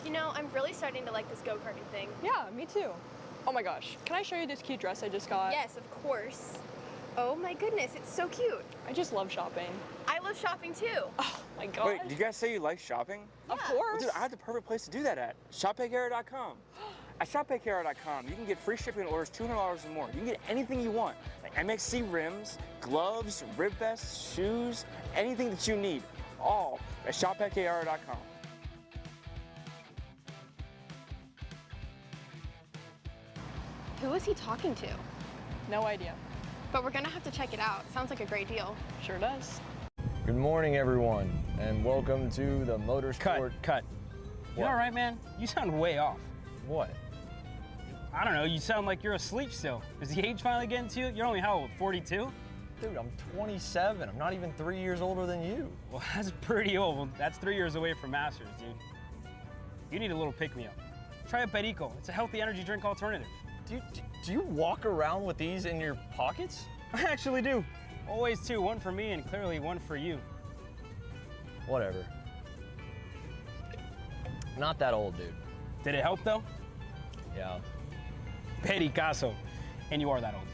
You know, I'm really starting to like this go-karting thing. Yeah, me too. Oh my gosh, can I show you this cute dress I just got? Yes, of course. Oh my goodness, it's so cute. I just love shopping. I love shopping too. Oh my god. Wait, did you guys say you like shopping? Of Yeah. course. Well, dude, I have the perfect place to do that at. ShopPayKara.com. At ShopPayKara.com, you can get free shipping on orders $200 or more. You can get anything you want, like MXC rims, gloves, rib vests, shoes, anything that you need, all at ShopPayKara.com. Who is he talking to? No idea. But we're gonna have to check it out. Sounds like a great deal. Sure does. Good morning, everyone, and welcome to the Motorsport. Cut. You all right, man? You sound way off. What? I don't know, you sound like you're asleep still. Is the age finally getting to you? You're only how old, 42? Dude, I'm 27. I'm not even 3 years older than you. Well, that's pretty old. That's 3 years away from Masters, dude. You need a little pick-me-up. Try a Perico. It's a healthy energy drink alternative. Do you walk around with these in your pockets? I actually do. Always two, one for me and clearly one for you. Whatever. Not that old, dude. Did it help though? Yeah. Pericazo. And you are that old.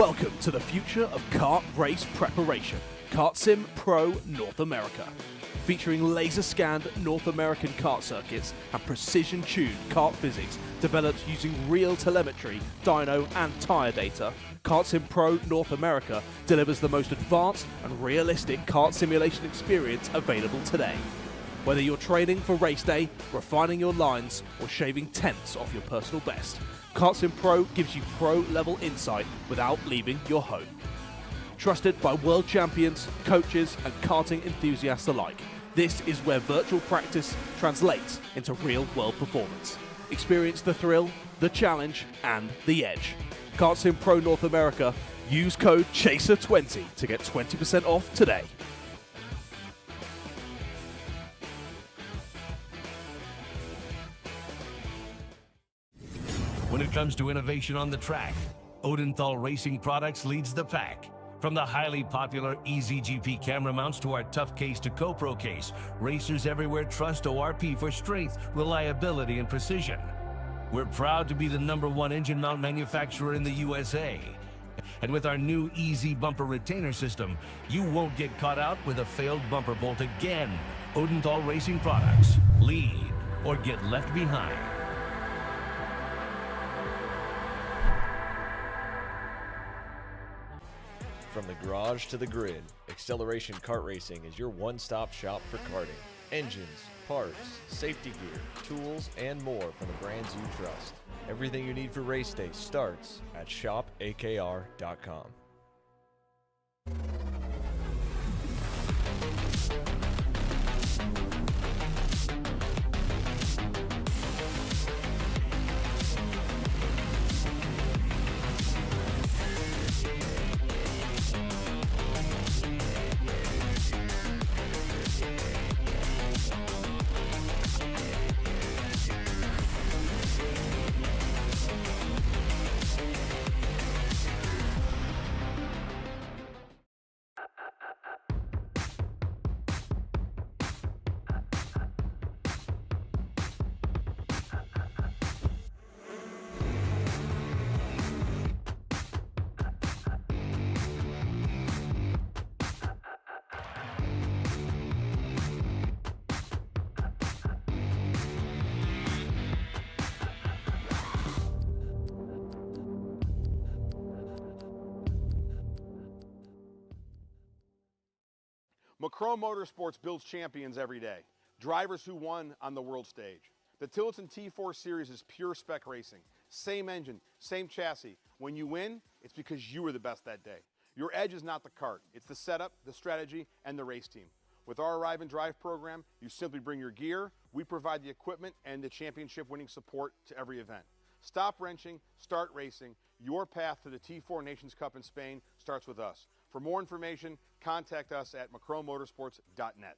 Welcome to the future of kart race preparation, Kart Sim Pro North America. Featuring laser-scanned North American kart circuits and precision-tuned kart physics developed using real telemetry, dyno and tyre data, Kart Sim Pro North America delivers the most advanced and realistic kart simulation experience available today. Whether you're training for race day, refining your lines, or shaving tenths off your personal best, Kart Sim Pro gives you pro-level insight without leaving your home. Trusted by world champions, coaches, and karting enthusiasts alike, this is where virtual practice translates into real-world performance. Experience the thrill, the challenge, and the edge. Kart Sim Pro North America. Use code CHASER20 to get 20% off today. When it comes to innovation on the track, Odenthal Racing Products leads the pack. From the highly popular EasyGP camera mounts to our tough case to GoPro case, racers everywhere trust ORP for strength, reliability, and precision. We're proud to be the #1 engine mount manufacturer in the USA. And with our new Easy Bumper Retainer System, you won't get caught out with a failed bumper bolt again. Odenthal Racing Products. Lead or get left behind. From the garage to the grid, Acceleration Kart Racing is your one-stop shop for karting. Engines, parts, safety gear, tools, and more from the brands you trust. Everything you need for race day starts at shopakr.com. Macron Motorsports builds champions every day, drivers who won on the world stage. The Tillotson T4 Series is pure spec racing. Same engine, same chassis. When you win, it's because you were the best that day. Your edge is not the kart, it's the setup, the strategy, and the race team. With our Arrive and Drive program, you simply bring your gear, we provide the equipment and the championship winning support to every event. Stop wrenching, start racing. Your path to the T4 Nations Cup in Spain starts with us. For more information, contact us at macronmotorsports.net.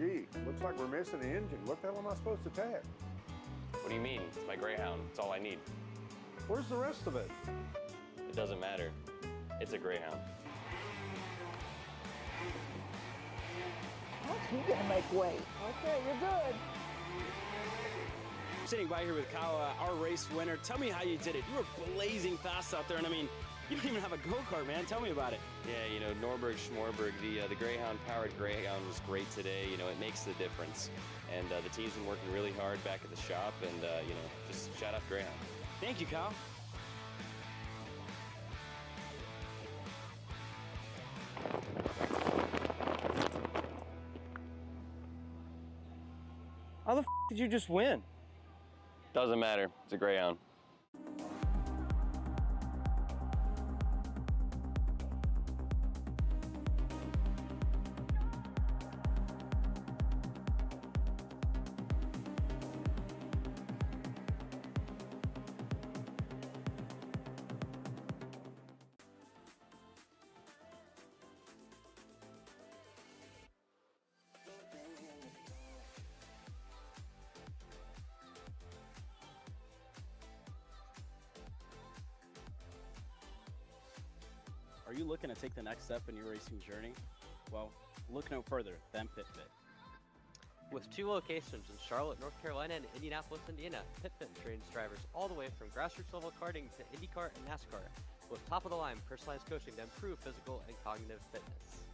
Gee, looks like we're missing the engine. What the hell am I supposed to tag? What do you mean? It's my Greyhound. It's all I need. Where's the rest of it? It doesn't matter. It's a Greyhound. You gotta make weight. Okay, you're good. Sitting by here with Kyle, our race winner. Tell me how you did it. You were blazing fast out there, and I mean, you don't even have a go-kart, man. Tell me about it. Yeah, you know, Norberg, Schmorberg, the Greyhound-powered Greyhound was great today. You know, it makes the difference. And the team's been working really hard back at the shop, and, you know, just shout out Greyhound. Thank you, Kyle. How the f did you just win? Doesn't matter. It's a Greyhound. Are you looking to take the next step in your racing journey? Well, look no further than PitFit. With 2 locations in Charlotte, North Carolina and Indianapolis, Indiana, PitFit trains drivers all the way from grassroots level karting to IndyCar and NASCAR with top-of-the-line personalized coaching to improve physical and cognitive fitness.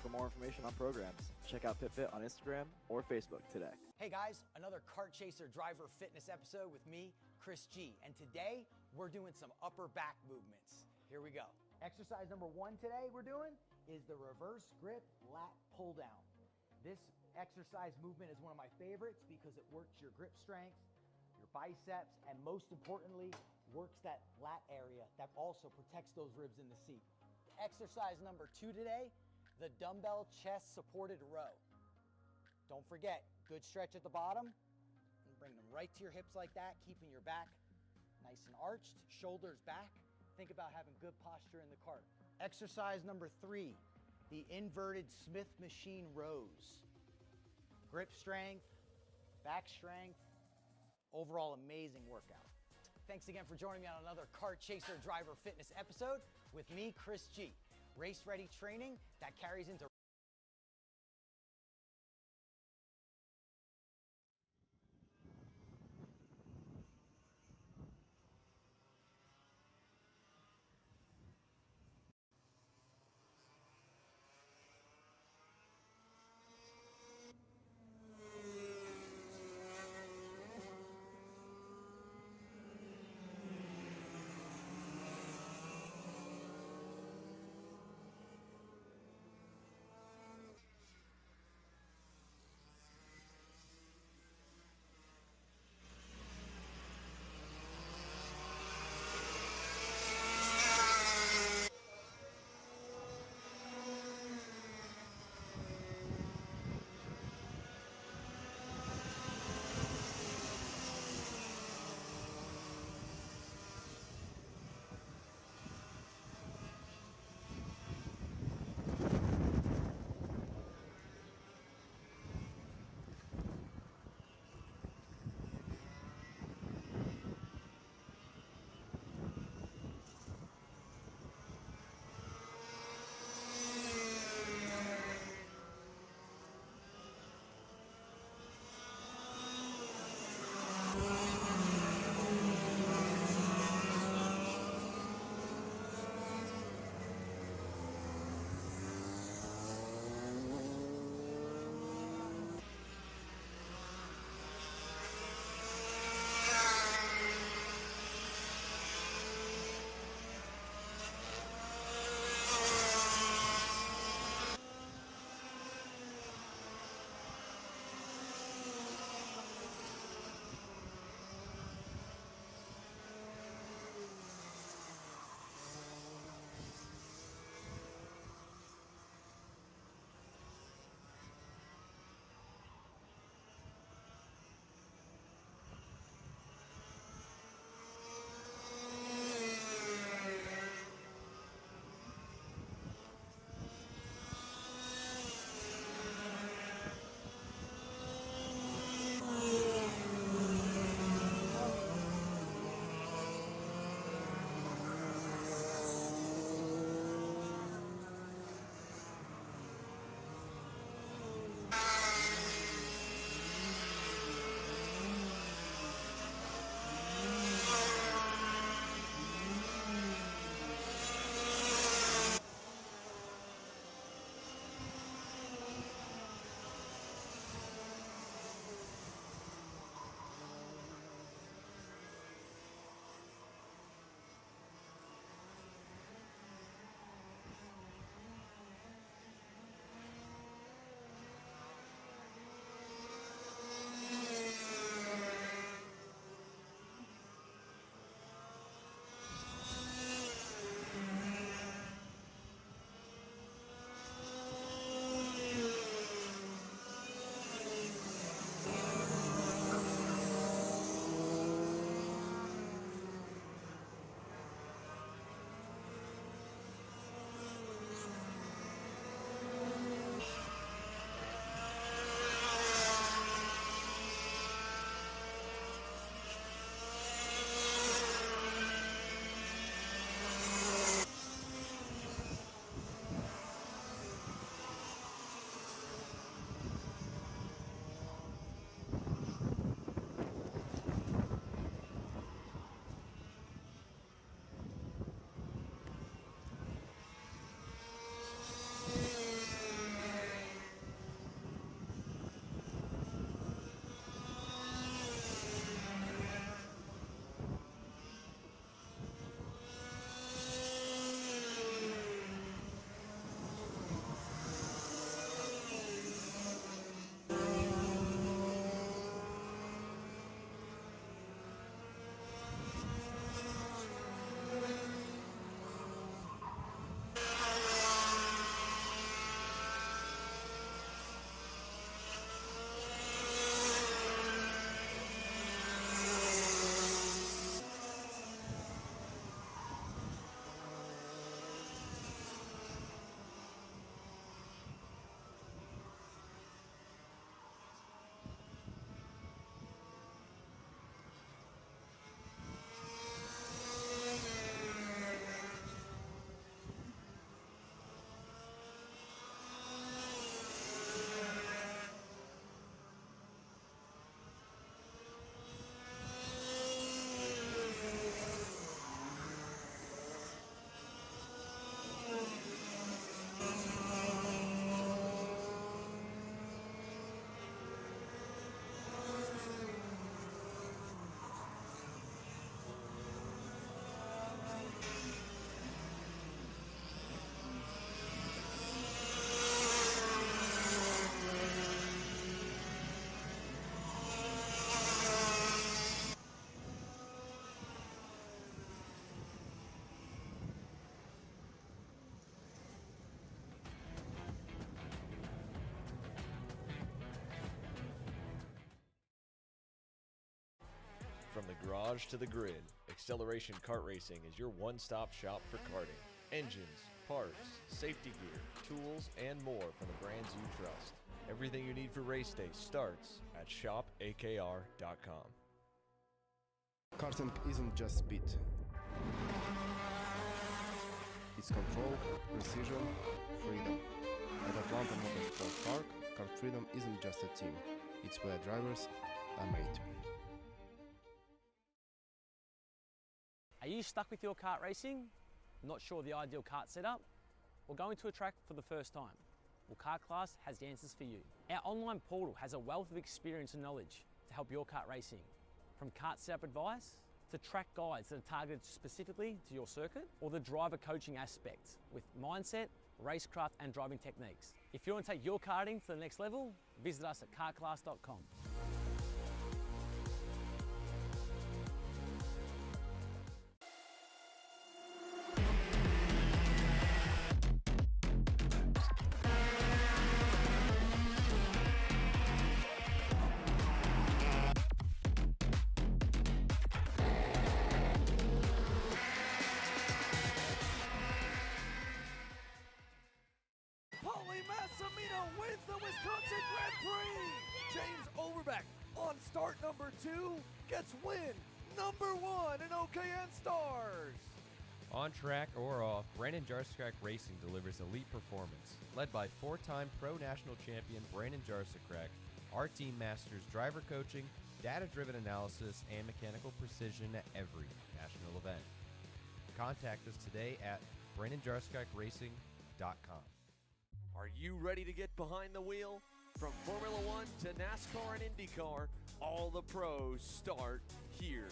For more information on programs, check out PitFit on Instagram or Facebook today. Hey guys, another Kart Chaser driver fitness episode with me, Chris G. And today, we're doing some upper back movements. Here we go. Exercise number 1 today we're doing is the reverse grip lat pull down. This exercise movement is one of my favorites because it works your grip strength, your biceps, and most importantly, works that lat area that also protects those ribs in the seat. Exercise number 2 today, the dumbbell chest supported row. Don't forget, good stretch at the bottom, and bring them right to your hips like that, keeping your back nice and arched, shoulders back. Think about having good posture in the cart. Exercise number 3, the inverted Smith machine rows. Grip strength, back strength, overall amazing workout. Thanks again for joining me on another Kart Chaser driver fitness episode with me, Chris G. Race ready training that carries into From the garage to the grid, Acceleration Kart Racing is your one-stop shop for karting. Engines, parts, safety gear, tools, and more from the brands you trust. Everything you need for race day starts at shopakr.com. Karting isn't just speed. It's control, precision, freedom. At Atlanta Motorsport Park, Kart Freedom isn't just a team. It's where drivers are made. Are you stuck with your kart racing? Not sure of the ideal kart setup? Or going to a track for the first time? Well, Kart Class has the answers for you. Our online portal has a wealth of experience and knowledge to help your kart racing. From kart setup advice to track guides that are targeted specifically to your circuit, or the driver coaching aspect with mindset, racecraft and driving techniques. If you want to take your karting to the next level, visit us at kartclass.com. Wins the Wisconsin Grand Prix! James Overbeck on start number 2 gets win number 1 in OKN Stars! On track or off, Brandon Jarskrek Racing delivers elite performance. Led by 4-time Pro National Champion Brandon Jarskrek, our team masters driver coaching, data-driven analysis, and mechanical precision at every national event. Contact us today at BrandonJarskrekRacing.com. Are you ready to get behind the wheel? From Formula One to NASCAR and IndyCar, all the pros start here.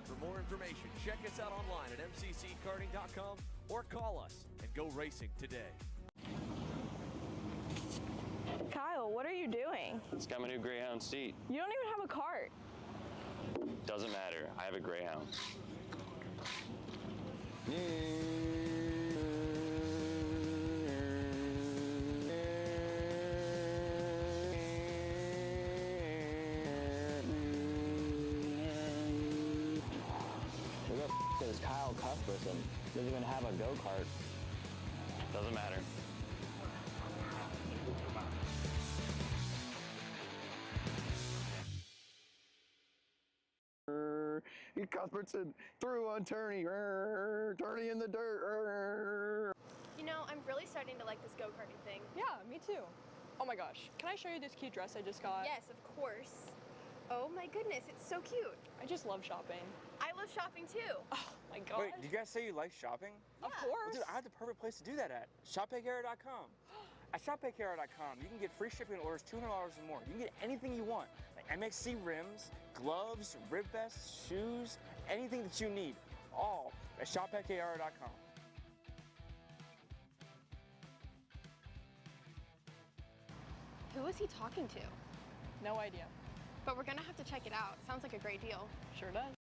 For more information, check us out online at mcckarting.com or call us and go racing today. Kyle, what are you doing? It's got my new Greyhound seat. You don't even have a cart. Doesn't matter. I have a Greyhound. Who the f is Kyle Cuthbertson? Doesn't even have a go-kart. Doesn't matter. Cuthbertson through on Turney. Turney in the dirt. You know, I'm really starting to like this go-karting thing. Yeah, me too. Oh my gosh, can I show you this cute dress I just got? Yes, of course. Oh my goodness, it's so cute. I just love shopping. I love shopping too. Oh my gosh. Wait, did you guys say you like shopping? Of course. Well, dude, I have the perfect place to do that at. ShopAKR.com. At ShopAKR.com, you can get free shipping on orders $200 or more. You can get anything you want, like MXC rims, gloves, rib vests, shoes, anything that you need, all at ShopAKR.com. Who is he talking to? No idea. But we're gonna have to check it out. Sounds like a great deal. Sure does.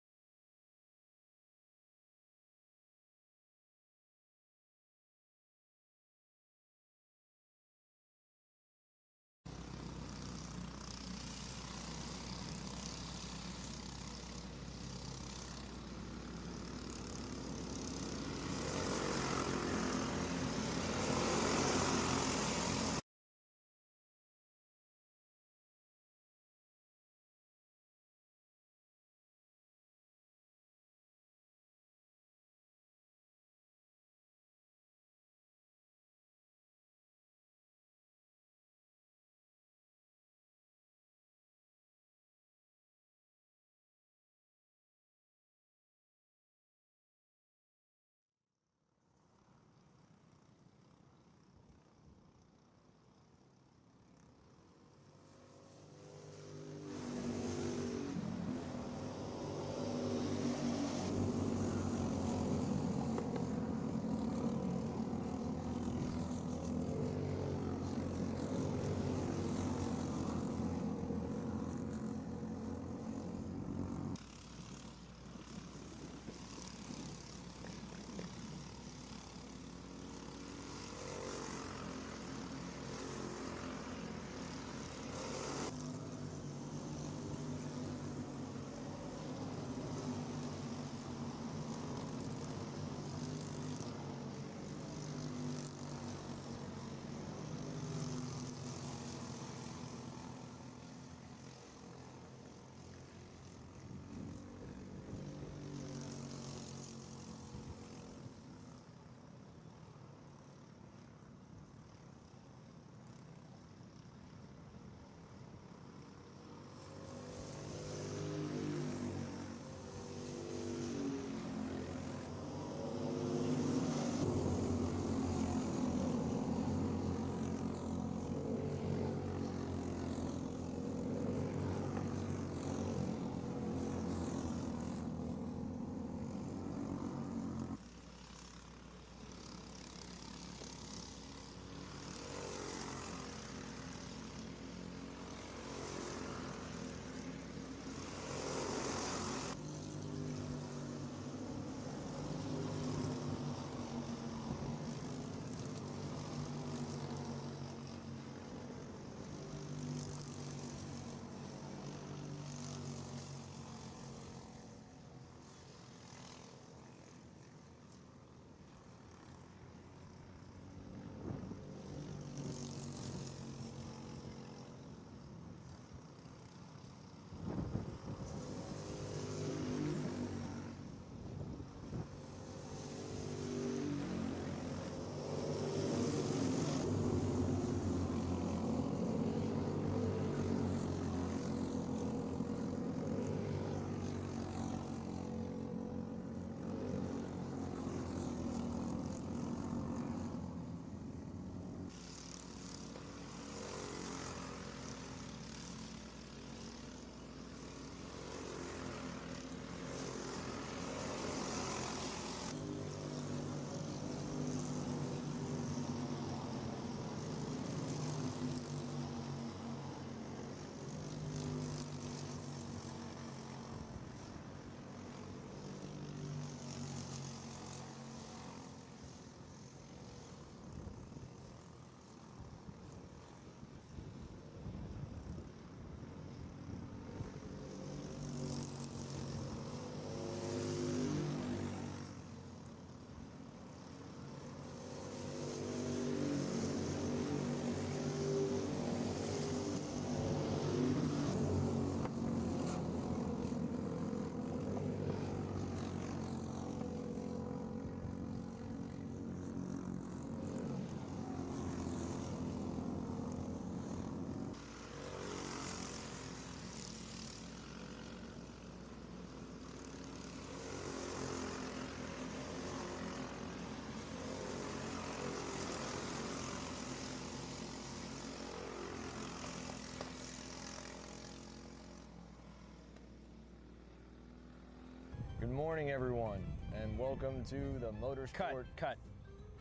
morning, everyone, and welcome to the Motorsport. Cut.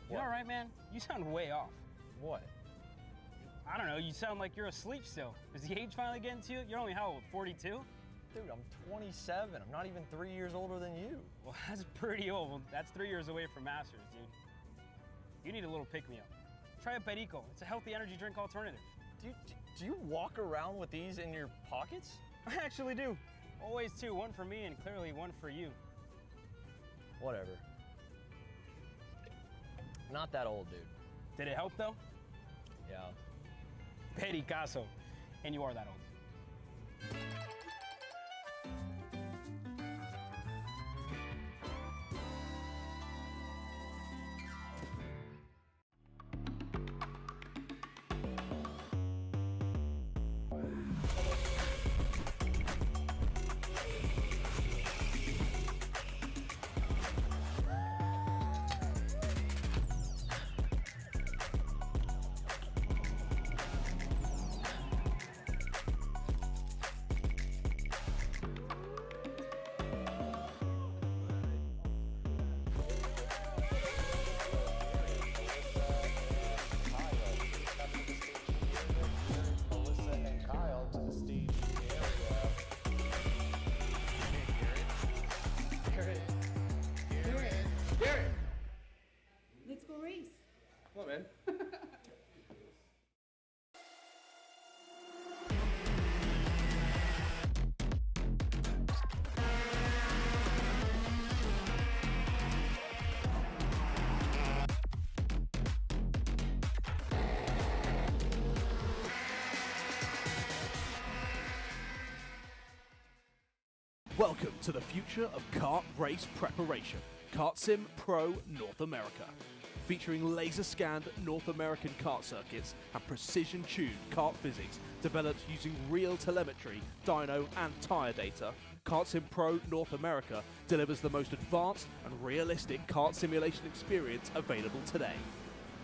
You all right, man? You sound way off. What? I don't know, you sound like you're asleep still. Is the age finally getting to you? You're only how old, 42? Dude, I'm 27. I'm not even 3 years older than you. Well, that's pretty old. That's 3 years away from Masters, dude. You need a little pick-me-up. Try a Perico. It's a healthy energy drink alternative. Do you walk around with these in your pockets? I actually do. Always two, one for me and clearly one for you. Whatever. Not that old, dude. Did it help though? Yeah. Pericazo. And you are that old. Let's go race. Come on, man. Welcome to the future of kart race preparation. Kart Sim Pro North America. Featuring laser-scanned North American kart circuits and precision-tuned kart physics developed using real telemetry, dyno and tyre data, Kart Sim Pro North America delivers the most advanced and realistic kart simulation experience available today.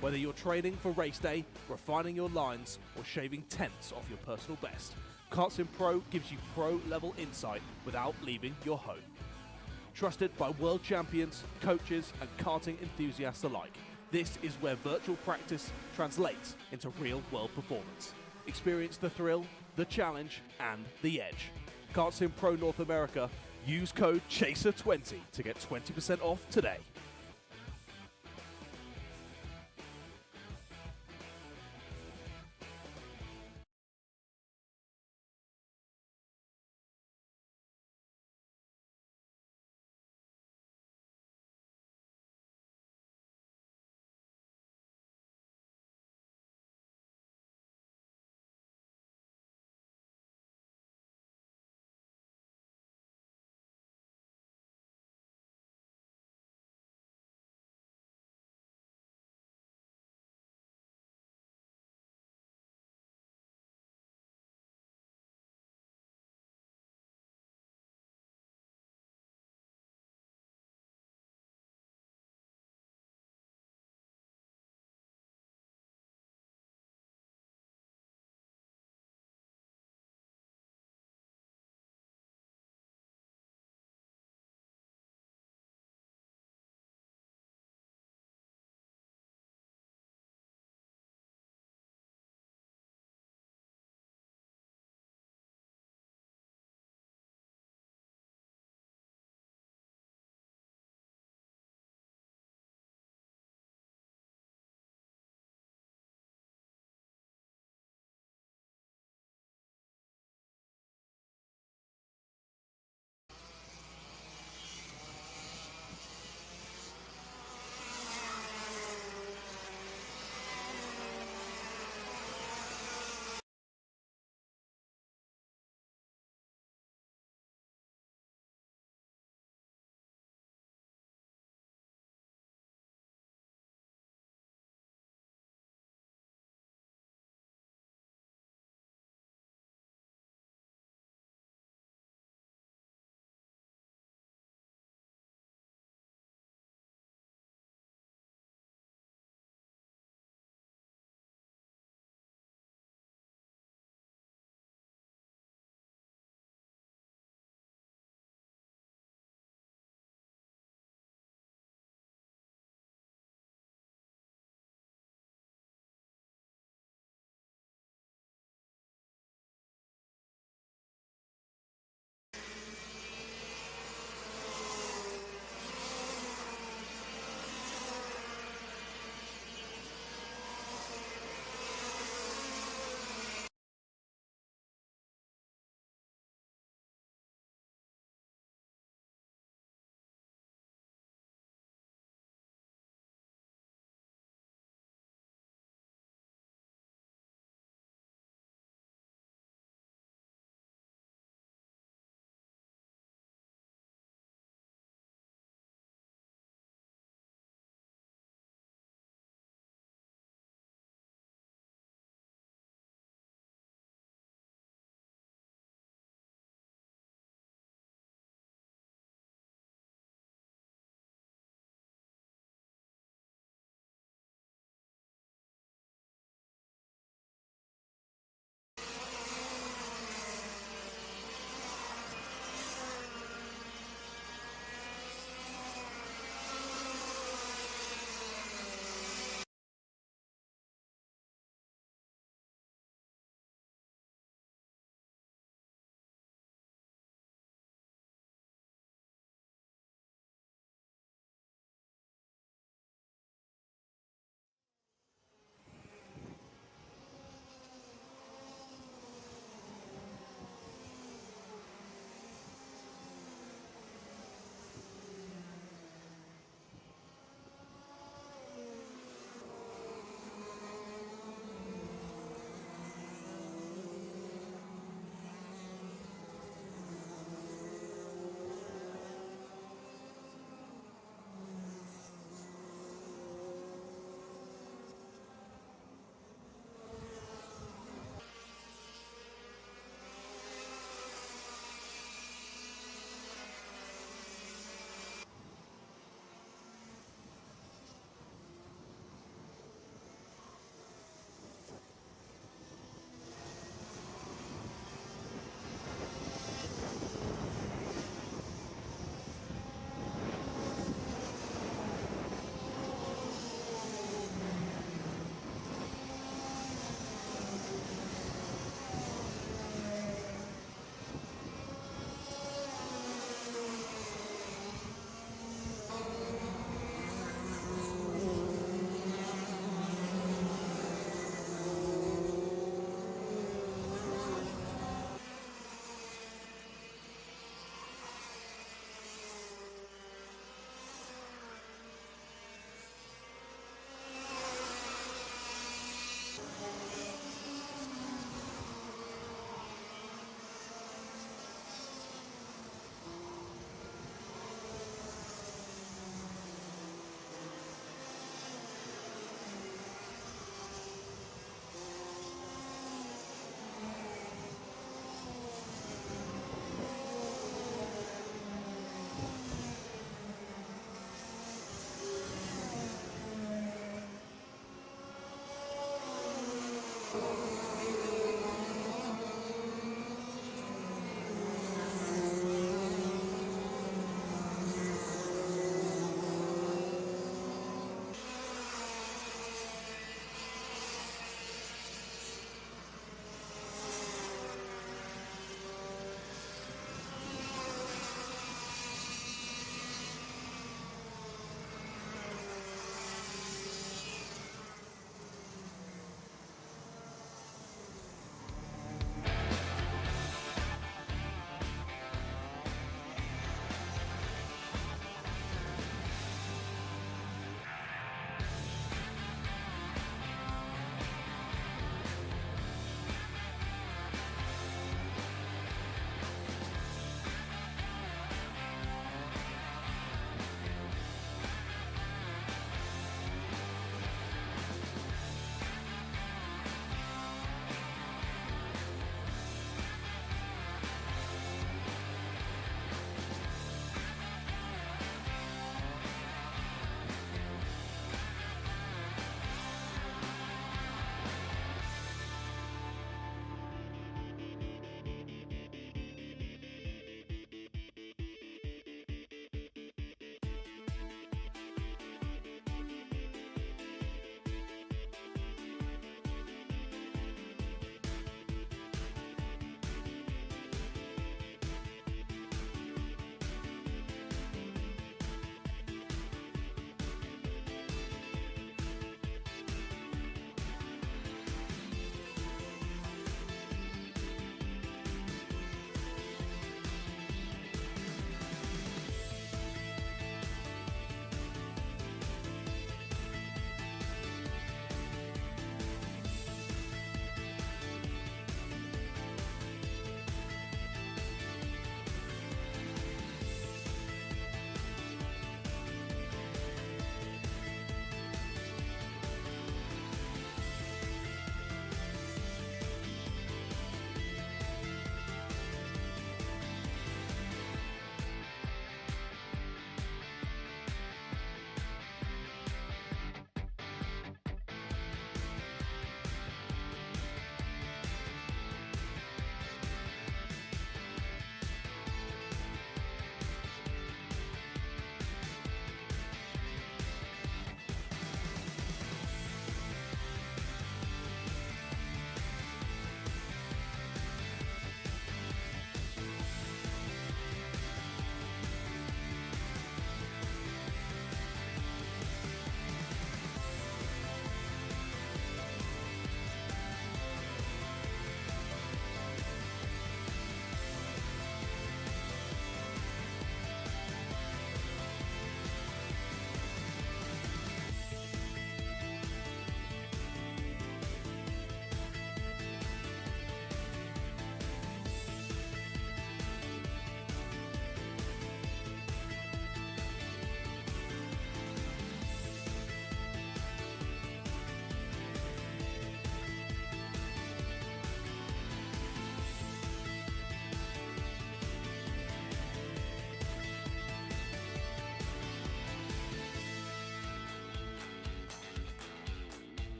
Whether you're training for race day, refining your lines, or shaving tenths off your personal best, Kart Sim Pro gives you pro-level insight without leaving your home. Trusted by world champions, coaches, and karting enthusiasts alike, this is where virtual practice translates into real-world performance. Experience the thrill, the challenge, and the edge. Kart Sim Pro North America. Use code CHASER20 to get 20% off today.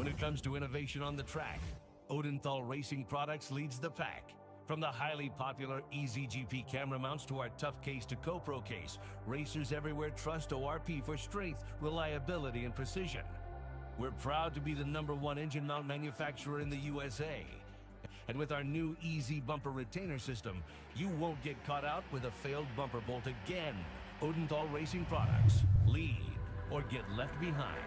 When it comes to innovation on the track, Odenthal Racing Products leads the pack. From the highly popular EasyGP camera mounts to our tough case to GoPro case, racers everywhere trust ORP for strength, reliability, and precision. We're proud to be the #1 engine mount manufacturer in the USA. And with our new Easy Bumper Retainer System, you won't get caught out with a failed bumper bolt again. Odenthal Racing Products. Lead or get left behind.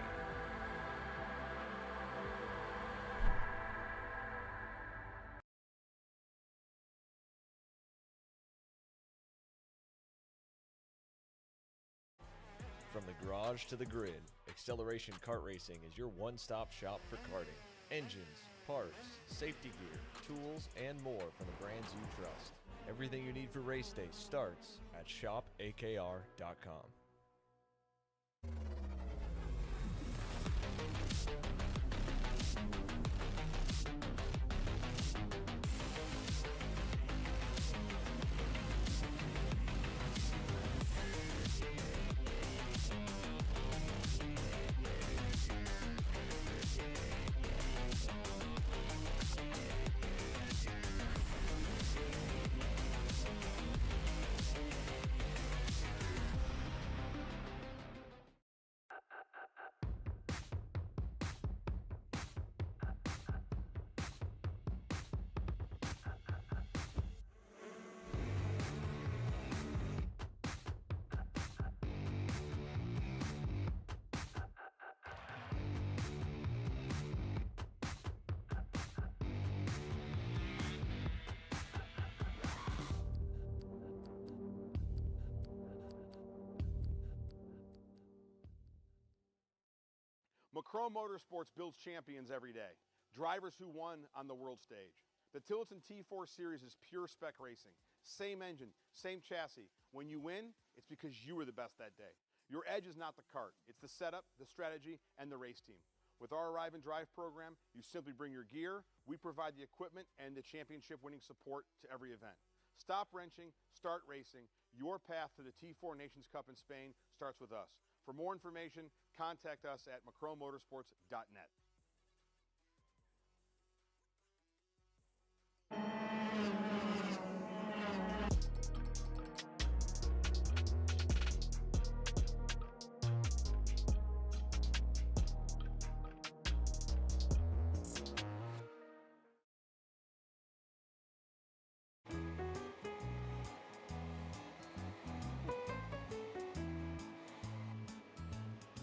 From the garage to the grid, Acceleration Kart Racing is your one-stop shop for karting. Engines, parts, safety gear, tools, and more from the brands you trust. Everything you need for race day starts at shopakr.com. Macron Motorsports builds champions every day, drivers who won on the world stage. The Tillotson T4 Series is pure spec racing. Same engine, same chassis. When you win, it's because you were the best that day. Your edge is not the kart. It's the setup, the strategy, and the race team. With our Arrive and Drive program, you simply bring your gear, we provide the equipment and the championship-winning support to every event. Stop wrenching, start racing. Your path to the T4 Nations Cup in Spain starts with us. For more information, contact us at macronmotorsports.net.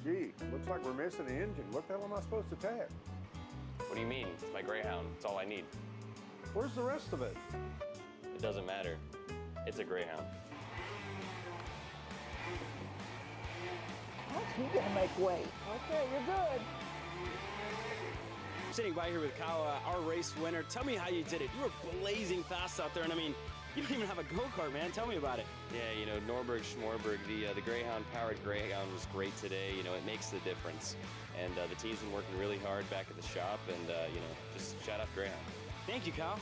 Gee, looks like we're missing an engine. What the hell am I supposed to tag? What do you mean? It's my Greyhound. It's all I need. Where's the rest of it? It doesn't matter. It's a Greyhound. You're gonna make weight. Okay, you're good. I'm sitting by here with Kyle, our race winner. Tell me how you did it. You were blazing fast out there, and I mean, you don't even have a go-kart, man. Tell me about it. Yeah, you know, Norberg, Schmorberg, the Greyhound-powered Greyhound was great today. You know, it makes the difference. And the team's been working really hard back at the shop, and, you know, just shout out Greyhound. Thank you, Kyle.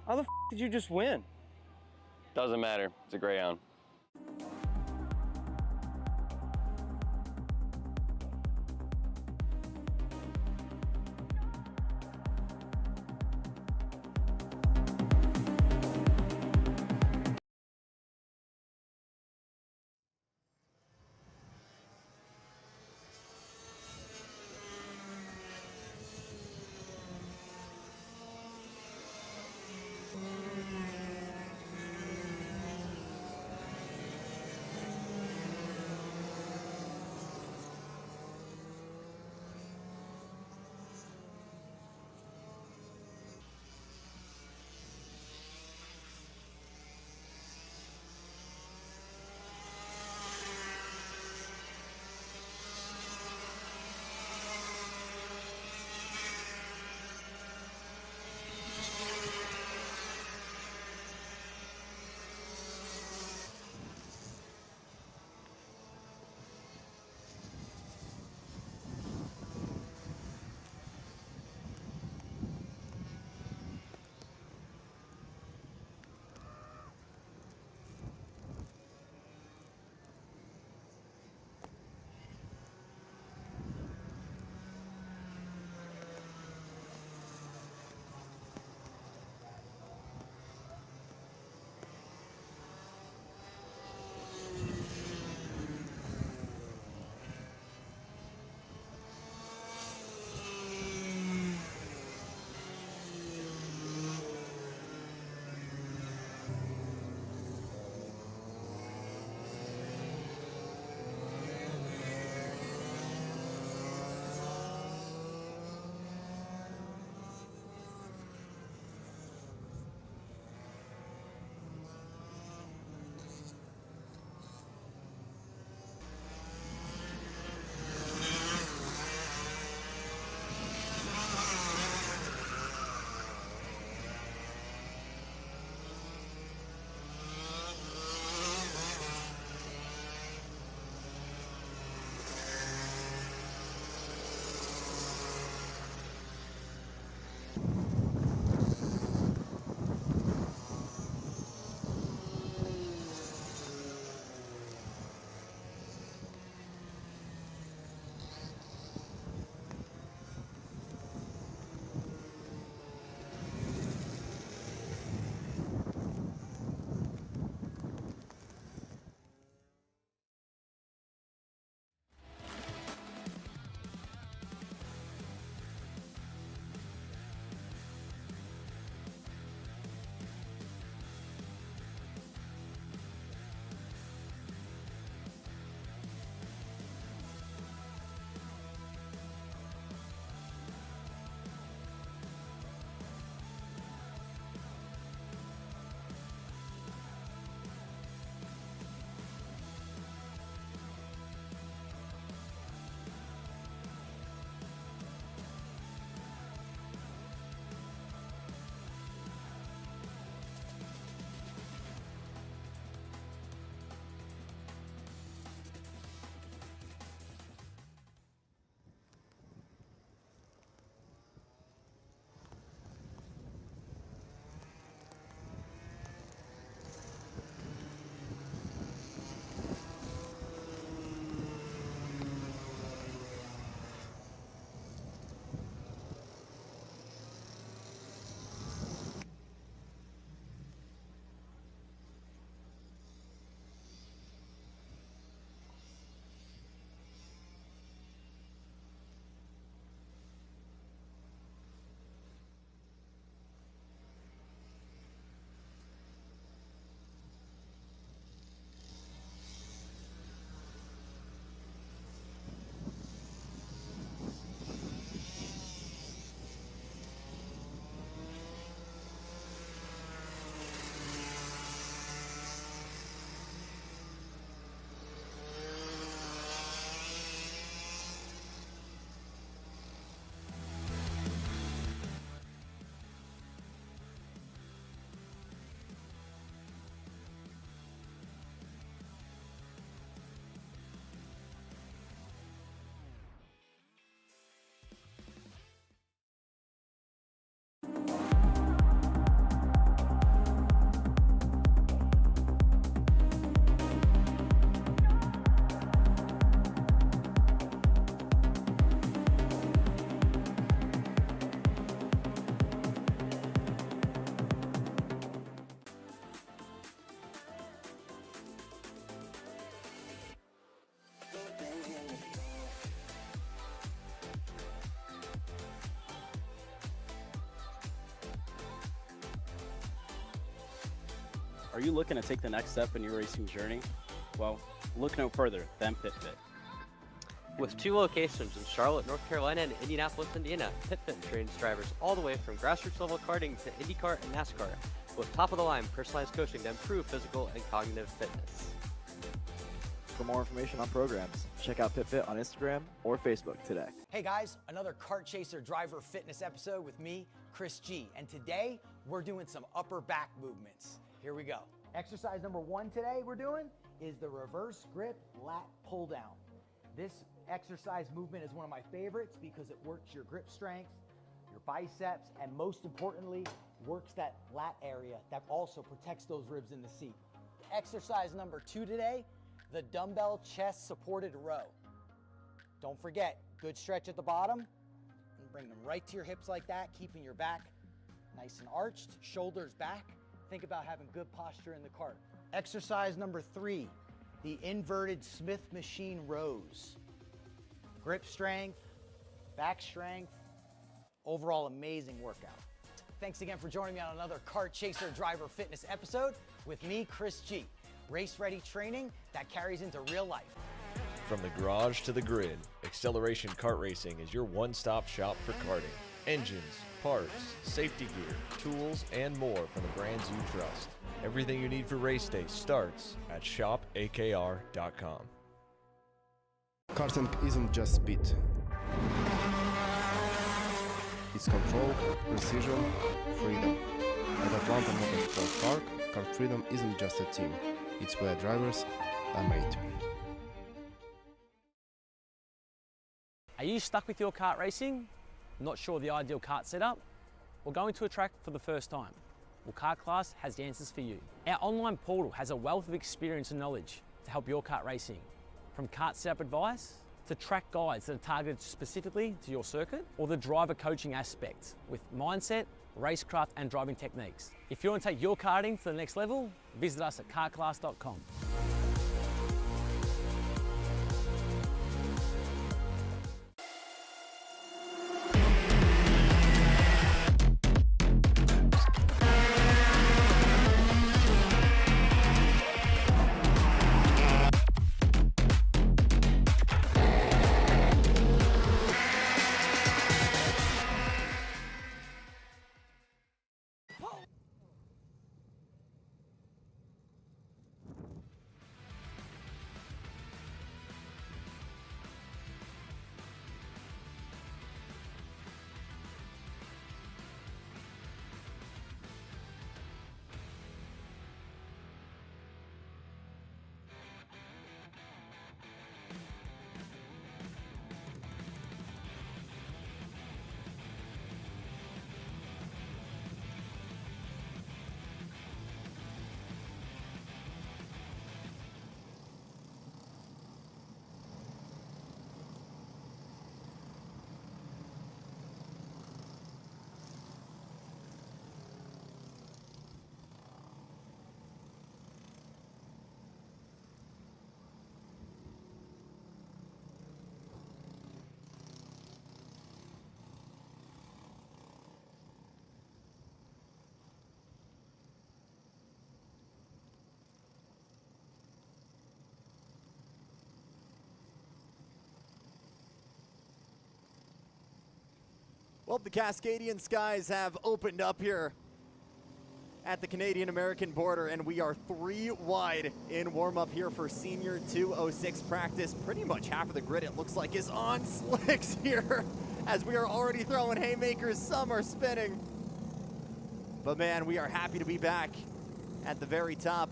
How the f did you just win? Doesn't matter. It's a Greyhound. Are you looking to take the next step in your racing journey? Well, look no further than PitFit. With 2 locations in Charlotte, North Carolina and Indianapolis, Indiana, PitFit trains drivers all the way from grassroots level karting to IndyCar and NASCAR with top-of-the-line personalized coaching to improve physical and cognitive fitness. For more information on programs, check out PitFit on Instagram or Facebook today. Hey guys, another Kart Chaser driver fitness episode with me, Chris G. And today we're doing some upper back movements. Here we go. Exercise number 1 today we're doing is the reverse grip lat pull down. This exercise movement is one of my favorites because it works your grip strength, your biceps, and most importantly, works that lat area that also protects those ribs in the seat. Exercise number 2 today, the dumbbell chest supported row. Don't forget, good stretch at the bottom, and bring them right to your hips like that, keeping your back nice and arched, shoulders back. Think about having good posture in the cart. Exercise number 3, the inverted Smith machine rows. Grip strength, back strength, overall amazing workout. Thanks again for joining me on another Kart Chaser driver fitness episode with me, Chris G. Race ready training that carries into real life. From the garage to the grid, Acceleration Kart Racing is your one-stop shop for karting. Engines, parts, safety gear, tools, and more from the brands you trust. Everything you need for race day starts at shopakr.com. Karting isn't just speed. It's control, precision, freedom. At Atlanta Motorsport Park, Kart Freedom isn't just a team. It's where drivers are made. Are you stuck with your kart racing? Not sure the ideal kart setup? Or going to a track for the first time? Well, Kart Class has the answers for you. Our online portal has a wealth of experience and knowledge to help your kart racing. From kart setup advice to track guides that are targeted specifically to your circuit, or the driver coaching aspect with mindset, racecraft and driving techniques. If you want to take your karting to the next level, visit us at kartclass.com. Well, the Cascadian skies have opened up here at the Canadian-American border, and we are 3 wide in warm-up here for Senior 206 practice. Pretty much half of the grid, it looks like, is on slicks here as we are already throwing haymakers. Some are spinning. But man, we are happy to be back at the very top,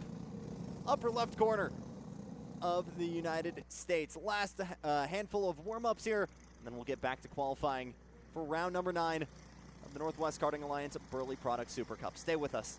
upper left corner of the United States. Last handful of warm-ups here, and then we'll get back to qualifying for round number 9 of the Northwest Karting Alliance Burly Product Super Cup. Stay with us.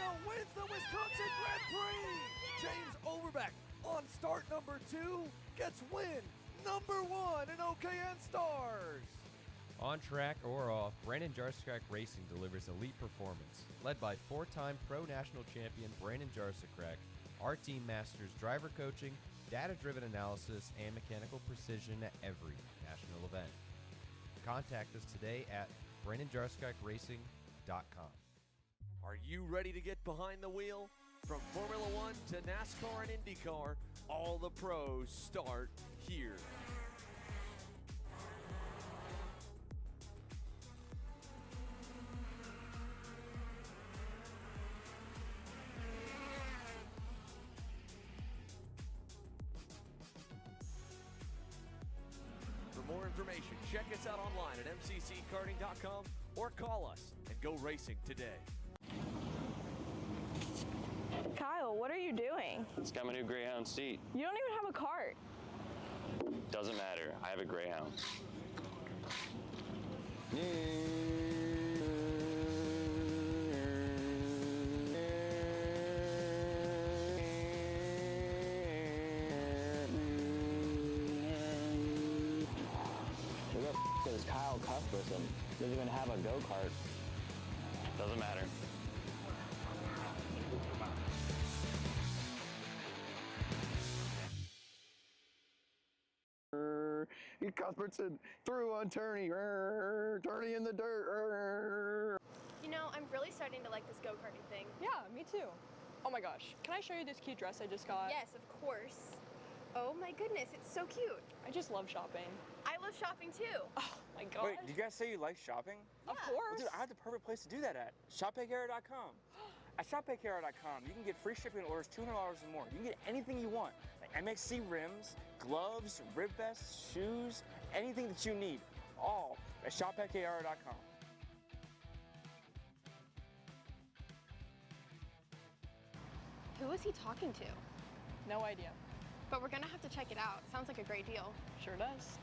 Kyle wins the Wisconsin Grand Prix! James Overbeck on start number 2 gets win number 1 in OKN Stars! On track or off, Brandon Jarsekrak Racing delivers elite performance. Led by 4-time Pro National Champion Brandon Jarsekrak, our team masters driver coaching, data-driven analysis, and mechanical precision at every national event. Contact us today at BrandonJarsekrakRacing.com. Are you ready to get behind the wheel? From Formula One to NASCAR and IndyCar, all the pros start here. For more information, check us out online at mcckarting.com or call us and go racing today. Kyle, what are you doing? It's got my new Greyhound seat. You don't even have a cart. Doesn't matter. I have a Greyhound. Who the is Kyle Cuthbertson? Doesn't even have a go-kart. Doesn't matter. Cuthbertson through on Turney. Turney in the dirt. You know, I'm really starting to like this go-karting thing. Yeah, me too. Oh my gosh, can I show you this cute dress I just got? Yes, of course. Oh my goodness, it's so cute. I just love shopping. I love shopping too. Oh my god. Wait, do you guys say you like shopping? Of course. Well, dude, I have the perfect place to do that at. ShopPayKara.com. At ShopPayKara.com, you can get free shipping on orders $200 or more. You can get anything you want, like MXC rims, gloves, rib vests, shoes, anything that you need, all at ShopPayKara.com. Who is he talking to? No idea. But we're gonna have to check it out. Sounds like a great deal. Sure does.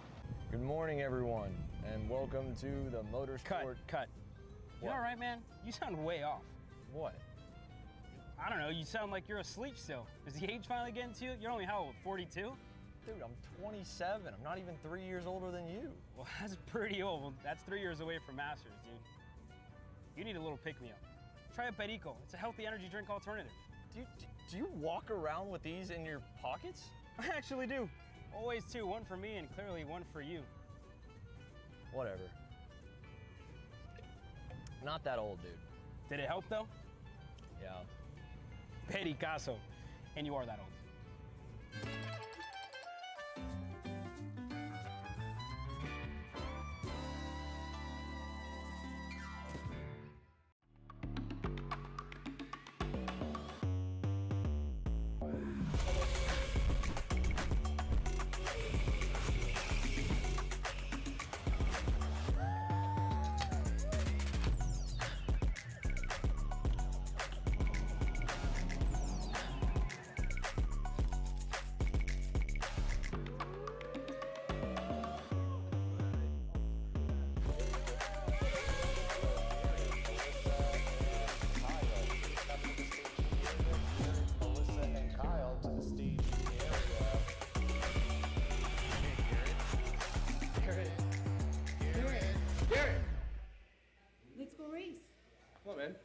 Good morning, everyone, and welcome to the Motorsport. Cut. You all right, man? You sound way off. What? I don't know, you sound like you're asleep still. Is the age finally getting to you? You're only how old, 42? Dude, I'm 27. I'm not even 3 years older than you. Well, that's pretty old. That's 3 years away from Masters, dude. You need a little pick-me-up. Try a Perico. It's a healthy energy drink alternative. Do you walk around with these in your pockets? I actually do. Always two, one for me and clearly one for you. Whatever. Not that old, dude. Did it help, though? Yeah. Pericazo. And you are that old. Let's go race. Come on, man.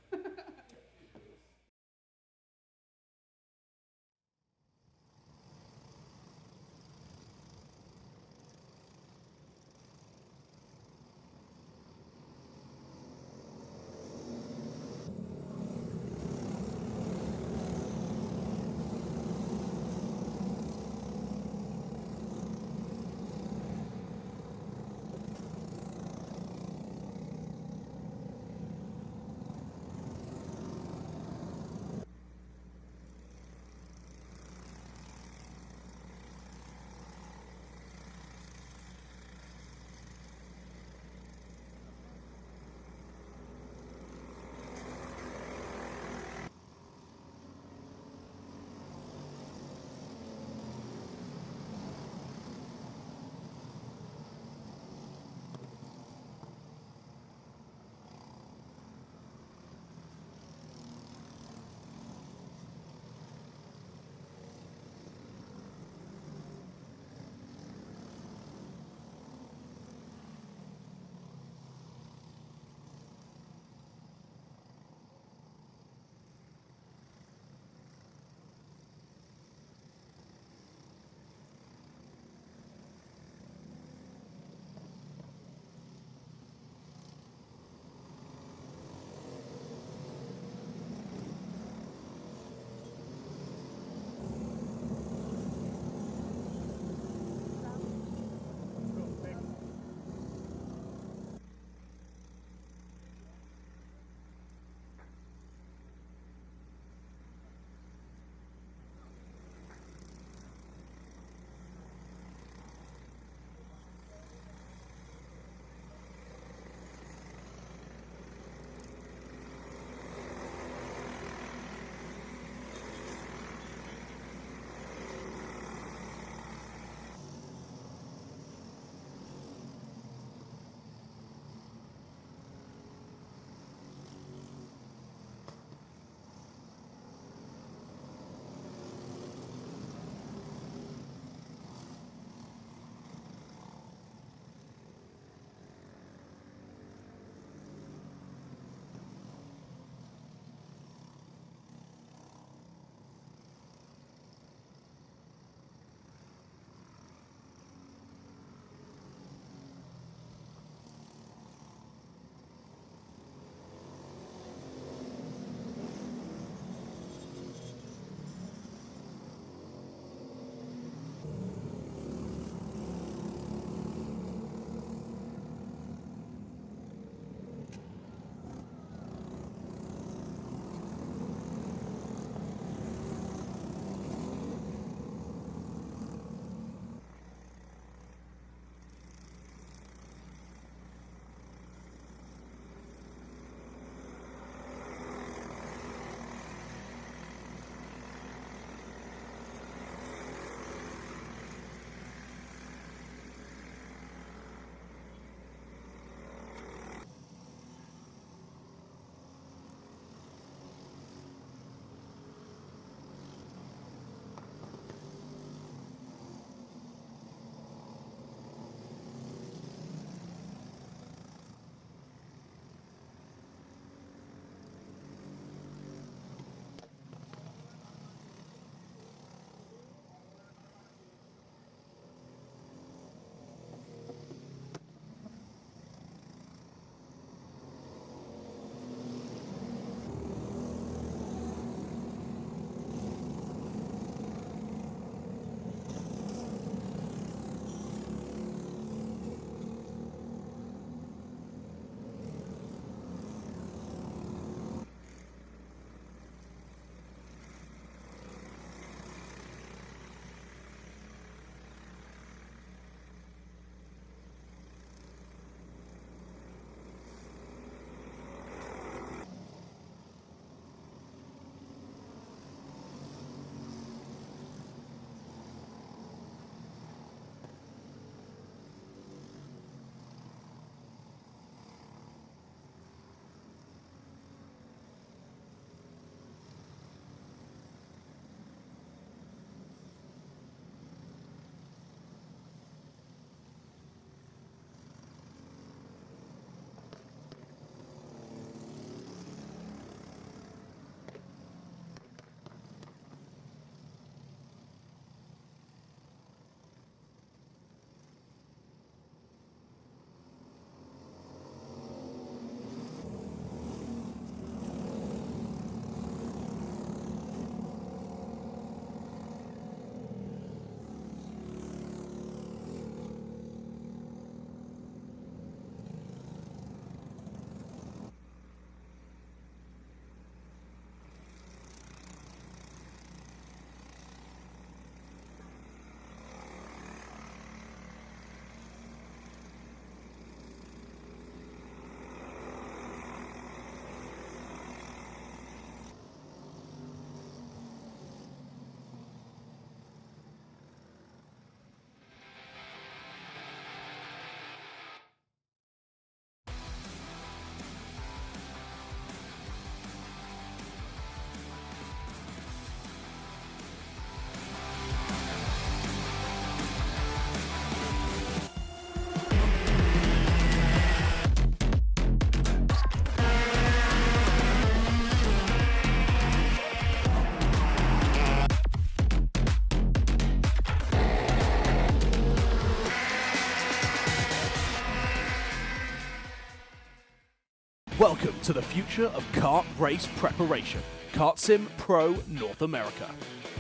Welcome to the future of kart race preparation, Kart Sim Pro North America.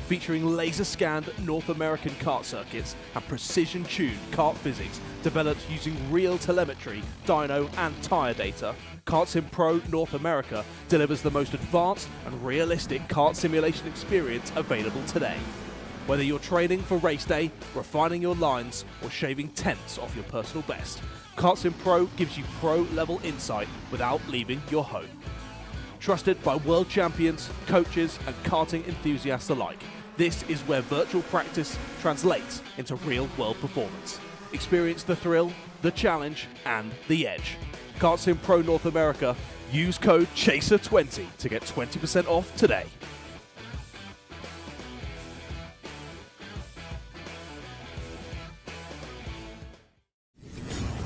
Featuring laser-scanned North American kart circuits and precision-tuned kart physics developed using real telemetry, dyno and tyre data, Kart Sim Pro North America delivers the most advanced and realistic kart simulation experience available today. Whether you're training for race day, refining your lines, or shaving tenths off your personal best, Kart Sim Pro gives you pro-level insight without leaving your home. Trusted by world champions, coaches, and karting enthusiasts alike, this is where virtual practice translates into real-world performance. Experience the thrill, the challenge, and the edge. Kart Sim Pro North America. Use code CHASER20 to get 20% off today.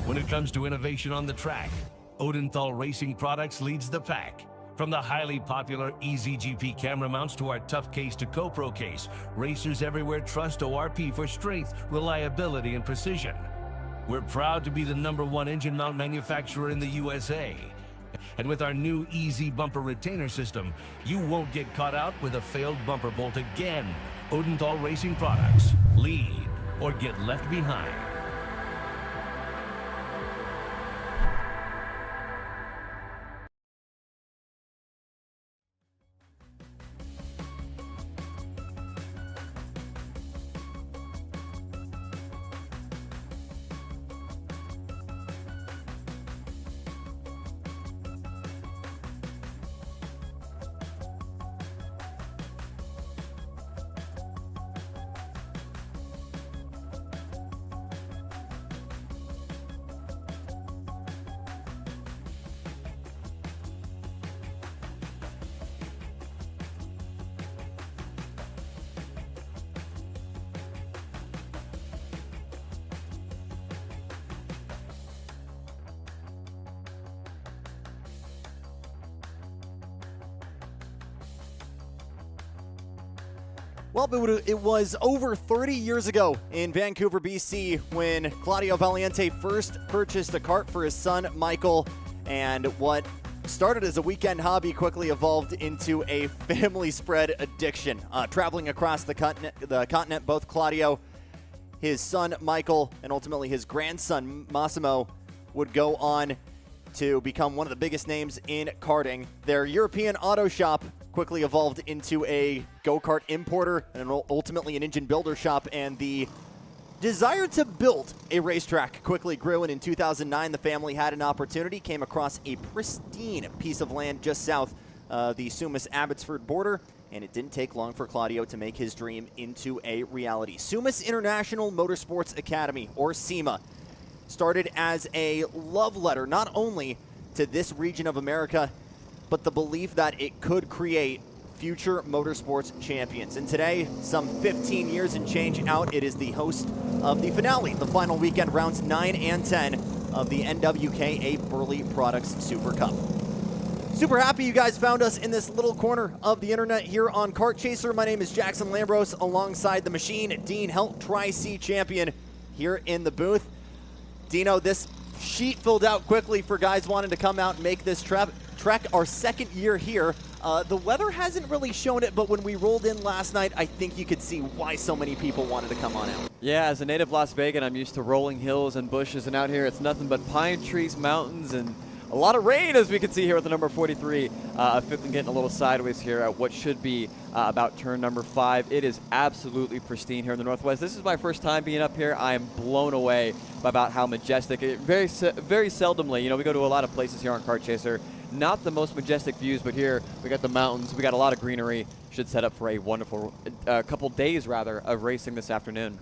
When it comes to innovation on the track, Odenthal Racing Products leads the pack. From the highly popular EasyGP camera mounts to our tough case to GoPro case, racers everywhere trust ORP for strength, reliability, and precision. We're proud to be the #1 engine mount manufacturer in the USA. And with our new Easy Bumper Retainer System, you won't get caught out with a failed bumper bolt again. Odenthal Racing Products. Lead or get left behind. Well, it was over 30 years ago in Vancouver, BC, when Claudio Valiente first purchased a kart for his son, Michael, and what started as a weekend hobby quickly evolved into a family spread addiction. Traveling across the continent, both Claudio, his son, Michael, and ultimately his grandson, Massimo, would go on to become one of the biggest names in karting. Their European auto shop quickly evolved into a go-kart importer and ultimately an engine builder shop, and the desire to build a racetrack quickly grew, and in 2009 the family had an opportunity, came across a pristine piece of land just south the Sumas-Abbotsford border, and it didn't take long for Claudio to make his dream into a reality. Sumas International Motorsports Academy, or SIMA, started as a love letter not only to this region of America, but the belief that it could create future motorsports champions. And today, some 15 years and change out, it is the host of the finale, the final weekend, rounds 9 and 10 of the NWKA Burly Products Super Cup. Super happy you guys found us in this little corner of the internet here on Kart Chaser. My name is Jackson Lambros, alongside the machine, Dean Helt, Tri-C champion, here in the booth. Dino, this sheet filled out quickly for guys wanting to come out and make this trek our second year here. The weather hasn't really shown it, but when we rolled in last night, I think you could see why so many people wanted to come on out. Yeah, as a native Las Vegan, I'm used to rolling hills and bushes, and out here it's nothing but pine trees, mountains, and a lot of rain, as we can see here with the number 43. Fifth and getting a little sideways here at what should be about turn number 5. It is absolutely pristine here in the Northwest. This is my first time being up here. I am blown away by about how majestic it, very seldomly, we go to a lot of places here on Kart Chaser, not the most majestic views, but here we got the mountains, we got a lot of greenery. Should set up for a wonderful couple days, rather, of racing this afternoon.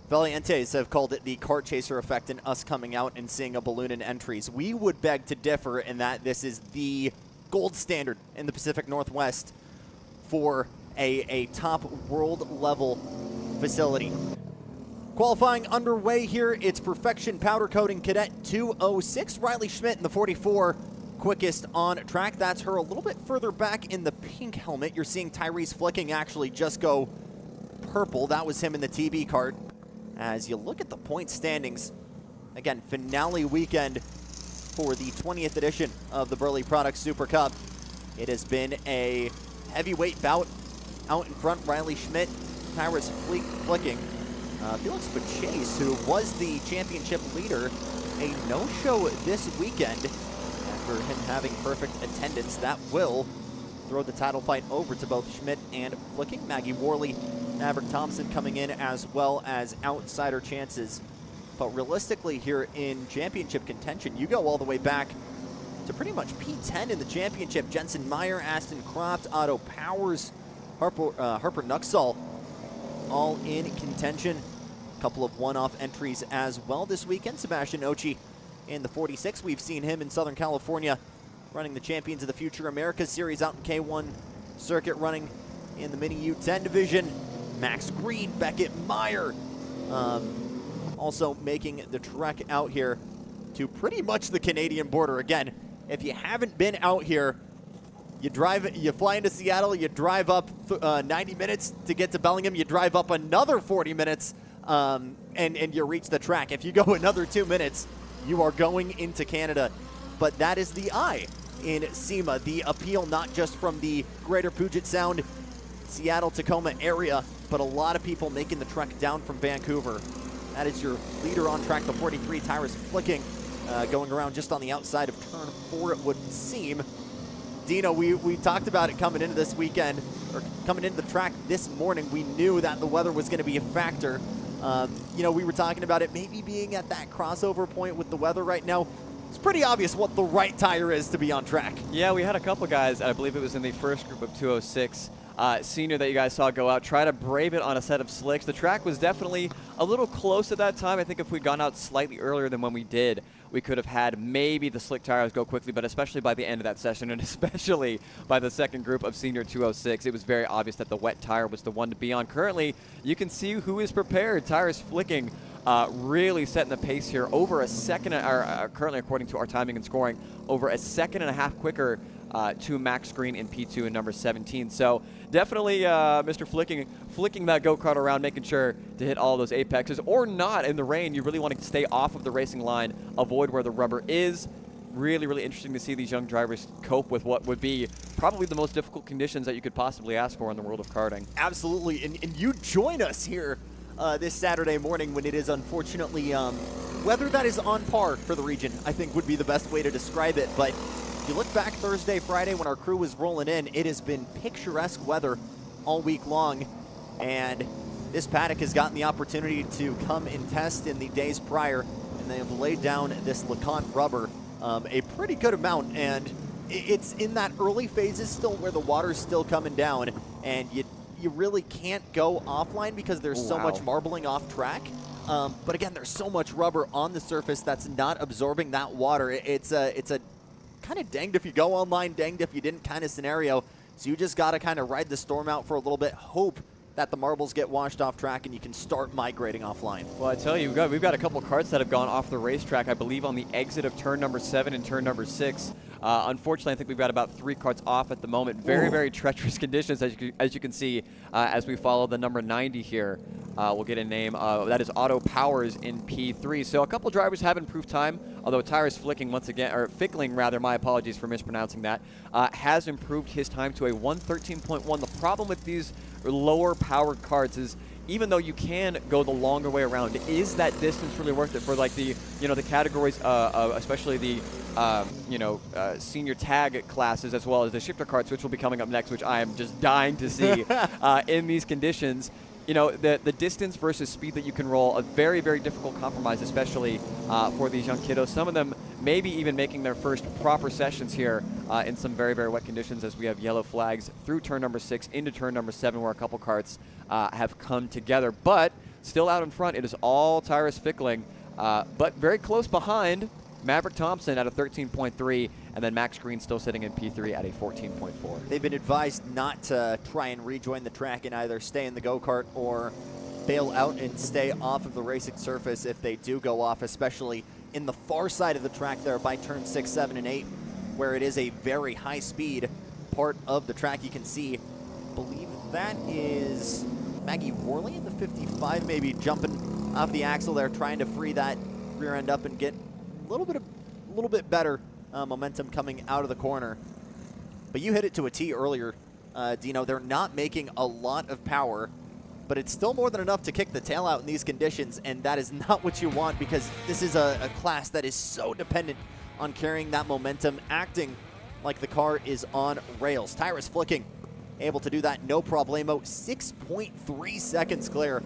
Valientes have called it the Kart Chaser effect and us coming out and seeing a balloon in entries. We would beg to differ in that this is the gold standard in the Pacific Northwest for a top world level facility. Qualifying underway here, it's Perfection Powder Coating Cadet 206. Riley Schmidt in the 44. Quickest on track. That's her a little bit further back in the pink helmet. You're seeing Tyrese Flicking actually just go purple. That was him in the TB kart. As you look at the point standings, again, finale weekend for the 20th edition of the Burly Products Super Cup. It has been a heavyweight bout. Out in front, Riley Schmidt, Tyrus Flicking. Felix Bachase, who was the championship leader, a no-show this weekend after him having perfect attendance. That will throw the title fight over to both Schmidt and Flicking. Maggie Worley, Maverick Thompson coming in as well as outsider chances. But realistically here in championship contention, you go all the way back to pretty much P10 in the championship. Jensen Meyer, Aston Croft, Otto Powers, Harper Nuxall, all in contention. A couple of one-off entries as well this weekend. Sebastian Ochi in the 46. We've seen him in Southern California running the Champions of the Future Americas Series out in K1 circuit, running in the Mini U10 division. Max Green, Beckett Meyer, also making the trek out here to pretty much the Canadian border. Again, if you haven't been out here, you fly into Seattle, you drive up 90 minutes to get to Bellingham, you drive up another 40 minutes, and you reach the track. If you go another 2 minutes, you are going into Canada. But that is the eye in SIMA, the appeal not just from the greater Puget Sound, Seattle, Tacoma area, but a lot of people making the trek down from Vancouver. That is your leader on track, the 43, Tyrus Flicking, going around just on the outside of turn 4, it would seem. Dino, we talked about it coming into this weekend, or coming into the track this morning. We knew that the weather was going to be a factor. You know, we were talking about it maybe being at that crossover point with the weather right now. It's pretty obvious what the right tire is to be on track. Yeah, we had a couple guys, I believe it was in the first group of 206, senior that you guys saw go out, try to brave it on a set of slicks. The track was definitely a little close at that time. I think if we'd gone out slightly earlier than when we did, we could have had maybe the slick tires go quickly, but especially by the end of that session, and especially by the second group of senior 206, it was very obvious that the wet tire was the one to be on. Currently, you can see who is prepared. Tyrus Flicking really setting the pace here, over a second, currently according to our timing and scoring, over a second and a half quicker to Max Green in P2 and number 17. So definitely Mr. Flicking that go-kart around, making sure to hit all those apexes, or not in the rain. You really want to stay off of the racing line, avoid where the rubber is. Really, really interesting to see these young drivers cope with what would be probably the most difficult conditions that you could possibly ask for in the world of karting. Absolutely, and you join us here this Saturday morning when it is unfortunately weather that is on par for the region, I think would be the best way to describe it. But if you look back Thursday, Friday when our crew was rolling in, it has been picturesque weather all week long, and this paddock has gotten the opportunity to come and test in the days prior, and they have laid down this LeConte rubber a pretty good amount, and it's in that early phases still where the water's still coming down, and you really can't go offline because there's so much marbling off track. But again, there's so much rubber on the surface that's not absorbing that water. It's a kind of danged if you go online, danged if you didn't kind of scenario. So you just got to kind of ride the storm out for a little bit, hope that the marbles get washed off track and you can start migrating offline. Well, I tell you, we've got a couple carts that have gone off the racetrack, I believe on the exit of turn number 7 and turn number 6. Unfortunately, I think we've got about 3 carts off at the moment. Very, very treacherous conditions, as you can see, as we follow the number 90 here. We'll get a name. That is Otto Powers in P3. So a couple drivers have improved time, although Tyrus Flicking once again, or Fickling rather, my apologies for mispronouncing that, has improved his time to a 1:13.1. The problem with these lower powered carts is, even though you can go the longer way around, is that distance really worth it for like the the categories, especially the senior tag classes, as well as the shifter carts, which will be coming up next, which I am just dying to see in these conditions. The distance versus speed that you can roll, a very, very difficult compromise, especially for these young kiddos. Some of them maybe even making their first proper sessions here in some very, very wet conditions, as we have yellow flags through turn number 6 into turn number 7, where a couple carts have come together. But still out in front, it is all Tyrus Fickling, but very close behind Maverick Thompson at a 13.3, and then Max Green still sitting in P3 at a 14.4. They've been advised not to try and rejoin the track and either stay in the go-kart or bail out and stay off of the racing surface if they do go off, especially in the far side of the track there by turn 6, 7, and 8, where it is a very high-speed part of the track. You can see, I believe that is Maggie Worley in the 55, maybe jumping off the axle there, trying to free that rear end up and get a little little bit better momentum coming out of the corner. But you hit it to a T earlier, Dino. They're not making a lot of power, but it's still more than enough to kick the tail out in these conditions, and that is not what you want because this is a class that is so dependent on carrying that momentum, acting like the car is on rails. Tyrus flicking, able to do that no problemo. 6.3 seconds clear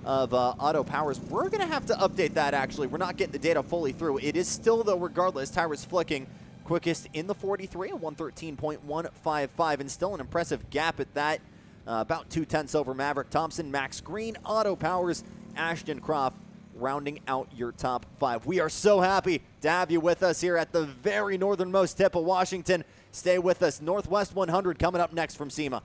of Auto Powers. We're going to have to update that, actually. We're not getting the data fully through. It is still, though, regardless, Tyrus flicking quickest in the 43, 113.155, and still an impressive gap at that. About 2/10 over Maverick Thompson, Max Green, Auto Powers, Ashton Croft, rounding out your top 5. We are so happy to have you with us here at the very northernmost tip of Washington. Stay with us. Northwest 100 coming up next from SIMA.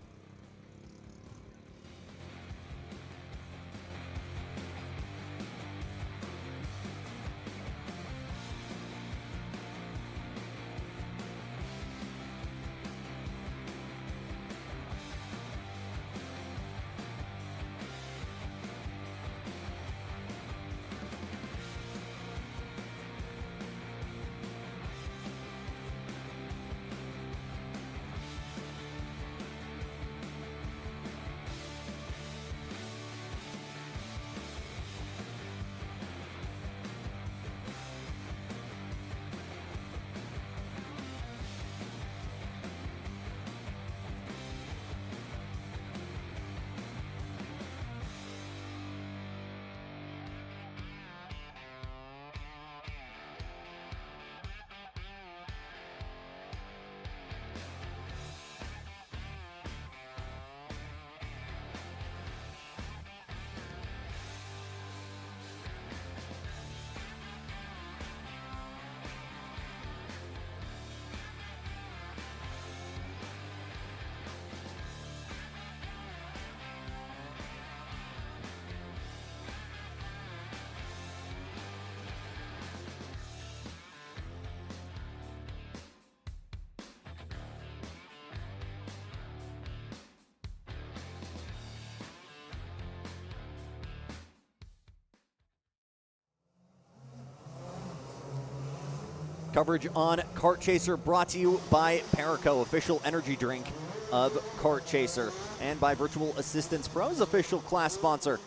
Coverage on Kart Chaser brought to you by Perico, official energy drink of Kart Chaser, and by Virtual Assistance Pros, official class sponsor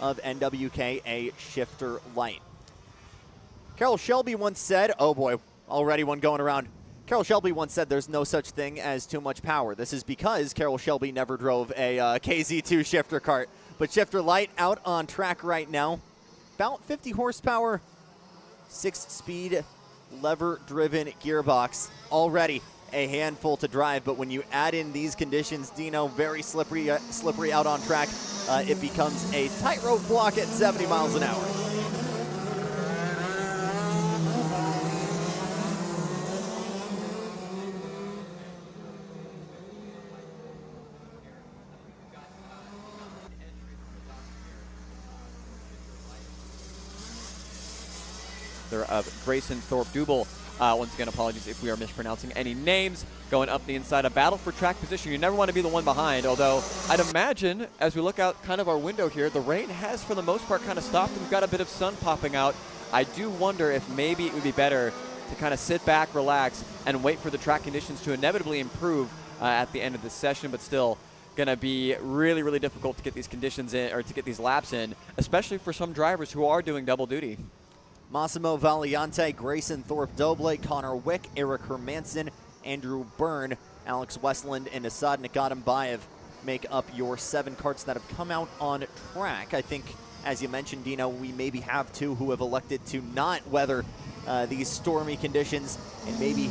of NWKA Shifter Light. Carroll Shelby once said, oh boy, already one going around. Carroll Shelby once said there's no such thing as too much power. This is because Carroll Shelby never drove a KZ2 shifter kart. But Shifter Light out on track right now. About 50 horsepower, 6-speed, lever-driven gearbox. Already a handful to drive, but when you add in these conditions, Dino, very slippery out on track, it becomes a tightrope walk at 70 miles an hour. Grayson Thorpe-Dubel. Once again, apologies if we are mispronouncing any names. Going up the inside, a battle for track position. You never want to be the one behind, although I'd imagine as we look out kind of our window here, the rain has for the most part kind of stopped and we've got a bit of sun popping out. I do wonder if maybe it would be better to kind of sit back, relax, and wait for the track conditions to inevitably improve at the end of this session, but still going to be really, really difficult to get these conditions in, or to get these laps in, especially for some drivers who are doing double duty. Massimo Valiante, Grayson Thorpe-Doble, Connor Wick, Eric Hermanson, Andrew Byrne, Alex Westland, and Asad Nikatambayev make up your 7 karts that have come out on track. I think, as you mentioned, Dino, we maybe have 2 who have elected to not weather these stormy conditions and maybe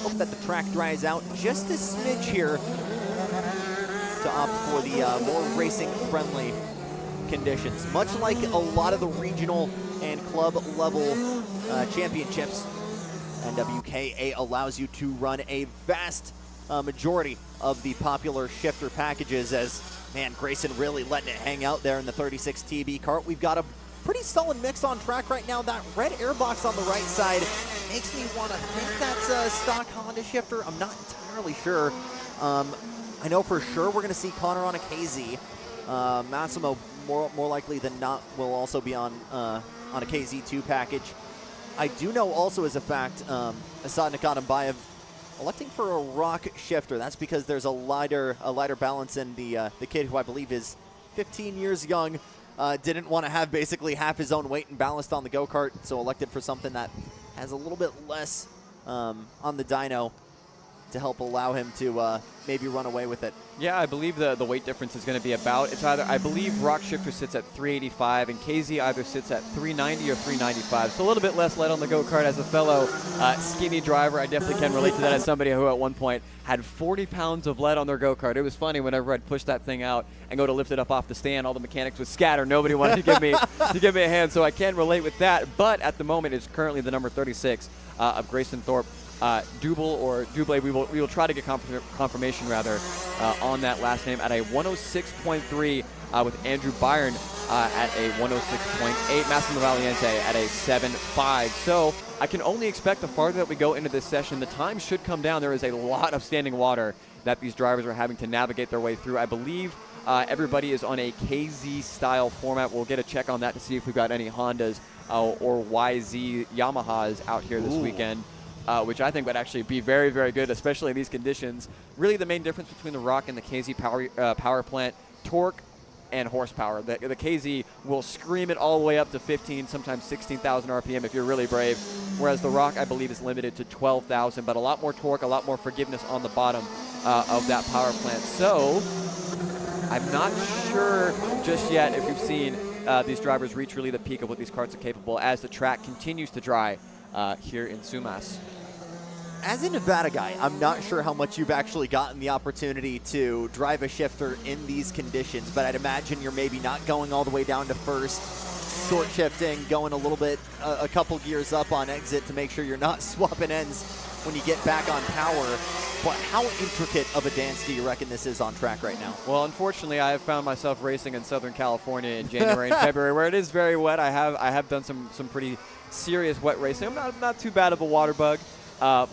hope that the track dries out just a smidge here to opt for the more racing-friendly conditions. Much like a lot of the regional and club level championships, NWKA allows you to run a vast majority of the popular shifter packages, as, man, Grayson really letting it hang out there in the 36 TB kart. We've got a pretty solid mix on track right now. That red airbox on the right side makes me want to think that's a stock Honda shifter. I'm not entirely sure. I know for sure we're going to see Connor on a KZ. Massimo, more likely than not, will also be on a KZ2 package. I do know also as a fact, Asad Nakatambayev electing for a rock shifter. That's because there's a lighter balance, and the kid, who I believe is 15 years young, didn't want to have basically half his own weight and ballast on the go-kart, so elected for something that has a little bit less on the dyno to help allow him to maybe run away with it. Yeah, I believe the weight difference is going to be about, it's either, I believe Rock Shifter sits at 385 and KZ either sits at 390 or 395. So a little bit less lead on the go-kart. As a fellow skinny driver, I definitely can relate to that as somebody who at one point had 40 pounds of lead on their go-kart. It was funny whenever I'd push that thing out and go to lift it up off the stand, all the mechanics would scatter. Nobody wanted to give me a hand, so I can relate with that. But at the moment, it's currently the number 36 of Grayson Thorpe. Double or Double, we will try to get confirmation rather on that last name at a 106.3 with Andrew Byron at a 106.8, Massimo Valiente at a 7.5. So I can only expect the farther that we go into this session, the time should come down. There is a lot of standing water that these drivers are having to navigate their way through. I believe everybody is on a KZ style format. We'll get a check on that to see if we've got any Hondas or YZ Yamahas out here this weekend. Which I think would actually be very, very good, especially in these conditions. Really the main difference between the Rock and the KZ power plant, torque and horsepower. The KZ will scream it all the way up to 15, sometimes 16,000 RPM if you're really brave, whereas the Rock, I believe, is limited to 12,000, but a lot more torque, a lot more forgiveness on the bottom of that power plant. So I'm not sure just yet if we've seen these drivers reach really the peak of what these karts are capable as the track continues to dry here in Sumas. As a Nevada guy, I'm not sure how much you've actually gotten the opportunity to drive a shifter in these conditions, but I'd imagine you're maybe not going all the way down to first, short shifting, going a little bit, a couple gears up on exit to make sure you're not swapping ends when you get back on power. But how intricate of a dance do you reckon this is on track right now? Well, unfortunately, I have found myself racing in Southern California in January and February, where it is very wet. I have done some pretty serious wet racing. I'm not too bad of a water bug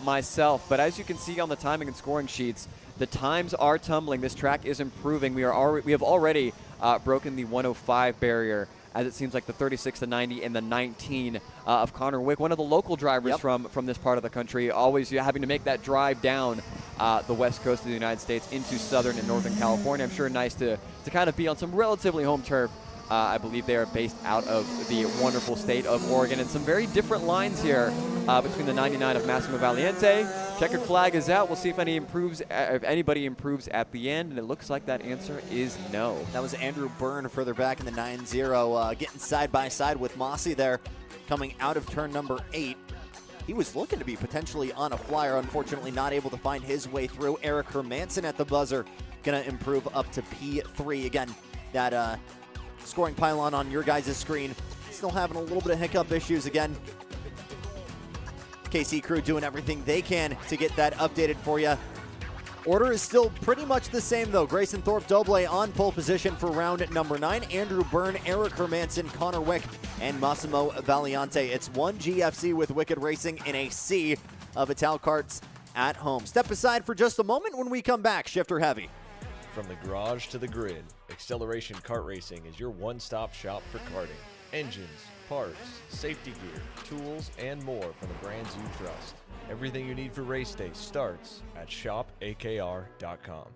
myself, but as you can see on the timing and scoring sheets, the times are tumbling. This track is improving. We have already broken the 105 barrier, as it seems like the 36 to 90 and the 19 of Connor Wick, one of the local drivers from this part of the country, always having to make that drive down the west coast of the United States into Southern and Northern California. I'm sure nice to kind of be on some relatively home turf. I believe they are based out of the wonderful state of Oregon, and some very different lines here between the 99 of Massimo Valiente. Checkered flag is out. We'll see if anybody improves at the end, and it looks like that answer is no. That was Andrew Byrne further back in the 9-0, getting side by side with Mossy there, coming out of turn number 8. He was looking to be potentially on a flyer, unfortunately not able to find his way through. Eric Hermansen at the buzzer, gonna improve up to P3. Again, that scoring pylon on your guys' screen still having a little bit of hiccup issues again. KC crew doing everything they can to get that updated for you. Order is still pretty much the same though. Grayson Thorpe Doble on pole position for round number 9. Andrew Byrne, Eric Hermansen, Connor Wick, and Massimo Valiante. It's one GFC with Wicked Racing in a sea of Ital Karts at home. Step aside for just a moment. When we come back, Shifter Heavy. From the garage to the grid, Acceleration Kart Racing is your one-stop shop for karting. Engines, parts, safety gear, tools, and more from the brands you trust. Everything you need for race day starts at shopakr.com.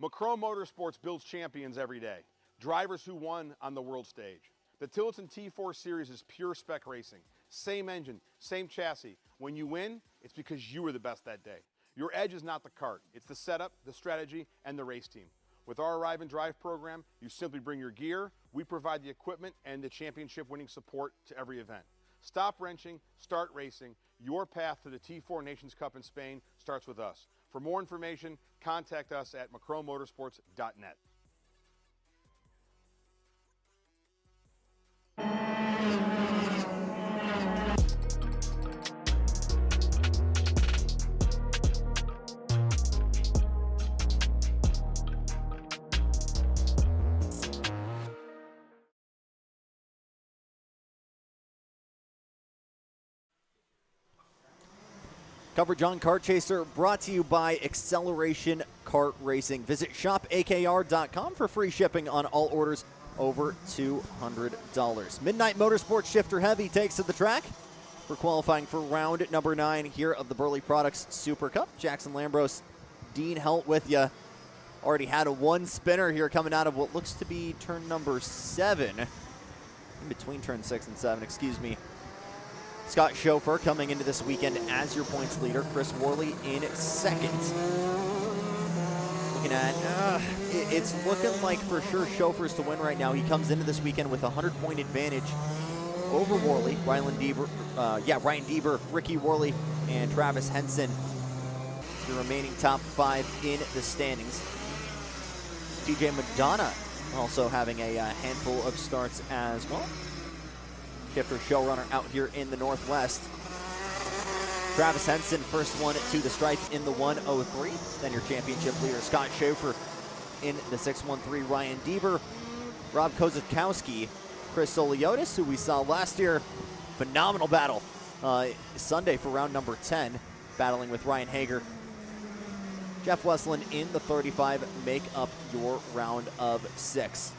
McCrow Motorsports builds champions every day, drivers who won on the world stage. The Tillotson T4 Series is pure spec racing. Same engine, same chassis. When you win, it's because you were the best that day. Your edge is not the kart. It's the setup, the strategy, and the race team. With our Arrive and Drive program, you simply bring your gear, we provide the equipment and the championship-winning support to every event. Stop wrenching, start racing. Your path to the T4 Nations Cup in Spain starts with us. For more information, contact us at macromotorsports.net. Coverage on Kart Chaser brought to you by Acceleration Kart Racing. Visit shopakr.com for free shipping on all orders over $200. Midnight Motorsports Shifter Heavy takes to the track for qualifying for round number 9 here of the Burly Products Super Cup. Jackson Lambros, Dean Helt with you. Already had a one spinner here coming out of what looks to be turn number 7. In between turn 6 and 7, excuse me. Scott Chauffeur coming into this weekend as your points leader. Chris Worley in second. Looking at, it's looking like for sure Chauffeur's to win right now. He comes into this weekend with a 100-point advantage over Worley. Ryan Deaver, Ricky Worley, and Travis Henson, the remaining top 5 in the standings. TJ Madonna also having a handful of starts as well. Shifter showrunner out here in the Northwest. Travis Henson, first one to the stripe in the 103. Then your championship leader, Scott Chauffeur, in the 613. Ryan Deaver, Rob Kozakowski, Chris Soliotis, who we saw last year. Phenomenal battle Sunday for round number 10, battling with Ryan Hager. Jeff Westland in the 35 make up your round of 6.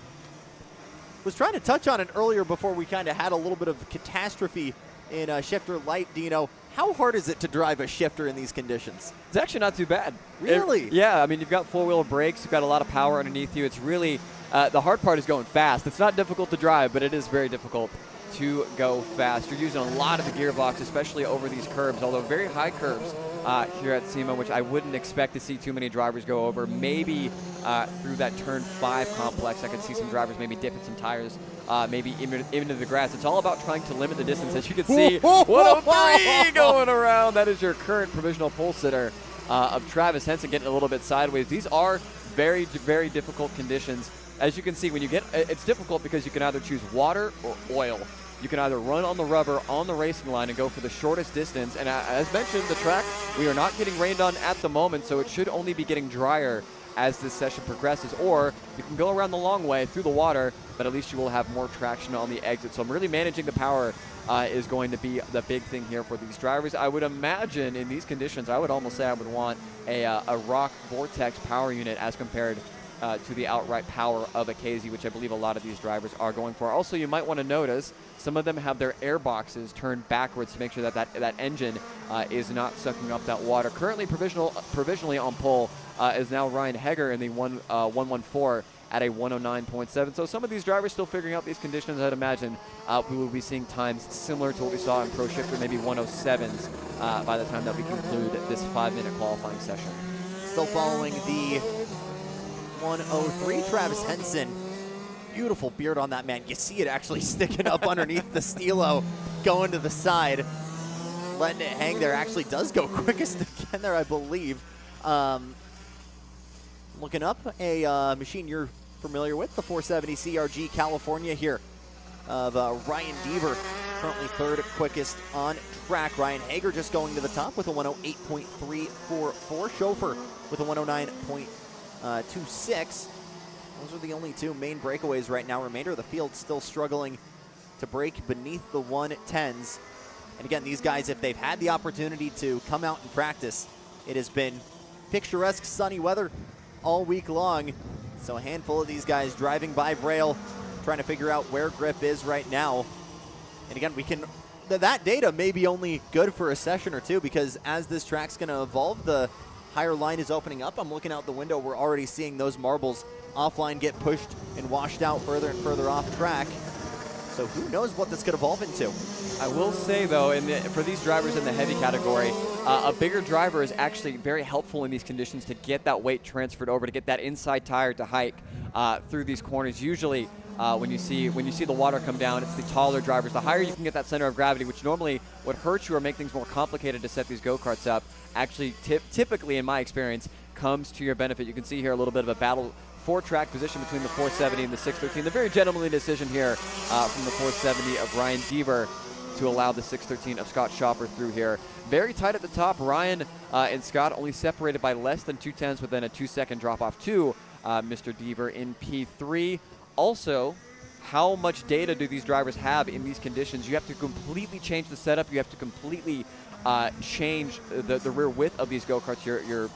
Was trying to touch on it earlier before we kind of had a little bit of catastrophe in Shifter Light. Dino, how hard is it to drive a shifter in these conditions? It's actually not too bad. Really? Yeah, I mean, you've got four-wheel brakes, you've got a lot of power underneath you. It's really, the hard part is going fast. It's not difficult to drive, but it is very difficult to go fast. You're using a lot of the gearbox, especially over these curbs, although very high curbs here at SIMA, which I wouldn't expect to see too many drivers go over. Maybe through that turn 5 complex, I could see some drivers maybe dipping some tires, maybe even into the grass. It's all about trying to limit the distance. As you can see, 103 going around. That is your current provisional pole sitter of Travis Henson getting a little bit sideways. These are very, very difficult conditions. As you can see, when you get, it's difficult because you can either choose water or oil. You can either run on the rubber on the racing line and go for the shortest distance. And as mentioned, the track, we are not getting rained on at the moment, so it should only be getting drier as this session progresses. Or you can go around the long way through the water, but at least you will have more traction on the exit. So I'm really managing the power is going to be the big thing here for these drivers. I would imagine in these conditions, I would almost say I would want a Rock Vortex power unit as compared to the outright power of a KZ, which I believe a lot of these drivers are going for. Also, you might want to notice some of them have their air boxes turned backwards to make sure that that engine is not sucking up that water. Currently provisionally on pole is now Ryan Hager in the 114 at a 109.7. So some of these drivers still figuring out these conditions. I'd imagine we will be seeing times similar to what we saw in Pro Shifter, maybe 107s by the time that we conclude this 5-minute qualifying session. Still following the 103, Travis Henson. Beautiful beard on that man. You see it actually sticking up underneath the stilo, going to the side, letting it hang there. Actually does go quickest again there, I believe. Looking up a machine you're familiar with, the 470 CRG California here of Ryan Deaver, currently 3rd quickest on track. Ryan Hager just going to the top with a 108.344. Chauffeur with a 109.26. Those are the only 2 main breakaways right now. Remainder of the field still struggling to break beneath the 110s. And again, these guys, if they've had the opportunity to come out and practice, it has been picturesque sunny weather all week long. So a handful of these guys driving by Braille, trying to figure out where grip is right now. And again, that data may be only good for a session or 2, because as this track's going to evolve, the higher line is opening up. I'm looking out the window. We're already seeing those marbles offline get pushed and washed out further and further off track. So who knows what this could evolve into. I will say, though, for these drivers in the heavy category, a bigger driver is actually very helpful in these conditions to get that weight transferred over, to get that inside tire to hike through these corners. Usually, when you see the water come down, it's the taller drivers. The higher you can get that center of gravity, which normally would hurt you or make things more complicated to set these go-karts up, actually typically, in my experience, comes to your benefit. You can see here a little bit of a battle for track position between the 470 and the 613. The very gentlemanly decision here from the 470 of Ryan Deaver to allow the 613 of Scott Schoffer through here. Very tight at the top. Ryan and Scott only separated by less than 2/10 within a 2-second drop-off to Mr. Deaver in P3. Also, how much data do these drivers have in these conditions? You have to completely change the setup. You have to completely change the rear width of these go-karts,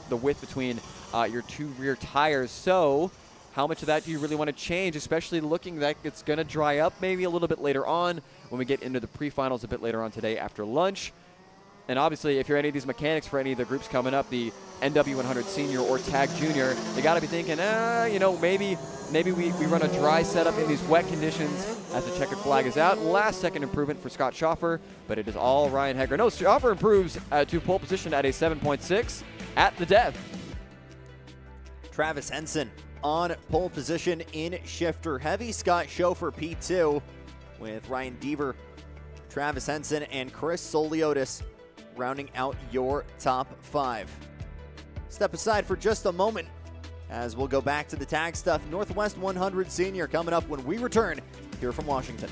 the width between your two rear tires. So how much of that do you really want to change, especially looking like it's going to dry up maybe a little bit later on when we get into the pre-finals a bit later on today after lunch. And obviously, if you're any of these mechanics for any of the groups coming up, the NW100 Senior or Tag Junior, you got to be thinking, maybe we run a dry setup in these wet conditions as the checkered flag is out. Last second improvement for Scott Schoffer, but it is all Ryan Hegger. No, Schoffer improves to pole position at a 7.6 at the death. Travis Henson on pole position in shifter heavy. Scott Schoffer P2 with Ryan Deaver, Travis Henson, and Chris Soliotis rounding out your top 5. Step aside for just a moment as we'll go back to the tag stuff. Northwest 100 Senior coming up when we return here from Washington.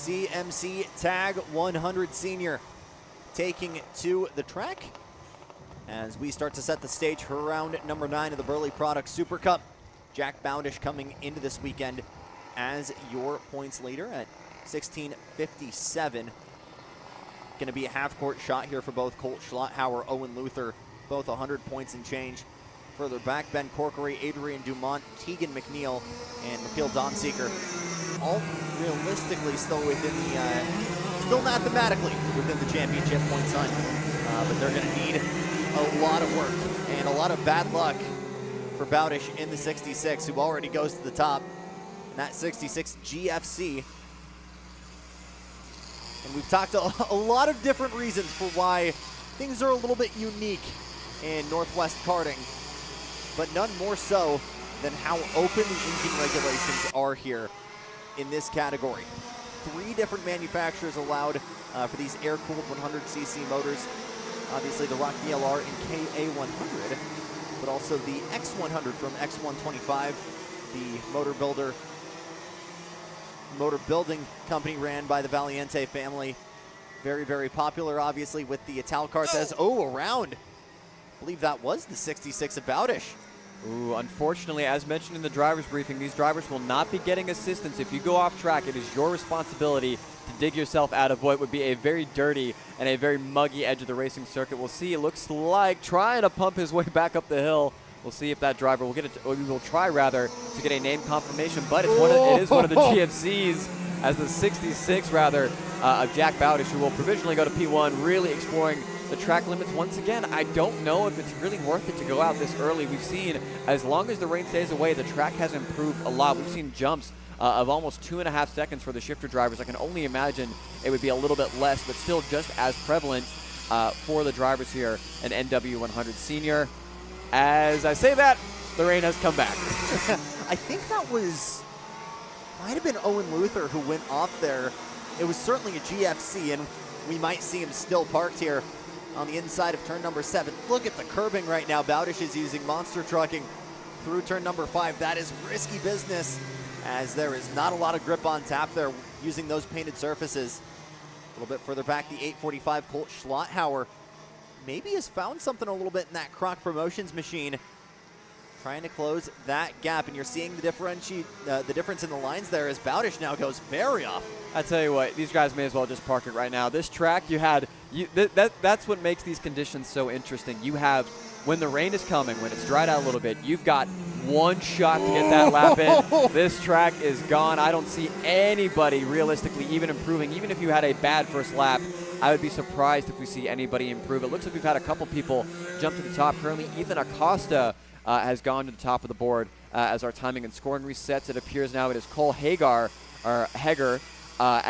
CMC Tag 100 Senior taking to the track as we start to set the stage for round number 9 of the Burly Products Super Cup. Jack Bowdish coming into this weekend as your points leader at 16:57. Going to be a half-court shot here for both Colt Schlotthauer, Owen Luther, both 100 points and change. Further back, Ben Corkery, Adrian Dumont, Tegan McNeil, and McKeel Donseeker. All realistically still within the, still mathematically within the championship points hunt. But they're going to need a lot of work and a lot of bad luck for Bowdish in the 66, who already goes to the top. And that 66 GFC. And we've talked a lot of different reasons for why things are a little bit unique in Northwest karting, but none more so than how open the engine regulations are here in this category. 3 different manufacturers allowed for these air-cooled 100cc motors. Obviously the Rock VLR and KA100, but also the X100 from X125, the motor building company ran by the Valiente family. Very, very popular, obviously, with the Ital Cartes. Around. I believe that was the 66 of Bowdish. Ooh, unfortunately, as mentioned in the driver's briefing, these drivers will not be getting assistance. If you go off track, it is your responsibility to dig yourself out of what would be a very dirty and a very muggy edge of the racing circuit. We'll see, it looks like trying to pump his way back up the hill We'll see if that driver will get it. Or we will try rather to get a name confirmation, but it's it is one of the GFCs as the 66 rather of Jack Bowdish, who will provisionally go to P1, really exploring the track limits once again. I don't know if it's really worth it to go out this early. We've seen, as long as the rain stays away, the track has improved a lot. We've seen jumps of almost 2.5 seconds for the shifter drivers. I can only imagine it would be a little bit less, but still just as prevalent for the drivers here in NW100 Senior. As I say that, the rain has come back. I think that might have been Owen Luther who went off there. It was certainly a GFC, and we might see him still parked here on the inside of turn number 7. Look at the curbing right now. Bowdish is using monster trucking through turn number 5. That is risky business, as there is not a lot of grip on tap there using those painted surfaces. A little bit further back, the 845 Colt Schlotthauer maybe has found something a little bit in that Croc Promotions machine, trying to close that gap, and you're seeing the difference in the lines there as Bowdish now goes very off. I tell you what, these guys may as well just park it right now. This track, that's what makes these conditions so interesting. You have, when the rain is coming, when it's dried out a little bit, you've got one shot to get that lap in. This track is gone. I don't see anybody realistically even improving. Even if you had a bad first lap, I would be surprised if we see anybody improve. It looks like we've had a couple people jump to the top. Currently, Ethan Acosta has gone to the top of the board as our timing and scoring resets. It appears now it is Cole Hager at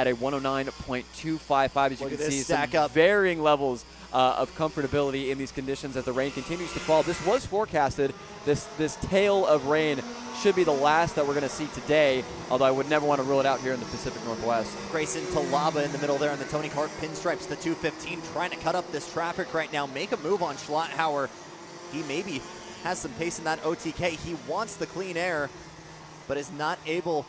a 109.255. As you can see, some varying levels of comfortability in these conditions as the rain continues to fall. This was forecasted. This tail of rain should be the last that we're going to see today, although I would never want to rule it out here in the Pacific Northwest. Grayson Talaba in the middle there in the Tony Kart pinstripes, the 215, trying to cut up this traffic right now, make a move on Schlotthauer. He maybe has some pace in that OTK. He wants the clean air, but is not able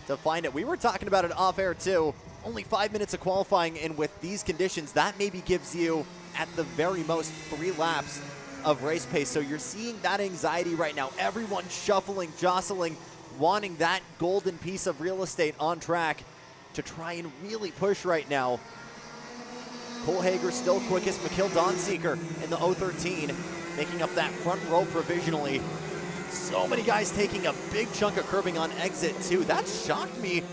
to find it. We were talking about it off air too. Only 5 minutes of qualifying, and with these conditions, that maybe gives you, at the very most, 3 laps of race pace. So you're seeing that anxiety right now. Everyone shuffling, jostling, wanting that golden piece of real estate on track to try and really push right now. Cole Hager still quickest. Mikhail Donseeker in the 013, making up that front row provisionally. So many guys taking a big chunk of curbing on exit too. That shocked me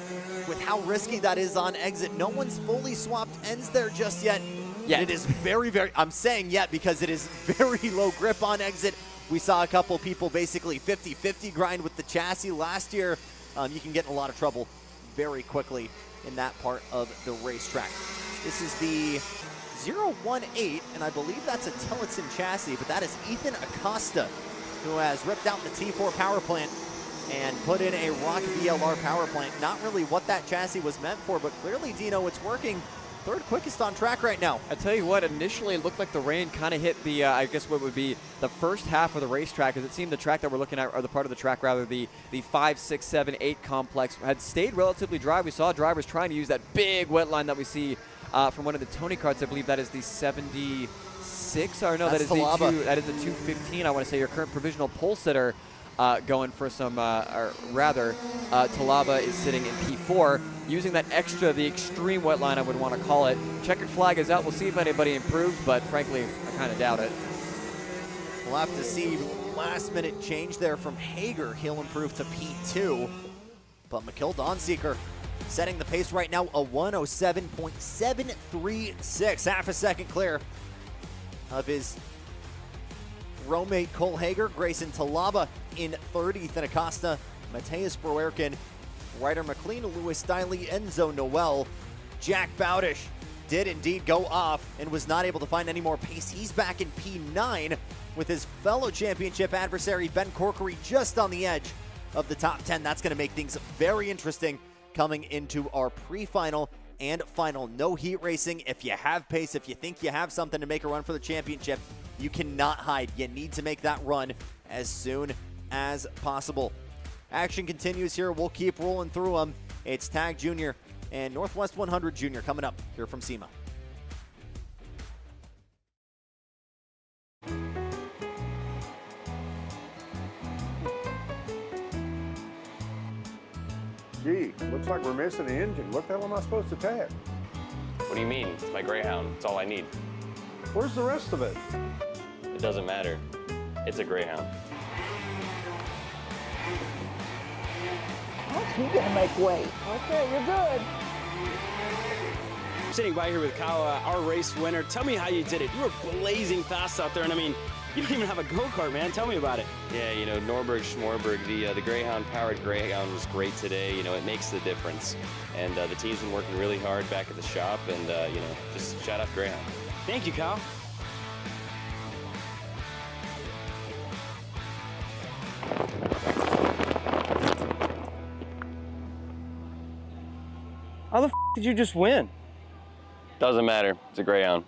with how risky that is on exit. No one's fully swapped ends there just yet. Yeah, it is very, I'm saying yet because it is very low grip on exit. We saw a couple people basically 50-50 grind with the chassis last year. You can get in a lot of trouble very quickly in that part of the racetrack. This is the 018, and I believe that's a Tillotson chassis, but that is Ethan Acosta, who has ripped out the T4 power plant and put in a Rock VLR power plant. Not really what that chassis was meant for, but clearly, Dino, it's working. Third quickest on track right now. I tell you what, initially it looked like the rain kind of hit the, I guess what would be the first half of the racetrack, because it seemed the track that we're looking at, or the part of the track rather, the 5, 6, 7, 8 complex had stayed relatively dry. We saw drivers trying to use that big wet line that we see from one of the Tony Karts. I believe that is the 76, or no, that is the 215. I want to say your current provisional pole sitter going for some, or rather, Talaba is sitting in P4, using that extra, the extreme wet line, I would want to call it. Checkered flag is out. We'll see if anybody improves, but frankly, I kind of doubt it. We'll have to see. Last minute change there from Hager. He'll improve to P2. But Mikhail Donseeker setting the pace right now, a 107.736. Half a second clear of his roommate Cole Hager. Grayson Talaba in 30th, Ethan Acosta, Mateus Broerken, Ryder McLean, Lewis Stiley, Enzo Noel. Jack Bowdish did indeed go off and was not able to find any more pace. He's back in P9 with his fellow championship adversary Ben Corkery just on the edge of the top 10. That's going to make things very interesting coming into our pre-final and final. No heat racing. If you have pace, if you think you have something to make a run for the championship, you cannot hide. You need to make that run as soon as possible. Action continues here. We'll keep rolling through them. It's Tag Junior and Northwest 100 Junior coming up here from SIMA. Gee, looks like we're missing the engine. What the hell am I supposed to tag? What do you mean? It's my Greyhound. It's all I need. Where's the rest of it? It doesn't matter. It's a Greyhound. You're gonna make weight. Okay, you're good. I'm sitting by here with Kyle, our race winner. Tell me how you did it. You were blazing fast out there, and I mean, you don't even have a go-kart, man. Tell me about it. Yeah, you know, Norberg, Schmorberg, the Greyhound-powered Greyhound was great today. You know, it makes the difference. And the team's been working really hard back at the shop, and, you know, just shout out to Greyhound. Thank you, Kyle. How the f did you just win? Doesn't matter. It's a Greyhound.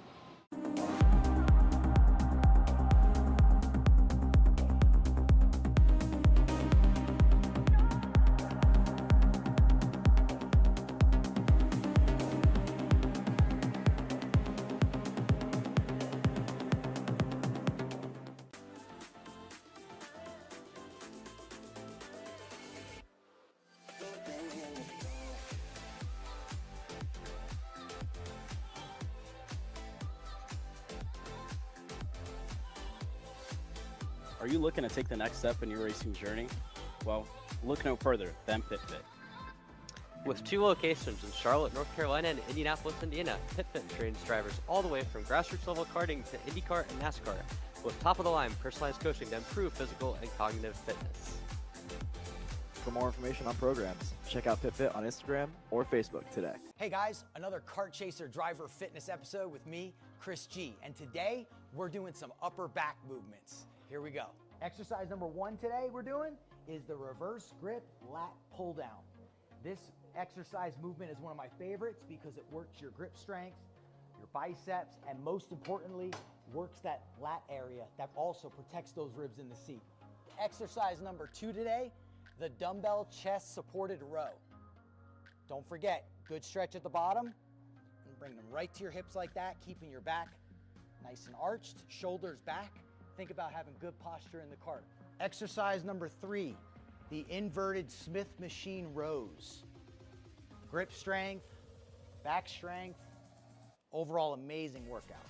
Are you looking to take the next step in your racing journey? Well, look no further than PitFit. With 2 locations in Charlotte, North Carolina and Indianapolis, Indiana, PitFit trains drivers all the way from grassroots level karting to IndyCar and NASCAR with top-of-the-line personalized coaching to improve physical and cognitive fitness. For more information on programs, check out PitFit on Instagram or Facebook today. Hey guys, another Kart Chaser driver fitness episode with me, Chris G. And today we're doing some upper back movements. Here we go. Exercise number 1 today we're doing is the reverse grip lat pull down. This exercise movement is one of my favorites because it works your grip strength, your biceps, and most importantly, works that lat area that also protects those ribs in the seat. Exercise number 2 today, the dumbbell chest supported row. Don't forget, good stretch at the bottom, and bring them right to your hips like that, keeping your back nice and arched, shoulders back. Think about having good posture in the cart. Exercise number 3, the inverted Smith machine rows. Grip strength, back strength, overall amazing workout.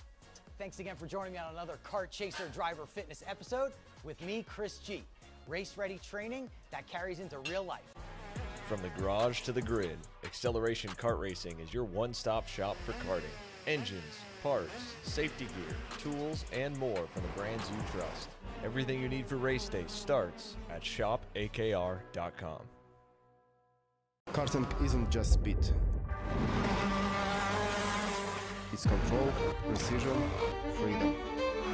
Thanks again for joining me on another Kart Chaser driver fitness episode with me, Chris G. Race ready training that carries into real life. From the garage to the grid, Acceleration Kart Racing is your one-stop shop for karting. Engines, parts, safety gear, tools, and more from the brands you trust. Everything you need for race day starts at shopakr.com. Karting isn't just speed. It's control, precision, freedom.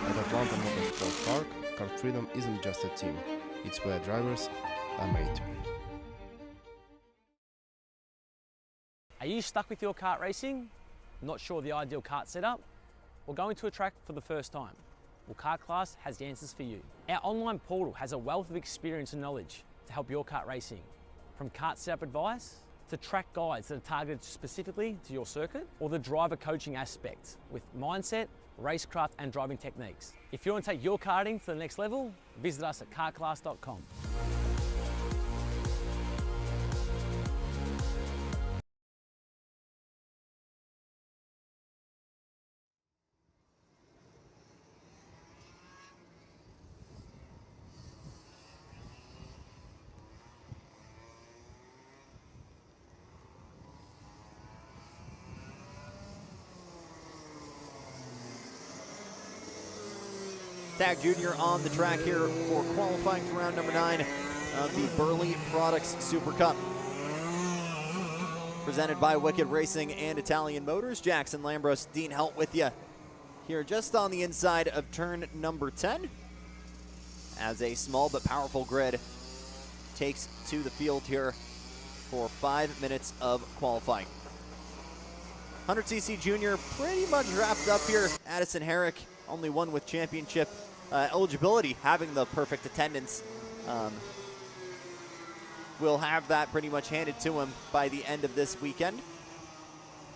At Atlanta Motorsport Park, Kart Freedom isn't just a team. It's where drivers are made. Are you stuck with your kart racing? Not sure the ideal kart setup? Or going to a track for the first time? Well, Kart Class has the answers for you. Our online portal has a wealth of experience and knowledge to help your kart racing. From kart setup advice to track guides that are targeted specifically to your circuit, or the driver coaching aspect with mindset, racecraft and driving techniques. If you want to take your karting to the next level, visit us at kartclass.com. Tag Junior on the track here for qualifying for round number 9 of the Burly Products Super Cup. Presented by Wicked Racing and Italian Motors. Jackson Lambros, Dean Helt with you here just on the inside of turn number 10 as a small but powerful grid takes to the field here for 5 minutes of qualifying. 100cc Junior pretty much wrapped up here. Addison Herrick, only one with championship eligibility, having the perfect attendance. Will have that pretty much handed to him by the end of this weekend.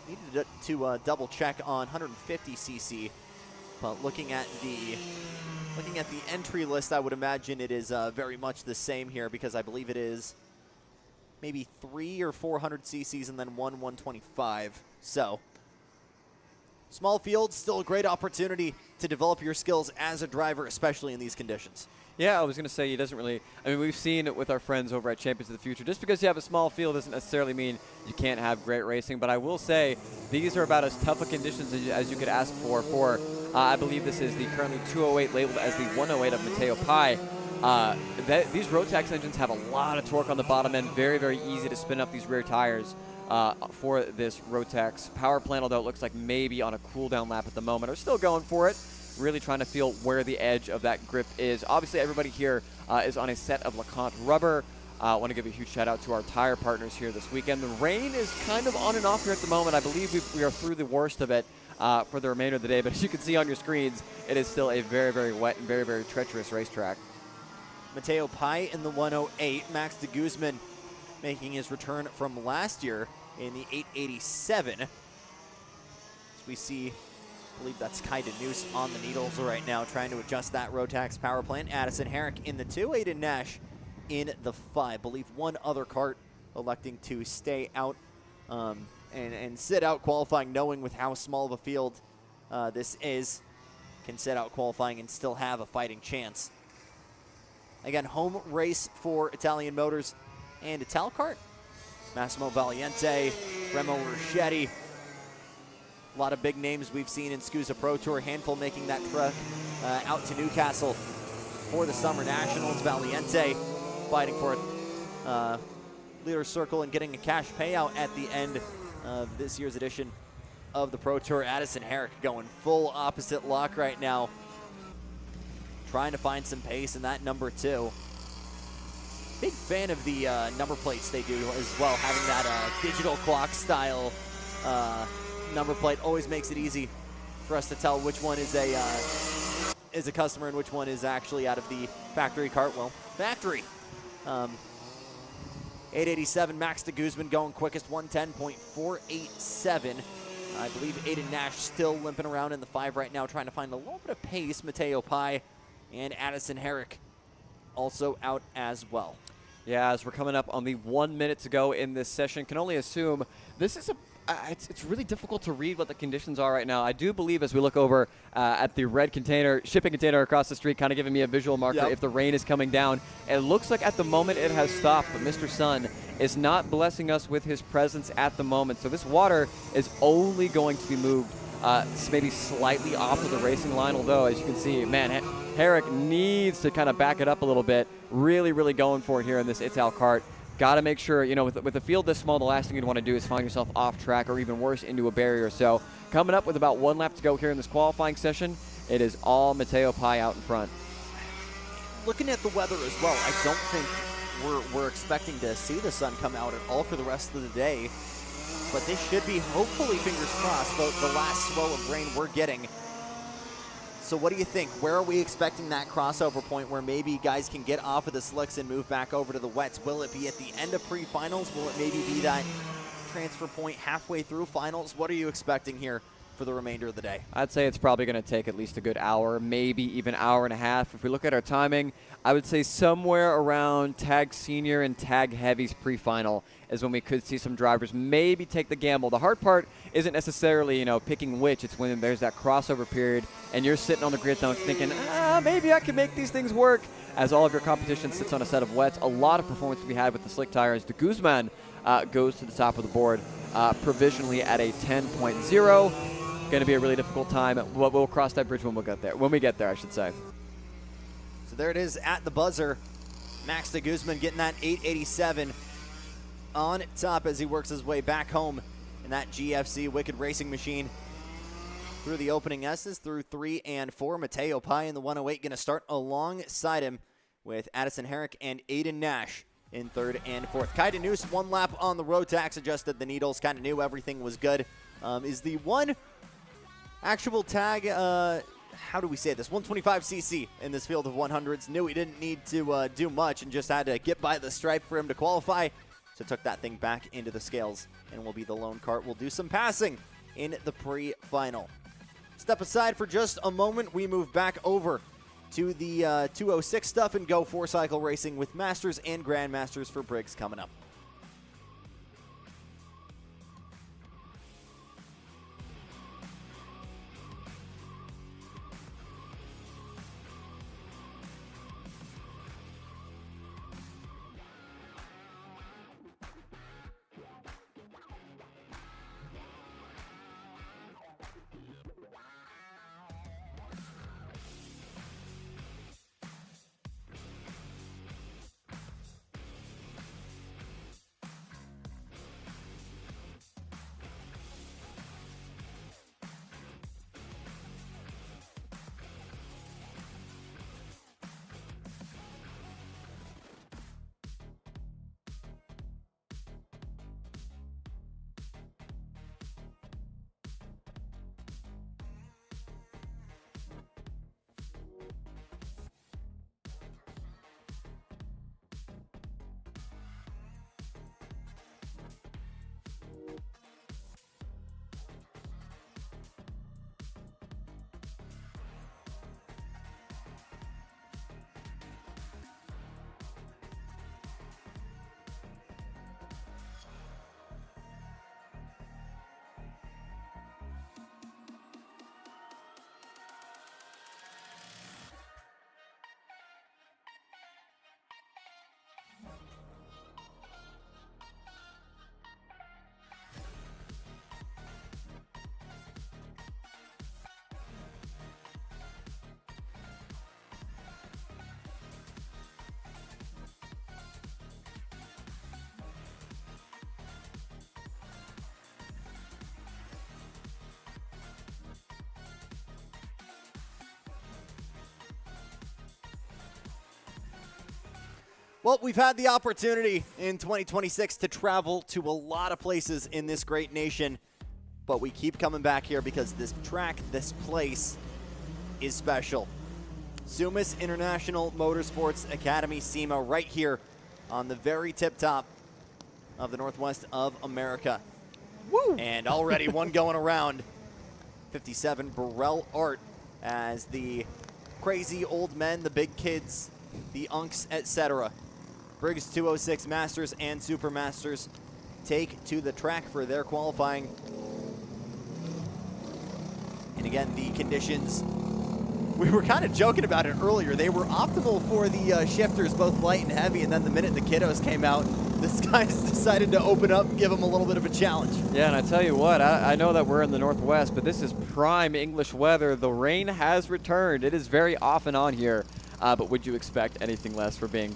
Needed to double check on 150cc, but looking at the entry list, I would imagine it is very much the same here, because I believe it is maybe 3 or 400 cc's and then 125. So small field, still a great opportunity to develop your skills as a driver, especially in these conditions. Yeah, I was going to say he doesn't really. I mean, we've seen it with our friends over at Champions of the Future. Just because you have a small field doesn't necessarily mean you can't have great racing. But I will say these are about as tough a conditions as you could ask for. I believe this is the currently 208 labeled as the 108 of Mateo Pai. These Rotax engines have a lot of torque on the bottom end. Very, very easy to spin up these rear tires for this Rotax power plant. Although it looks like maybe on a cool down lap at the moment. Are still going for it. Really trying to feel where the edge of that grip is. Obviously, everybody here is on a set of LeConte rubber. I want to give a huge shout out to our tire partners here this weekend. The rain is kind of on and off here at the moment. I believe we are through the worst of it for the remainder of the day. But as you can see on your screens, it is still a very, very wet and very, very treacherous racetrack. Mateo Pai in the 108. Max de Guzman making his return from last year in the 887. As we see, I believe that's Kai Deneuve on the needles right now, trying to adjust that Rotax power plant. Addison Herrick in the 2, Aiden Nash in the 5. I believe one other kart electing to stay out and sit out qualifying, knowing with how small of a field this is, can sit out qualifying and still have a fighting chance. Again, home race for Italian Motors and Italkart. Massimo Valiente, Remo Ricchetti. A lot of big names we've seen in SCUSA Pro Tour. Handful making that trek out to Newcastle for the Summer Nationals. Valiente fighting for Leader Circle and getting a cash payout at the end of this year's edition of the Pro Tour. Addison Herrick going full opposite lock right now, trying to find some pace in that number 2. Big fan of the number plates they do as well, having that digital clock style number plate always makes it easy for us to tell which one is a customer and which one is actually out of the factory cart. Well, factory. 887, Max de Guzman going quickest, 110.487. I believe Aiden Nash still limping around in the 5 right now, trying to find a little bit of pace. Mateo Pai and Addison Herrick also out as well. Yeah, as we're coming up on the 1 minute to go in this session, can only assume this is it's really difficult to read what the conditions are right now. I do believe as we look over at the red container, shipping container across the street, kind of giving me a visual marker if the rain is coming down. It looks like at the moment it has stopped, but Mr. Sun is not blessing us with his presence at the moment. So this water is only going to be moved maybe slightly off of the racing line, although as you can see, man, Herrick needs to kind of back it up a little bit. Really, really going for it here in this Italkart. Got to make sure, you know, with a field this small, the last thing you'd want to do is find yourself off track or even worse, into a barrier. So coming up with about 1 lap to go here in this qualifying session, it is all Mateo Pai out in front. Looking at the weather as well, I don't think we're expecting to see the sun come out at all for the rest of the day. But this should be, hopefully, fingers crossed, the last swell of rain we're getting. So what do you think? Where are we expecting that crossover point where maybe guys can get off of the slicks and move back over to the wets? Will it be at the end of pre-finals? Will it maybe be that transfer point halfway through finals? What are you expecting here for the remainder of the day? I'd say it's probably going to take at least a good hour, maybe even hour and a half. If we look at our timing, I would say somewhere around Tag Senior and Tag Heavy's pre-final is when we could see some drivers maybe take the gamble. The hard part isn't necessarily, you know, picking which. It's when there's that crossover period and you're sitting on the grid thinking, maybe I can make these things work, as all of your competition sits on a set of wets. A lot of performance to be had with the slick tires. De Guzman goes to the top of the board provisionally at a 10.0. Going to be a really difficult time. We'll cross that bridge when we get there. When we get there, I should say. So there it is at the buzzer. Max de Guzman getting that 887 on top as he works his way back home in that GFC Wicked Racing Machine. Through the opening S's, through 3 and 4. Mateo Pai in the 108 going to start alongside him with Addison Herrick and Aiden Nash in 3rd and 4th. Kai Deneuve 1 lap on the Rotax, adjusted the needles, kind of knew everything was good. Is the one actual tag, how do we say this, 125cc in this field of 100s. Knew he didn't need to do much and just had to get by the stripe for him to qualify. So took that thing back into the scales and will be the lone kart. We'll do some passing in the pre-final. Step aside for just a moment. We move back over to the 206 stuff and go 4-cycle racing with Masters and Grandmasters for Briggs coming up. Well, we've had the opportunity in 2026 to travel to a lot of places in this great nation, but we keep coming back here because this track, this place is special. Sumas International Motorsports Academy, SIMA, right here on the very tip top of the Northwest of America. Woo! And already one going around. 57 Burrell Art as the crazy old men, the big kids, the unks, etc. Briggs 206 Masters and Super Masters take to the track for their qualifying. And again, the conditions, we were kind of joking about it earlier. They were optimal for the shifters, both light and heavy, and then the minute the kiddos came out, this guy's decided to open up and give them a little bit of a challenge. Yeah, and I tell you what, I know that we're in the Northwest, but this is prime English weather. The rain has returned. It is very off and on here, but would you expect anything less for being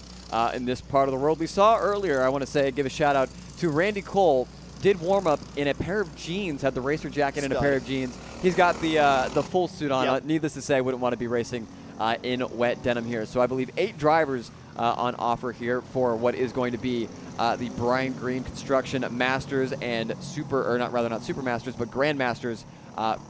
in this part of the world? We saw earlier, I want to say, give a shout out to Randy Cole. Did warm up in a pair of jeans, had the racer jacket and a pair of jeans. He's got the full suit on. Yep. Needless to say, wouldn't want to be racing in wet denim here. So I believe 8 drivers on offer here for what is going to be the Brian Green Construction Masters and not Super Masters, but Grand Masters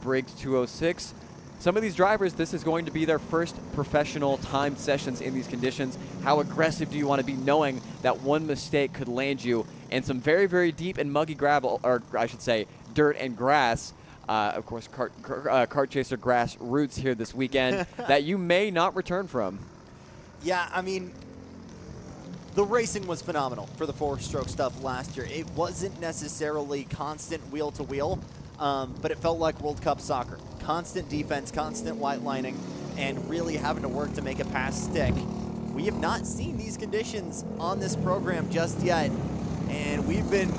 Briggs 206. Some of these drivers, this is going to be their first professional timed sessions in these conditions. How aggressive do you want to be, knowing that one mistake could land you in some very, very deep and muggy gravel, or I should say dirt and grass. Of course, kart chaser grass roots here this weekend that you may not return from. Yeah, I mean, the racing was phenomenal for the 4-stroke stuff last year. It wasn't necessarily constant wheel-to-wheel, but it felt like World Cup soccer. Constant defense, constant white lining, and really having to work to make a pass stick. We have not seen these conditions on this program just yet, and we've been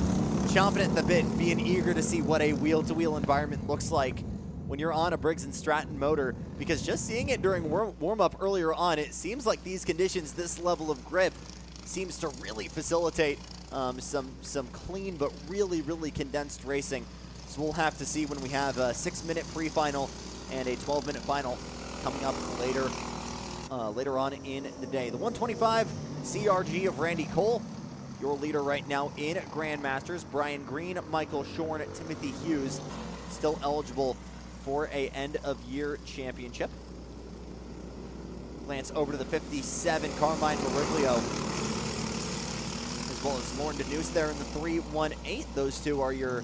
chomping at the bit, being eager to see what a wheel-to-wheel environment looks like when you're on a Briggs & Stratton motor, because just seeing it during warm-up earlier on, it seems like these conditions, this level of grip, seems to really facilitate some clean but really, really condensed racing. So we'll have to see when we have a 6-minute pre-final and a 12-minute final coming up later on in the day. The 125 CRG of Randy Cole, your leader right now in Grandmasters. Brian Green, Michael Shorn, Timothy Hughes, still eligible for a end-of-year championship. Glance over to the 57 Carmine Meriglio, as well as Lauren Denuse there in the 318. Those two are your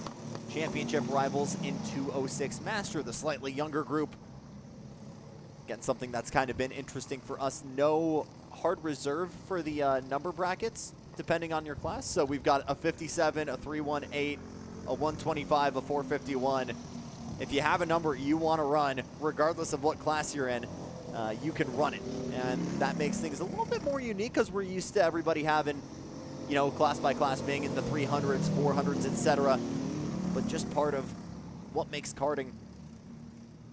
championship rivals in 206 Master, the slightly younger group. Again, something that's kind of been interesting for us. No hard reserve for the number brackets, depending on your class. So we've got a 57, a 318, a 125, a 451. If you have a number you want to run, regardless of what class you're in, you can run it. And that makes things a little bit more unique because we're used to everybody having, you know, class by class being in the 300s, 400s, etc. But just part of what makes karting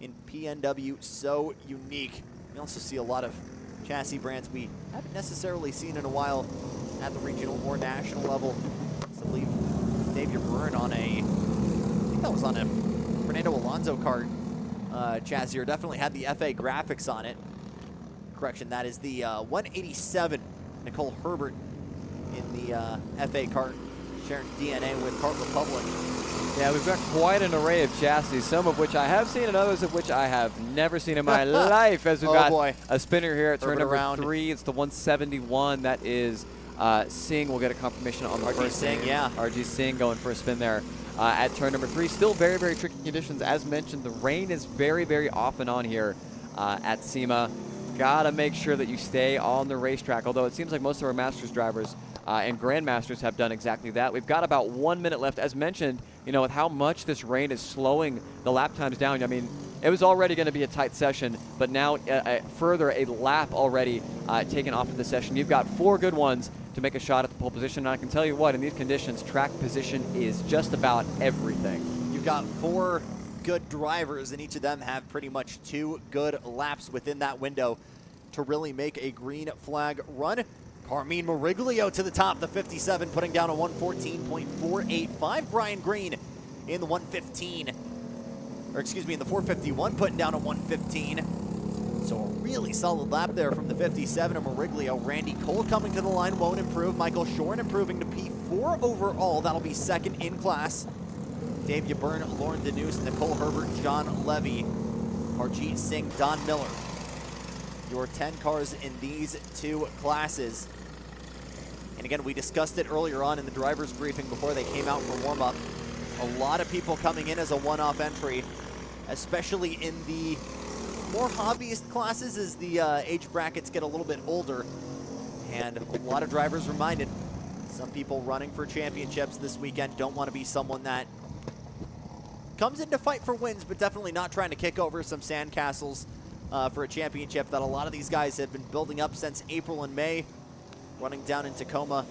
in PNW so unique. We also see a lot of chassis brands we haven't necessarily seen in a while at the regional or national level. So I believe Xavier Byrne on I think that was on a Fernando Alonso kart chassis, or definitely had the FA graphics on it. Correction, that is the 187 Nicole Herbert in the FA kart, sharing DNA with Kart Republic. Yeah, we've got quite an array of chassis, some of which I have seen and others of which I have never seen in my life, as we've got a spinner here at turn number 3. It's the 171. That is Singh. We'll get a confirmation on the first Singh, yeah. RG Singh going for a spin there at turn number 3. Still very, very tricky conditions. As mentioned, the rain is very, very off and on here at SIMA. Gotta make sure that you stay on the racetrack, although it seems like most of our Masters drivers and Grandmasters have done exactly that. We've got about 1 minute left. As mentioned, you know, with how much this rain is slowing the lap times down, I mean, it was already going to be a tight session, but now further a lap already taken off of the session. You've got 4 good ones to make a shot at the pole position, and I can tell you what, in these conditions, track position is just about everything. You've got 4 good drivers, and each of them have pretty much 2 good laps within that window to really make a green flag run. Carmine Meriglio to the top, the 57, putting down a 114.485. Brian Green in the 115, or excuse me, in the 451, putting down a 115. So a really solid lap there from the 57 of Moriglio. Randy Cole coming to the line, won't improve. Michael Shorn improving to P4 overall. That'll be second in class. Dave Yburn, Lauren Denuse, Nicole Herbert, John Levy, Harjeet Singh, Don Miller. Your 10 cars in these two classes. And again, we discussed it earlier on in the driver's briefing before they came out for warm-up. A lot of people coming in as a one-off entry, especially in the more hobbyist classes as the age brackets get a little bit older. And a lot of drivers reminded, some people running for championships this weekend don't want to be someone that comes in to fight for wins, but definitely not trying to kick over some sandcastles for a championship that a lot of these guys have been building up since April and May, running down in Tacoma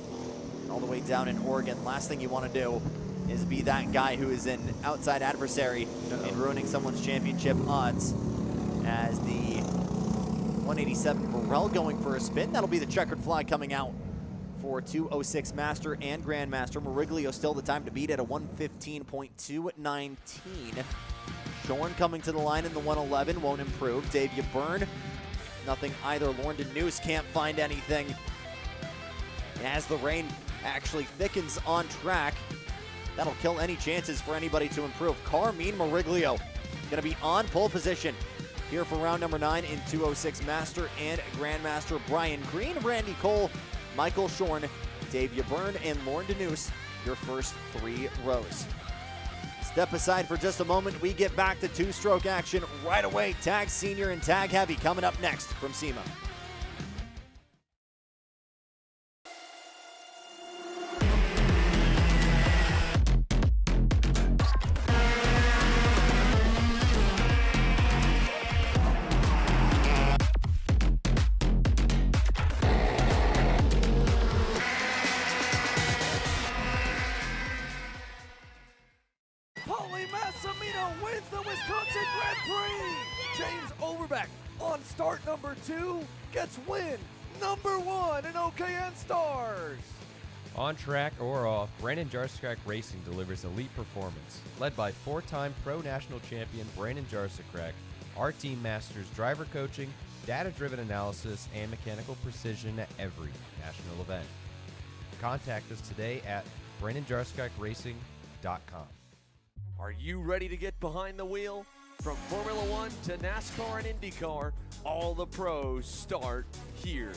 and all the way down in Oregon. Last thing you want to do is be that guy who is an outside adversary and ruining someone's championship odds. As the 187 Burrell going for a spin, that'll be the checkered flag coming out for 206 Master and Grandmaster. Moriglio still the time to beat at a 115.219. Shorn coming to the line in the 111, won't improve. Dave Yburn, nothing either. Lauren Denuse can't find anything. And as the rain actually thickens on track, that'll kill any chances for anybody to improve. Carmine Moriglio gonna be on pole position here for round number 9 in 206 Master and Grandmaster. Brian Green, Randy Cole, Michael Shorn, Dave Yburn, and Lauren Denuse, your first 3 rows. Step aside for just a moment. We get back to two-stroke action right away. Tag Senior and Tag Heavy coming up next from SIMA. Start number 2 gets win number 1 in OKN Stars. On track or off, Brandon Jarsekrak Racing delivers elite performance. Led by 4-time Pro National Champion Brandon Jarsekrak, our team masters driver coaching, data-driven analysis, and mechanical precision at every national event. Contact us today at BrandonJarsekrakracing.com. Are you ready to get behind the wheel? From Formula One to NASCAR and IndyCar, all the pros start here.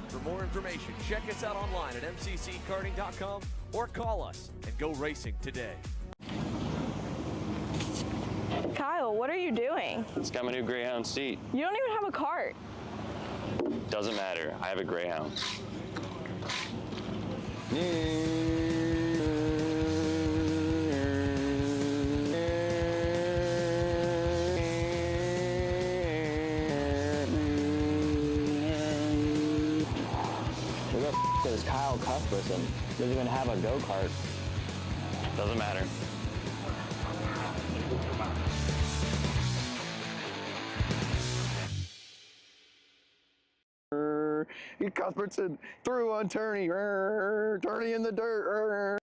For more information, check us out online at mcckarting.com or call us and go racing today. Kyle, what are you doing? It's got my new Greyhound seat. You don't even have a cart. Doesn't matter. I have a Greyhound. Who the f is Kyle Cuthbertson? Doesn't even have a go-kart. Doesn't matter. Cuthbertson through on Turney. Turney in the dirt.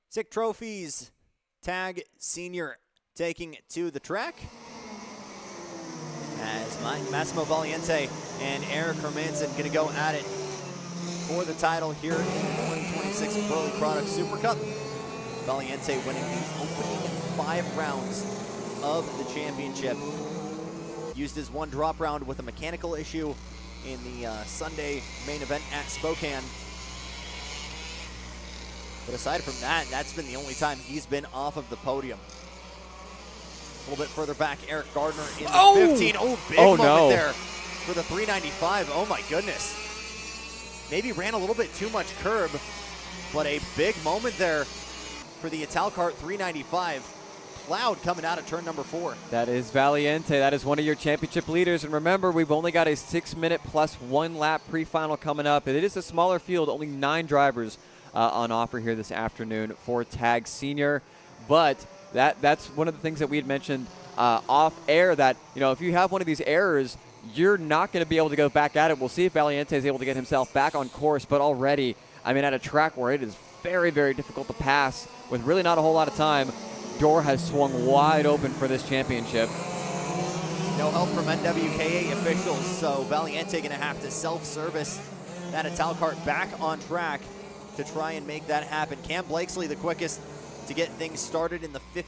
Sick trophies. Tag Senior taking to the track. As Massimo Valiente and Eric Hermanson going to go at it for the title here in the 2026 Burly Products Super Cup. Valiente winning the opening 5 rounds of the championship. Used his one drop round with a mechanical issue in the Sunday main event at Spokane. But aside from that, that's been the only time he's been off of the podium. A little bit further back, Eric Gardner in the 15. Oh, big moment there for the 395. Oh my goodness. Maybe ran a little bit too much curb, but a big moment there for the Italkart 395. Cloud coming out of turn number 4. That is Valiente. That is one of your championship leaders. And remember, we've only got a 6-minute plus 1 lap pre-final coming up. It is a smaller field, only 9 drivers on offer here this afternoon for Tag Senior. but that's one of the things that we had mentioned off air, that, you know, if you have one of these errors, you're not going to be able to go back at it. We'll see if Valiente is able to get himself back on course, but already, I mean, at a track where it is very, very difficult to pass with really not a whole lot of time, door has swung wide open for this championship. No help from NWKA officials, so Valiente going to have to self-service that Italkart back on track to try and make that happen. Cam Blakesley, the quickest to get things started in the 10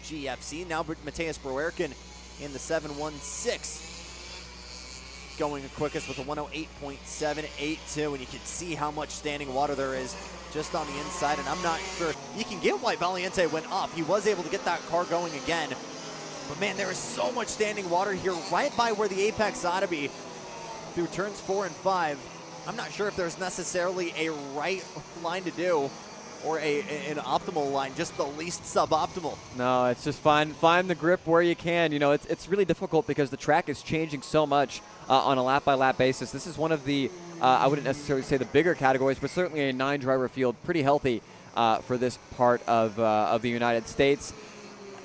GFC. Now Mateus Broerken in the 7.16, going the quickest with a 108.782, and you can see how much standing water there is just on the inside, and I'm not sure. You can get why Valiente went off. He was able to get that car going again, but man, there is so much standing water here right by where the apex ought to be through turns 4 and 5. I'm not sure if there's necessarily a right line to do or an optimal line, just the least suboptimal. No, it's just find the grip where you can. You know, it's really difficult because the track is changing so much on a lap-by-lap basis. This is one of the, I wouldn't necessarily say the bigger categories, but certainly a 9-driver field, pretty healthy for this part of the United States.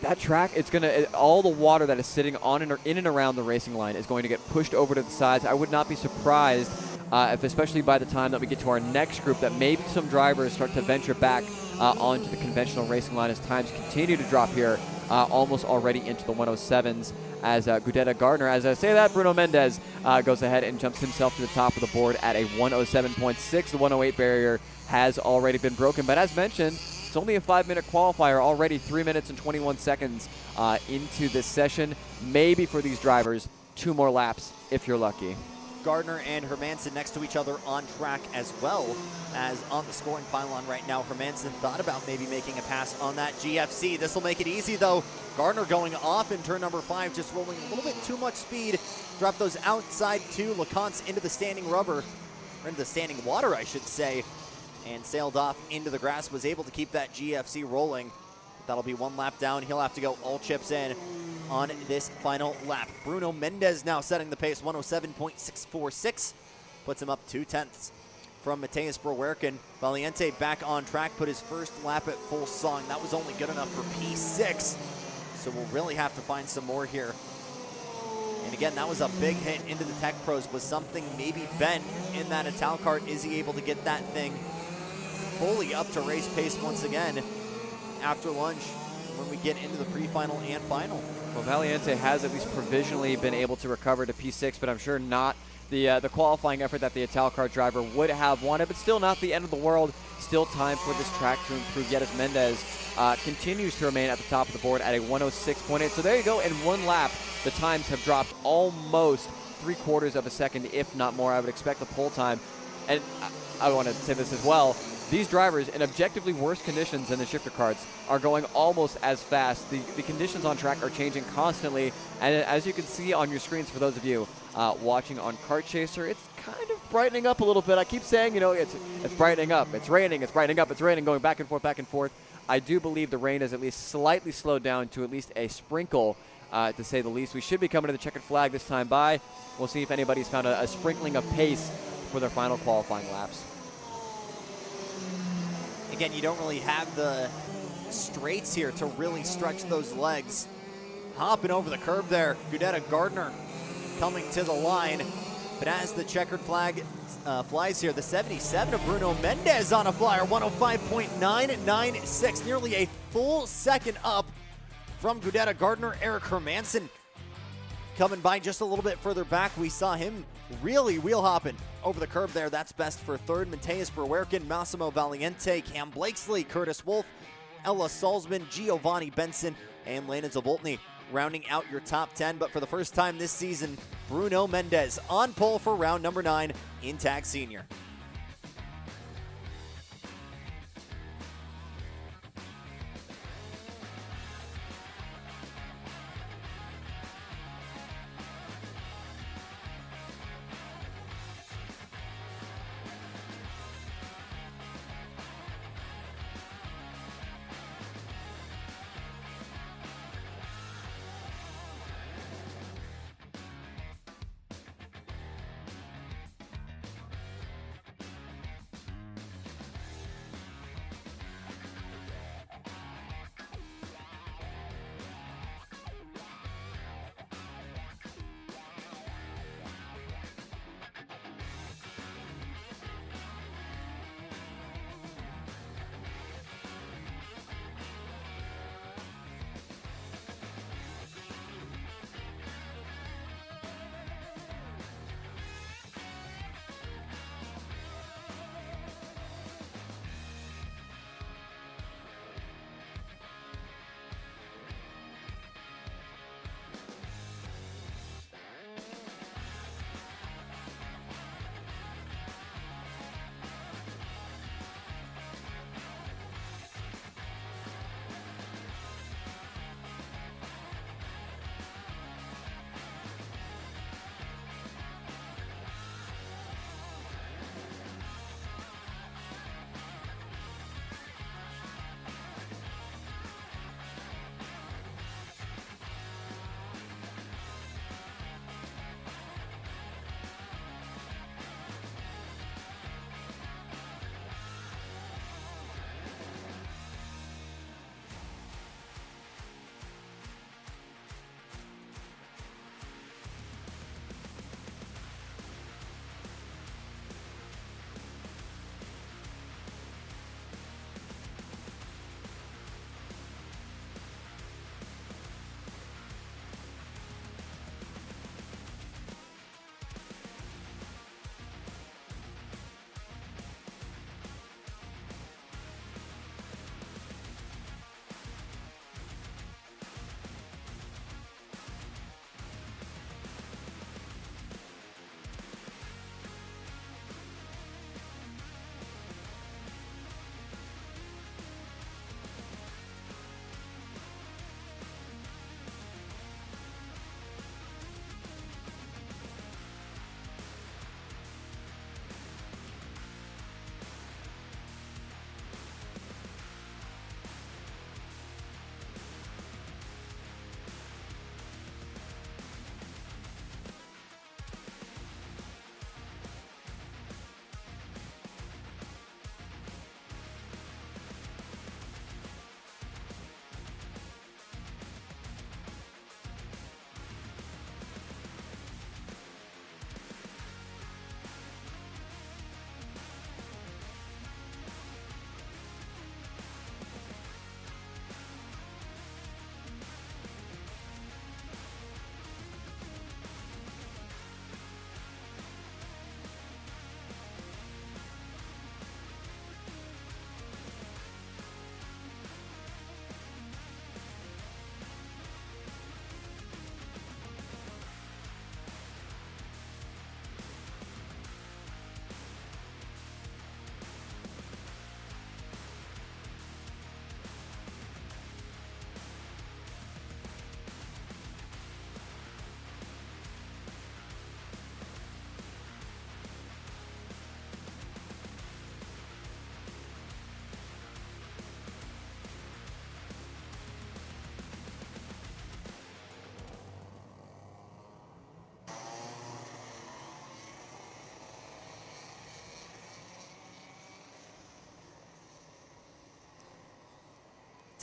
That track, it's going to, all the water that is sitting on and in and around the racing line is going to get pushed over to the sides. I would not be surprised if, especially by the time that we get to our next group, that maybe some drivers start to venture back onto the conventional racing line as times continue to drop here, almost already into the 107s, as Gudetta Gardner, as I say that, Bruno Mendez goes ahead and jumps himself to the top of the board at a 107.6. The 108 barrier has already been broken, but as mentioned, it's only a 5-minute qualifier, already 3 minutes and 21 seconds into this session. Maybe for these drivers, 2 more laps if you're lucky. Gardner and Hermansen next to each other on track, as well as on the scoring pylon right now. Hermansen thought about maybe making a pass on that GFC. This will make it easy, though. Gardner going off in turn number 5, just rolling a little bit too much speed. Drop those outside 2 LeConte into the standing rubber, or into the standing water, I should say, and sailed off into the grass. Was able to keep that GFC rolling. That'll be 1 lap down. He'll have to go all chips in on this final lap. Bruno Mendez now setting the pace, 107.646. Puts him up 0.2 from Mateus Broerken. Valiente back on track, put his first lap at full song. That was only good enough for P6, so we'll really have to find some more here. And again, that was a big hit into the Tech Pros. Was something maybe bent in that Italkart? Is he able to get that thing fully up to race pace once again after lunch when we get into the pre-final and final? Well, Valiente has at least provisionally been able to recover to P6, but I'm sure not the qualifying effort that the Italkart driver would have wanted, but still not the end of the world. Still time for this track to improve, yet as Mendez continues to remain at the top of the board at a 106.8. So there you go, in 1 lap, the times have dropped almost 3/4 of a second, if not more. I would expect the pole time, and I want to say this as well, these drivers in objectively worse conditions than the shifter karts are going almost as fast. The conditions on track are changing constantly, and as you can see on your screens for those of you watching on Kart Chaser, it's kind of brightening up a little bit. I keep saying, you know, it's brightening up, it's raining, it's brightening up, it's raining, going back and forth, back and forth. I do believe the rain has at least slightly slowed down to at least a sprinkle, to say the least. We should be coming to the checkered flag this time by. We'll see if anybody's found a sprinkling of pace for their final qualifying laps. Again, you don't really have the straights here to really stretch those legs. Hopping over the curb there, Gudetta Gardner coming to the line. But as the checkered flag flies here, the 77 of Bruno Mendez on a flyer, 105.996, nearly a full second up from Gudetta Gardner. Eric Hermansen coming by just a little bit further back. We saw him really wheel hopping over the curb there. That's best for 3rd. Mateus Broerken, Massimo Valiente, Cam Blakesley, Curtis Wolf, Ella Salzman, Giovanni Benson, and Lena Zaboltny rounding out your top 10. But for the first time this season, Bruno Mendez on pole for round number 9 in Tag Senior.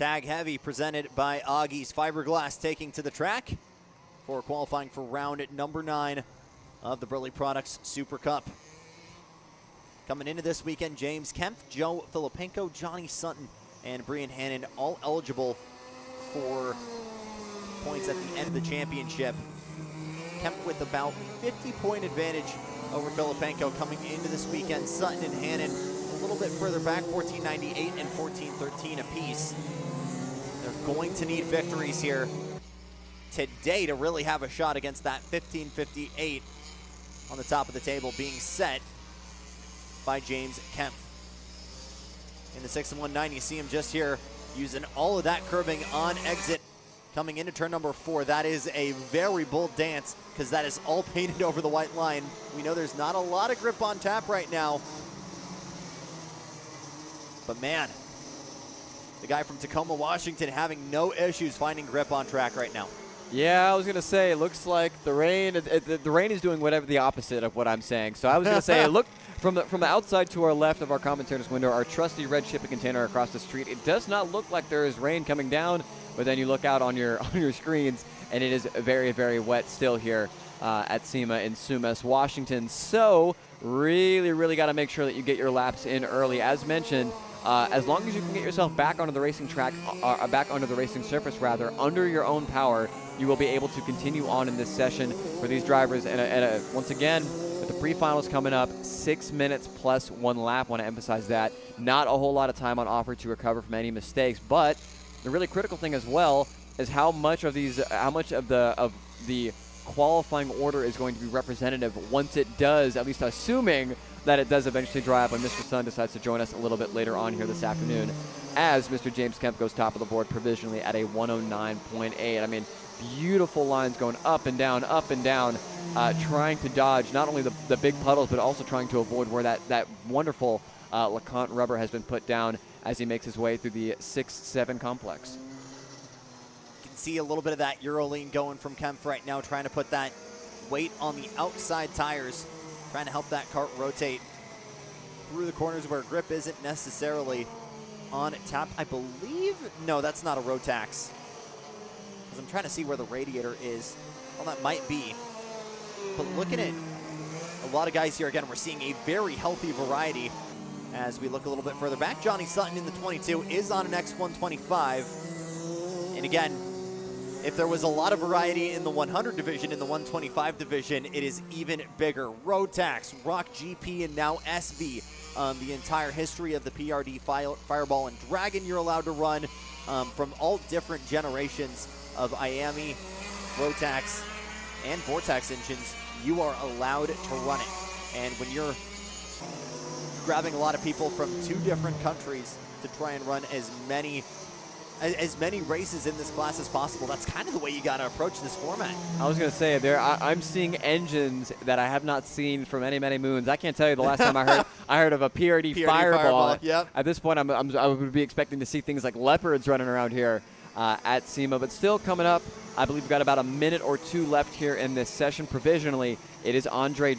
Tag Heavy presented by Augie's Fiberglass taking to the track for qualifying for round number 9 of the Burly Products Super Cup. Coming into this weekend, James Kemp, Joe Filipenko, Johnny Sutton, and Brian Hannon all eligible for points at the end of the championship. Kemp with about 50-point advantage over Filipenko coming into this weekend. Sutton and Hannon a little bit further back, 1498 and 1413 apiece. They're going to need victories here today to really have a shot against that 1558 on the top of the table being set by James Kemp. In the 6 and 190, you see him just here using all of that curbing on exit coming into turn number 4. That is a very bold dance because that is all painted over the white line. We know there's not a lot of grip on tap right now. But man, the guy from Tacoma, Washington having no issues finding grip on track right now. Yeah, I was going to say, it looks like the rain is doing whatever the opposite of what I'm saying. So I was going to say, look, from the outside to our left of our commentator's window, our trusty red shipping container across the street, it does not look like there is rain coming down, but then you look out on your screens, and it is very, very wet still here at SIMA in Sumas, Washington. So really, really got to make sure that you get your laps in early. As mentioned, as long as you can get yourself back onto the racing track, back onto the racing surface rather, under your own power, you will be able to continue on in this session for these drivers. And once again, with the pre-finals coming up, 6 minutes plus 1 lap. Want to emphasize that. Not a whole lot of time on offer to recover from any mistakes, but the really critical thing as well is how much of the qualifying order is going to be representative once it does, at least assuming that it does eventually dry up when Mr. Sun decides to join us a little bit later on here this afternoon, as Mr. James Kemp goes top of the board provisionally at a 109.8. I mean, beautiful lines going up and down, trying to dodge not only the big puddles, but also trying to avoid where that wonderful LeConte rubber has been put down as he makes his way through the 6-7 complex. You can see a little bit of that Eurolean going from Kemp right now, trying to put that weight on the outside tires, trying to help that kart rotate through the corners where grip isn't necessarily on tap. I believe, no, that's not a Rotax. Because I'm trying to see where the radiator is. Well, that might be. But looking at a lot of guys here, again, we're seeing a very healthy variety as we look a little bit further back. Johnny Sutton in the 22 is on an X125. And again, if there was a lot of variety in the 100 division, in the 125 division, it is even bigger. Rotax, Rock GP, and now SV. The entire history of the PRD Fireball and Dragon you're allowed to run from all different generations of IAMI, Rotax, and Vortex engines. You are allowed to run it. And when you're grabbing a lot of people from 2 different countries to try and run as many races in this class as possible, that's kind of the way you got to approach this format. I was going to say, I'm seeing engines that I have not seen for many, many moons. I can't tell you the last time I heard of a PRD Fireball. Yep. At this point, I would be expecting to see things like leopards running around here at SIMA, but still coming up. I believe we've got about a minute or 2 left here in this session. Provisionally, it is Andy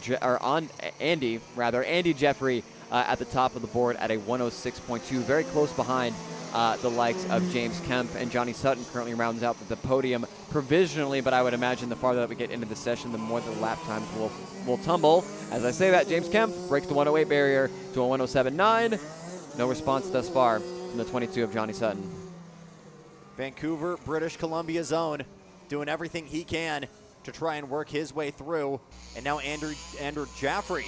Jeffrey at the top of the board at a 106.2, very close behind the likes of James Kemp, and Johnny Sutton currently rounds out the podium provisionally, but I would imagine the farther that we get into the session, the more the lap times will tumble. As I say that, James Kemp breaks the 108 barrier to a 107.9. No response thus far from the 22 of Johnny Sutton. Vancouver, British Columbia zone, doing everything he can to try and work his way through. And now Andrew Jaffrey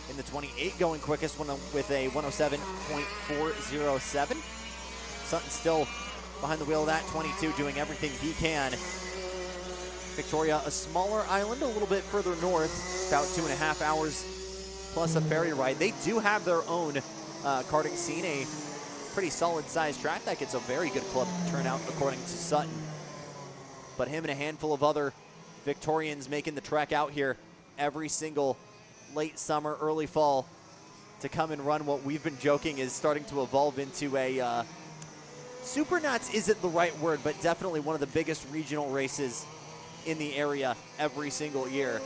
in the 28 going quickest with a 107.407. Sutton still behind the wheel of that 22, doing everything he can. Victoria, a smaller island, a little bit further north, about 2.5 hours plus a ferry ride. They do have their own karting scene, a pretty solid sized track that gets a very good club turnout according to Sutton. But him and a handful of other Victorians making the trek out here every single late summer, early fall to come and run what we've been joking is starting to evolve into a Super Nuts isn't the right word, but definitely one of the biggest regional races in the area every single year.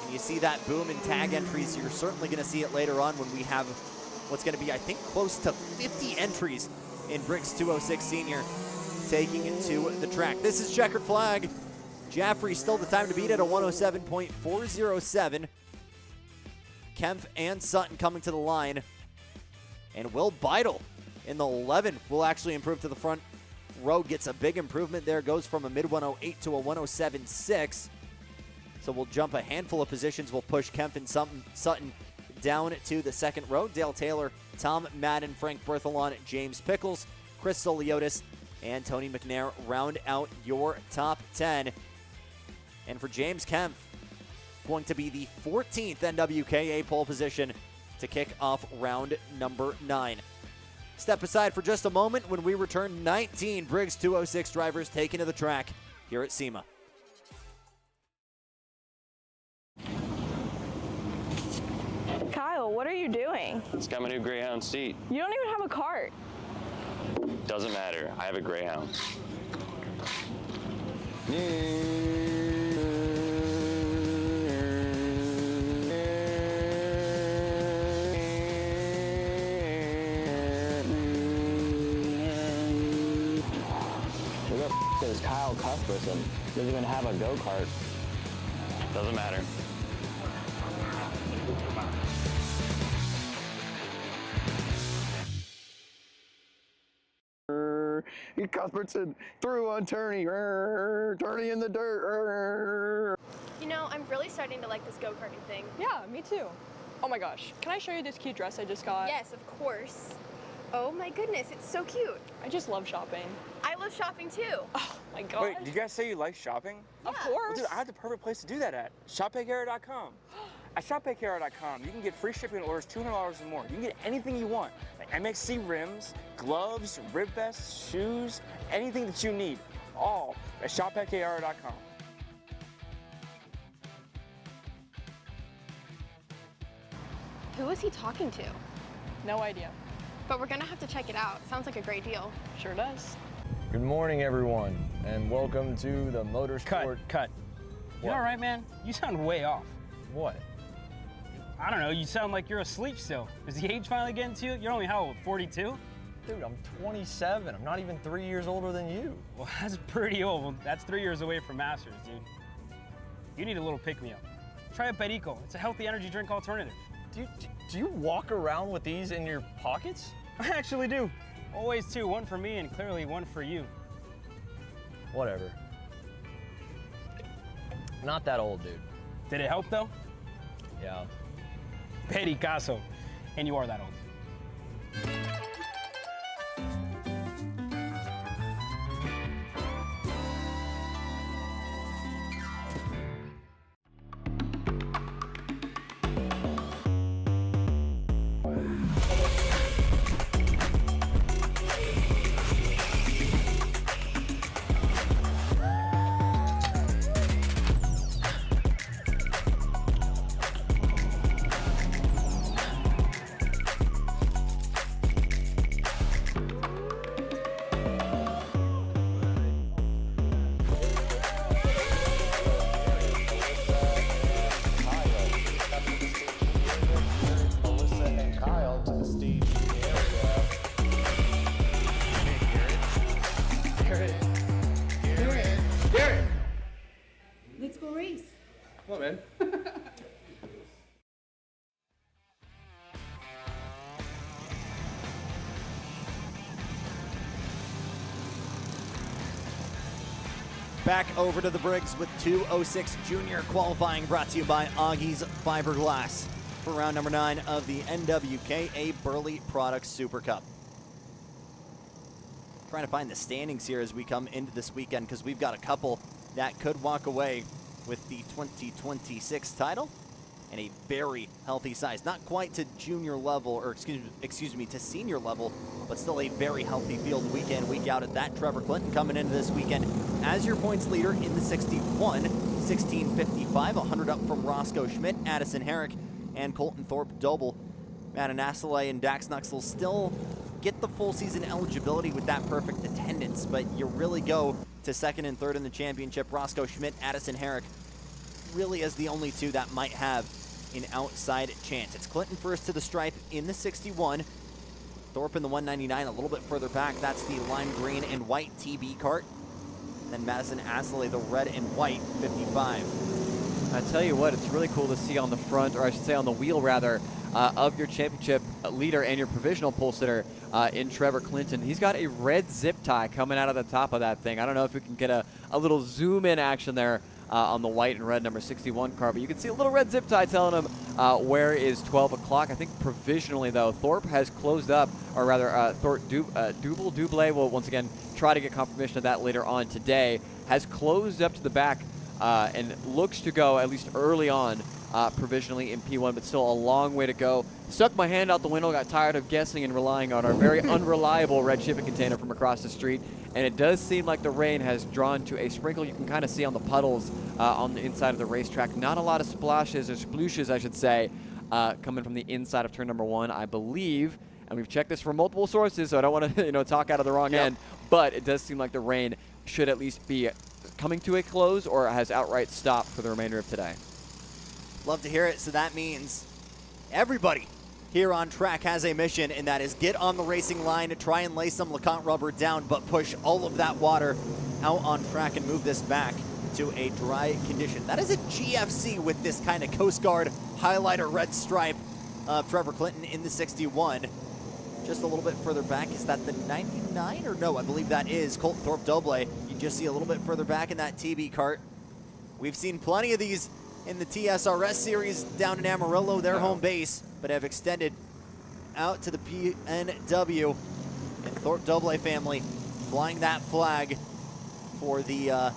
And you see that boom in tag entries. You're certainly going to see it later on when we have what's going to be, I think, close to 50 entries in Briggs 206 Senior taking it to the track. This is checkered flag. Jaffrey still the time to beat at a 107.407. Kempf and Sutton coming to the line. And Will Beidel in the 11 will actually improve to the front row. Gets a big improvement there. Goes from a mid-108 to a 107.6. So we'll jump a handful of positions. We'll push Kempf and Sutton down to the second row. Dale Taylor, Tom Madden, Frank Berthelon, James Pickles, Chris Soliotis, and Tony McNair round out your top 10. And for James Kempf, going to be the 14th NWKA pole position to kick off round number 9. Step aside for just a moment. When we return, 19 Briggs 206 drivers taken to the track here at SIMA. Kyle, what are you doing? It's got my new Greyhound seat. You don't even have a cart. Doesn't matter. I have a Greyhound. Who the f is Kyle Cuthbertson? Doesn't even have a go-kart. Doesn't matter. Cuthbertson through on Turney. Turney in the dirt. You know, I'm really starting to like this go-karting thing. Yeah, me too. Oh my gosh, can I show you this cute dress I just got? Yes, of course. Oh my goodness, it's so cute. I just love shopping. I love shopping too. Oh my god. Wait, did you guys say you like shopping? Yeah. Of course. Well, dude, I have the perfect place to do that at. ShopPayCara.com. At ShopPayCara.com, you can get free shipping on orders $200 or more. You can get anything you want. Like MXC rims, gloves, rib vests, shoes, anything that you need. All at ShopPayCara.com. Who is he talking to? No idea. But we're gonna have to check it out. Sounds like a great deal. Sure does. Good morning, everyone, and welcome to the Motorsport. Cut. You all right, man? You sound way off. What? I don't know, you sound like you're asleep still. Is the age finally getting to you? You're only how old, 42? Dude, I'm 27. I'm not even 3 years older than you. Well, that's pretty old. That's 3 years away from Masters, dude. You need a little pick-me-up. Try a Perico. It's a healthy energy drink alternative. Do you walk around with these in your pockets? I actually do. Always two, one for me and clearly one for you. Whatever. Not that old, dude. Did it help though? Yeah. Pericazo. And you are that old. Let's go race. Come on, man. Back over to the Briggs with 206 Junior qualifying, brought to you by Augie's Fiberglass for round number 9 of the NWKA Burly Products Super Cup. Trying to find the standings here as we come into this weekend, because we've got a couple that could walk away with the 2026 title and a very healthy size. Not quite to junior level, or excuse me, to senior level, but still a very healthy field week in, week out at that. Trevor Clinton coming into this weekend as your points leader in the 61, 1655, 100 up from Roscoe Schmidt, Addison Herrick, and Colton Thorpe Doble. Matt Anasalay and Dax Nuxel still get the full season eligibility with that perfect attendance, but you really go to second and third in the championship. Roscoe Schmidt, Addison Herrick really as the only two that might have an outside chance. It's Clinton first to the stripe in the 61, Thorpe in the 199 a little bit further back. That's the lime green and white TB kart. Then Madison Asley, the red and white 55. I tell you what, it's really cool to see on the front, or I should say on the wheel rather, of your championship leader and your provisional pole sitter in Trevor Clinton. He's got a red zip tie coming out of the top of that thing. I don't know if we can get a little zoom in action there on the white and red number 61 car, but you can see a little red zip tie telling him where is 12 o'clock. I think provisionally, though, Thorpe has closed up, or rather Thorpe Duble will once again try to get confirmation of that later on today, has closed up to the back and looks to go, at least early on, provisionally in P1, but still a long way to go. Stuck my hand out the window, got tired of guessing and relying on our very unreliable red shipping container from across the street, and it does seem like the rain has drawn to a sprinkle. You can kind of see on the puddles on the inside of the racetrack. Not a lot of splashes, or splooshes, I should say, coming from the inside of turn number 1, I believe. And we've checked this from multiple sources, so I don't want to talk out of the wrong end, but it does seem like the rain should at least be coming to a close or has outright stopped for the remainder of today. Love to hear it. So that means everybody here on track has a mission, and that is get on the racing line to try and lay some LeConte rubber down, but push all of that water out on track and move this back to a dry condition. That is a GFC with this kind of Coast Guard highlighter red stripe of Trevor Clinton in the 61. Just a little bit further back, is that the 99? Or no, I believe that is Colt Thorpe Doble. You can just see a little bit further back in that TB kart. We've seen plenty of these in the TSRS series down in Amarillo, their home base, but have extended out to the PNW and Thorpe Doble family flying that flag for the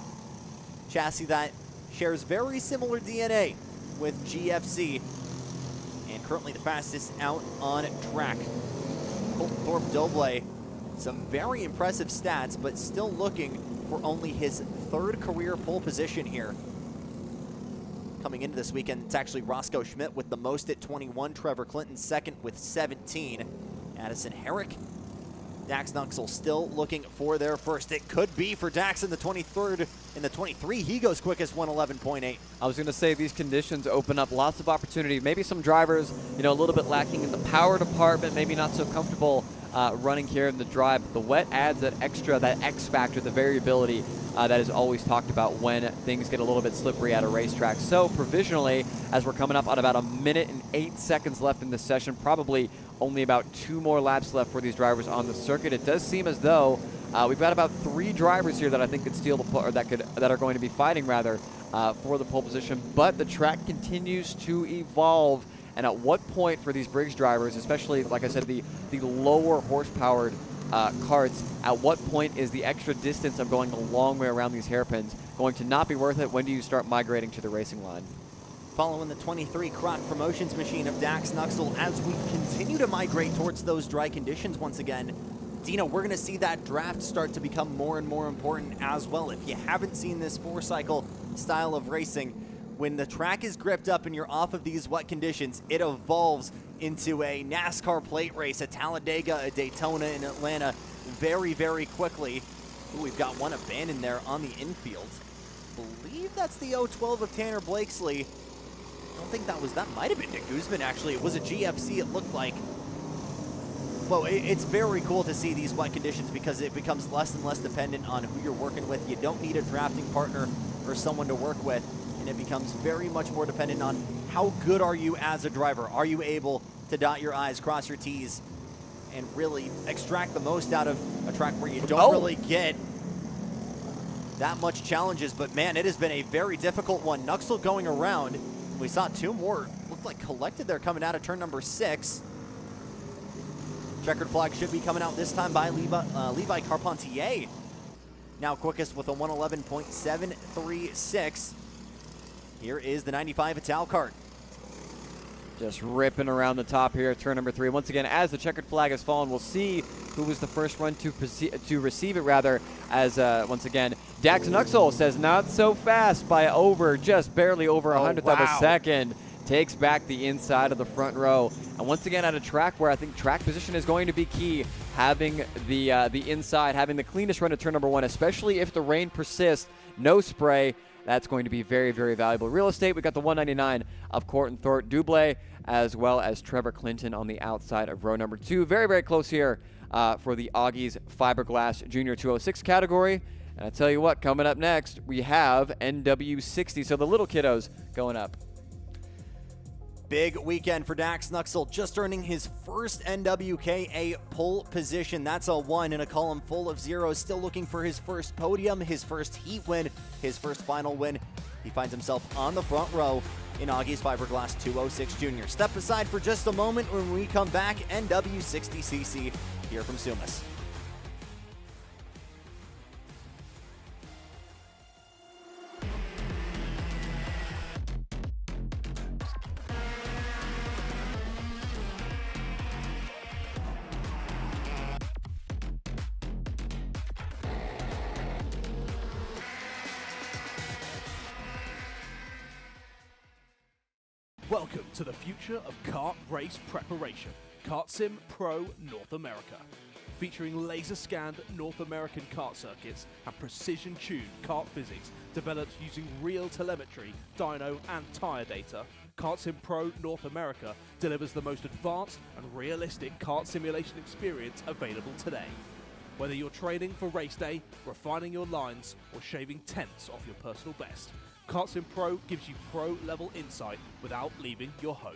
chassis that shares very similar DNA with GFC and currently the fastest out on track. Colt Thorpe Doble, some very impressive stats, but still looking for only his 3rd career pole position here. Coming into this weekend, it's actually Roscoe Schmidt with the most at 21, Trevor Clinton 2nd with 17, Addison Herrick. Dax Nuxel still looking for their first. It could be for Dax in the 23rd. In the 23, he goes quickest 111.8. I was going to say these conditions open up lots of opportunity. Maybe some drivers, a little bit lacking in the power department, maybe not so comfortable running here in the dry, but the wet adds that extra, that X factor, the variability that is always talked about when things get a little bit slippery at a racetrack. So provisionally, as we're coming up on about 1 minute and 8 seconds left in this session, probably only about 2 more laps left for these drivers on the circuit. It does seem as though we've got about 3 drivers here that I think could steal the or that are going to be fighting rather for the pole position. But the track continues to evolve, and at what point for these Briggs drivers, especially like I said, the lower horsepowered karts, at what point is the extra distance of going a long way around these hairpins going to not be worth it? When do you start migrating to the racing line? Following the 23 Croc Promotions machine of Dax Nuxel, as we continue to migrate towards those dry conditions once again, Dino, we're going to see that draft start to become more and more important as well. If you haven't seen this 4-cycle style of racing, when the track is gripped up and you're off of these wet conditions, it evolves into a NASCAR plate race, a Talladega, a Daytona, and Atlanta very, very quickly. Ooh, we've got one abandoned there on the infield. I believe that's the 012 of Tanner Blakesley. I don't think that might have been Nick Guzman, actually. It was a GFC, it looked like. Well, it's very cool to see these wet conditions because it becomes less and less dependent on who you're working with. You don't need a drafting partner or someone to work with, and it becomes very much more dependent on how good are you as a driver. Are you able to dot your I's, cross your T's, and really extract the most out of a track where you don't really get that much challenges? But man, it has been a very difficult one. Nuxel going around. We saw 2 more, looked like collected there coming out of turn number 6. Checkered flag should be coming out this time by Levi Carpentier. Now quickest with a 111.736. Here is the 95 Ital kart. Just ripping around the top here at turn number 3. Once again, as the checkered flag has fallen, we'll see who was the first one to receive it, rather, as once again, Dax Nuxel says not so fast by just barely over 100th of a second. Takes back the inside of the front row. And once again, at a track where I think track position is going to be key, having the inside, having the cleanest run to turn number 1, especially if the rain persists, no spray. That's going to be very, very valuable real estate. We got the 199 of Courtney Dublé, as well as Trevor Clinton on the outside of row number 2. Very, very close here for the Augies Fiberglass Junior 206 category. And I tell you what, coming up next, we have NW60. So the little kiddos going up. Big weekend for Dax Nuxel, just earning his first NWKA pole position. That's a 1 in a column full of zeros. Still looking for his first podium, his first heat win, his first final win. He finds himself on the front row in Augie's Fiberglass 206 Junior. Step aside for just a moment. When we come back, NW60cc here from Sumas. Welcome to the future of kart race preparation, Kart Sim Pro North America. Featuring laser-scanned North American kart circuits and precision-tuned kart physics developed using real telemetry, dyno and tyre data, Kart Sim Pro North America delivers the most advanced and realistic kart simulation experience available today. Whether you're training for race day, refining your lines, or shaving tenths off your personal best, Kart Sim Pro gives you pro-level insight without leaving your home.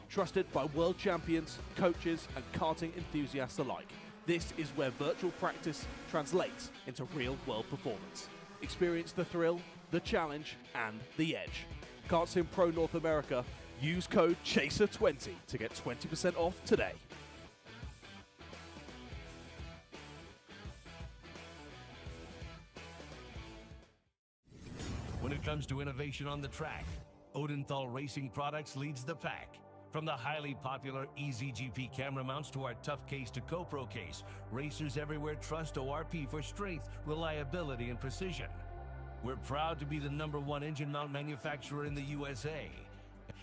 Trusted by world champions, coaches, and karting enthusiasts alike, this is where virtual practice translates into real-world performance. Experience the thrill, the challenge, and the edge. Kart Sim Pro North America. Use code CHASER20 to get 20% off today. When it comes to innovation on the track, Odenthal Racing Products leads the pack. From the highly popular EasyGP camera mounts to our tough case to GoPro case, racers everywhere trust ORP for strength, reliability, and precision. We're proud to be the #1 engine mount manufacturer in the USA.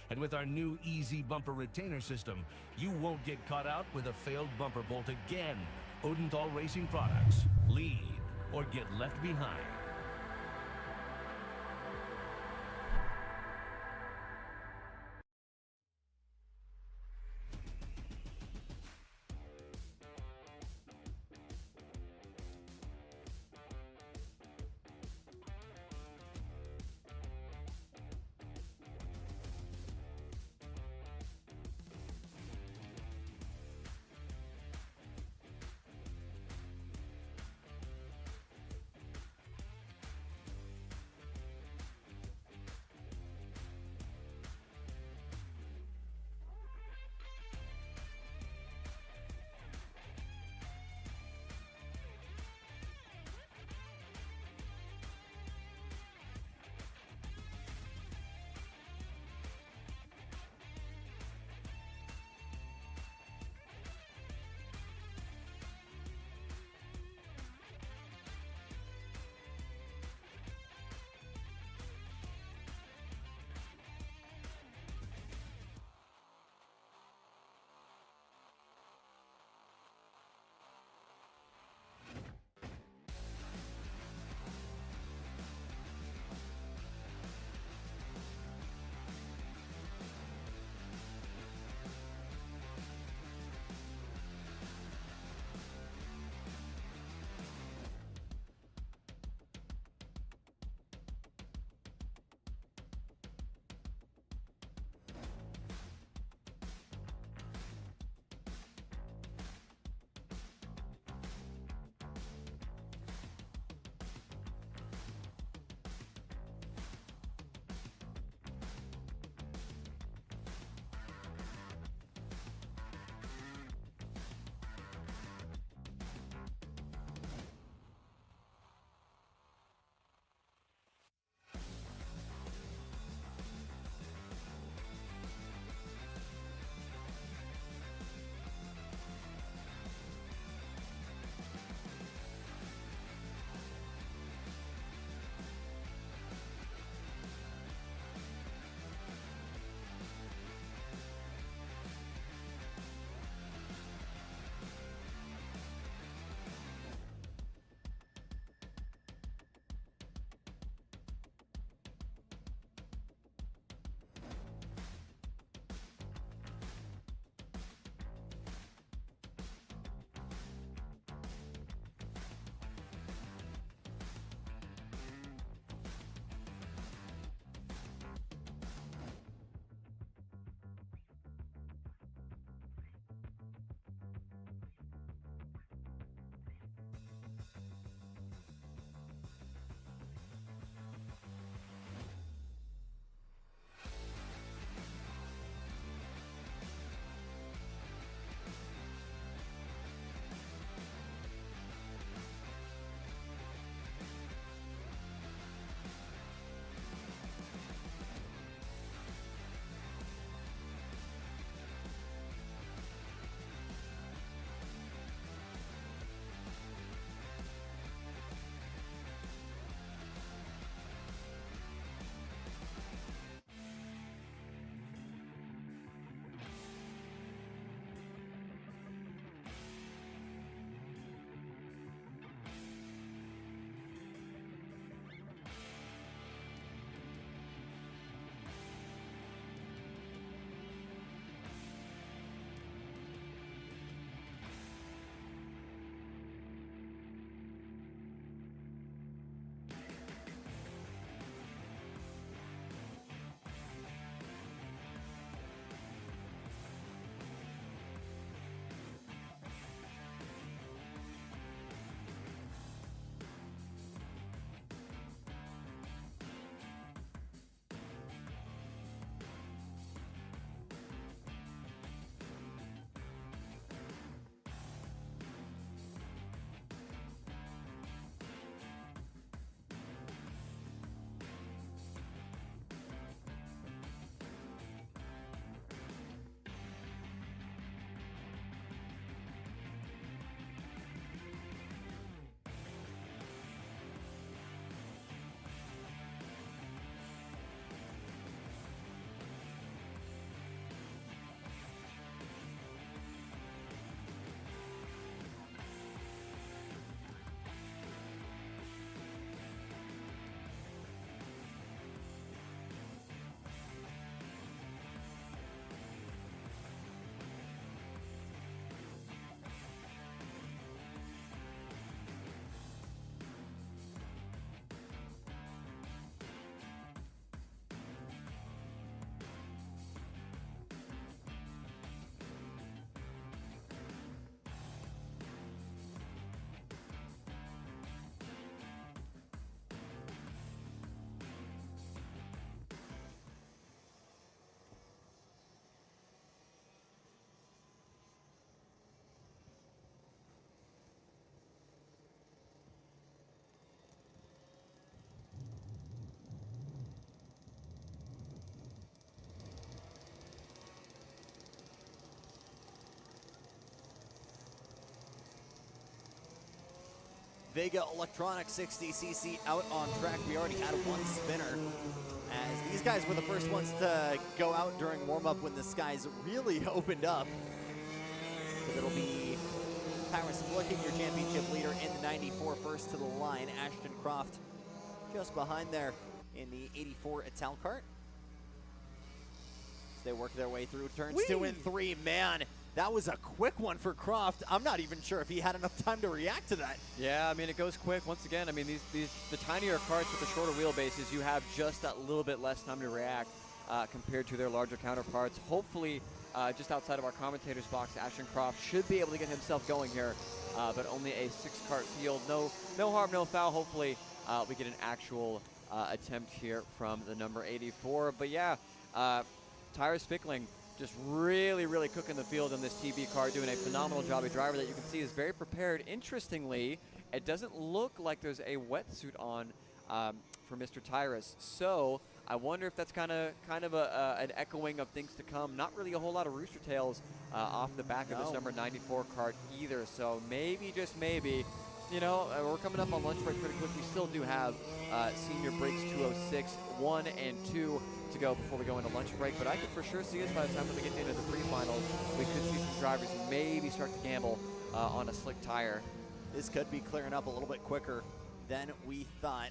And with our new Easy Bumper Retainer System, you won't get caught out with a failed bumper bolt again. Odenthal Racing Products. Lead or get left behind. Vega Electronic 60cc out on track. We already had one spinner, as these guys were the first ones to go out during warm-up when the skies really opened up. But it'll be Tyrus Flicking, your championship leader in the 94, first to the line. Ashton Croft just behind there in the 84 Ital Kart. As they work their way through turns 2 and 3. Man, that was a quick one for Croft. I'm not even sure if he had enough time to react to that. Yeah, I mean, it goes quick. Once again, I mean, the tinier karts with the shorter wheelbases, you have just that little bit less time to react compared to their larger counterparts. Hopefully, just outside of our commentator's box, Ashton Croft should be able to get himself going here, but only a 6-kart field. No harm, no foul. Hopefully, we get an actual attempt here from the number 84. But yeah, Tyrus Fickling just really, really cooking the field in this TB car, doing a phenomenal job. A driver that you can see is very prepared. Interestingly, it doesn't look like there's a wetsuit on for Mr. Tyrus. So I wonder if that's kind of an echoing of things to come. Not really a whole lot of rooster tails off the back of this number 94 kart either. So maybe, just maybe, you know, we're coming up on lunch break pretty quick. We still do have senior breaks 206, 1 and 2 to go before we go into lunch break. But I could for sure see us by the time that we get into the pre-finals. We could see some drivers maybe start to gamble on a slick tire. This could be clearing up a little bit quicker than we thought.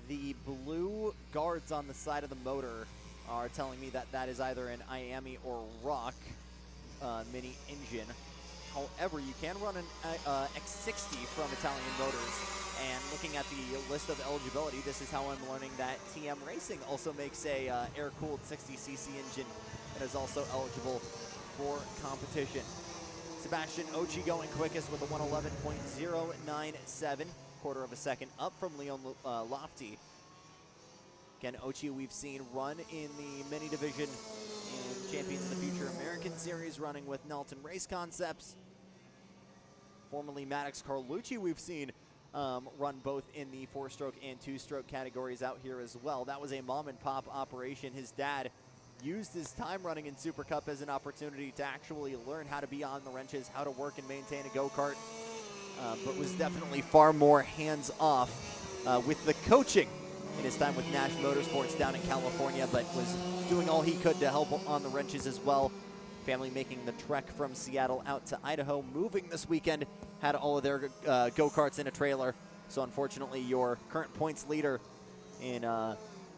The blue guards on the side of the motor are telling me that that is either an IAMI or ROC mini engine. However, you can run an X60 from Italian Motors. And looking at the list of eligibility, this is how I'm learning that TM Racing also makes a air-cooled 60cc engine and is also eligible for competition. Sebastian Ochi going quickest with a 111.097, quarter of a second up from Leon Lofty. Again, Ochi we've seen run in the mini division in Champions of the Future American Series, running with Nelton Race Concepts. Formerly Maddox Carlucci we've seen run both in the 4-stroke and 2-stroke categories out here as well. That was a mom-and-pop operation. His dad used his time running in Super Cup as an opportunity to actually learn how to be on the wrenches, how to work and maintain a go-kart, but was definitely far more hands-off with the coaching in his time with Nash Motorsports down in California, but was doing all he could to help on the wrenches as well. Family making the trek from Seattle out to Idaho, moving this weekend, had all of their go-karts in a trailer. So unfortunately, your current points leader in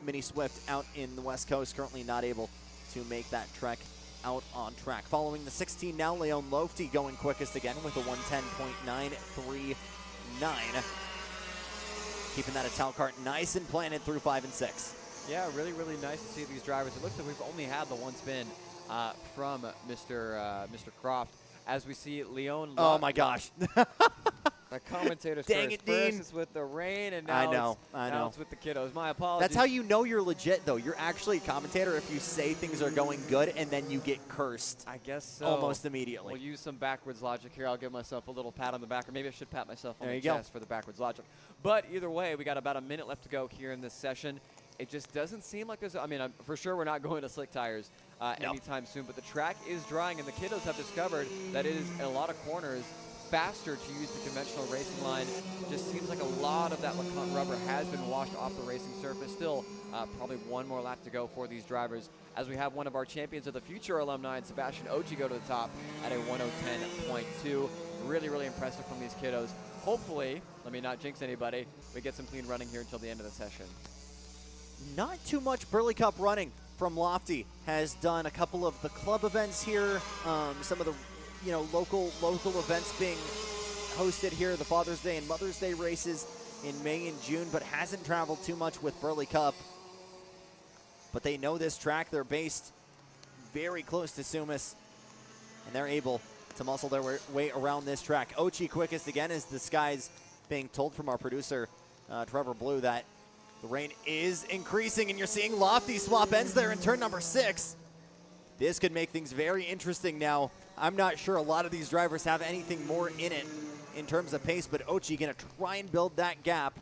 Mini Swift out in the West Coast currently not able to make that trek out on track. Following the 16 now, Leon Lofty going quickest again with a 110.939. Keeping that Ital Kart nice and planted through 5 and 6. Yeah, really, really nice to see these drivers. It looks like we've only had the one spin from Mr. Croft. As we see Leon. Oh my gosh. The commentator's first is with the rain, and now it's with the kiddos. My apologies. That's how you know you're legit, though. You're actually a commentator if you say things are going good and then you get cursed. I guess so. Almost immediately. We'll use some backwards logic here. I'll give myself a little pat on the back, or maybe I should pat myself on the chest for the backwards logic. But either way, we got about a minute left to go here in this session. It just doesn't seem like there's, I mean, for sure we're not going to slick tires anytime soon, but the track is drying, and the kiddos have discovered that it is in a lot of corners faster to use the conventional racing line. Just seems like a lot of that LeConte rubber has been washed off the racing surface. Still, probably one more lap to go for these drivers, as we have one of our champions of the future alumni, and Sebastian Ochi, go to the top at a 110.2. Really, really impressive from these kiddos. Hopefully, let me not jinx anybody, we get some clean running here until the end of the session. Not too much Burly Cup running from Lofty. Has done a couple of the club events here, some of the local events being hosted here, the Father's Day and Mother's Day races in May and June, but hasn't traveled too much with Burly Cup. But they know this track. They're based very close to Sumas, and they're able to muscle their way around this track. Ochi quickest again, as the skies being told from our producer, Trevor Blue, that the rain is increasing, and you're seeing Lofty swap ends there in turn number 6. This could make things very interesting now. I'm not sure a lot of these drivers have anything more in it in terms of pace, but Ochi going to try and build that gap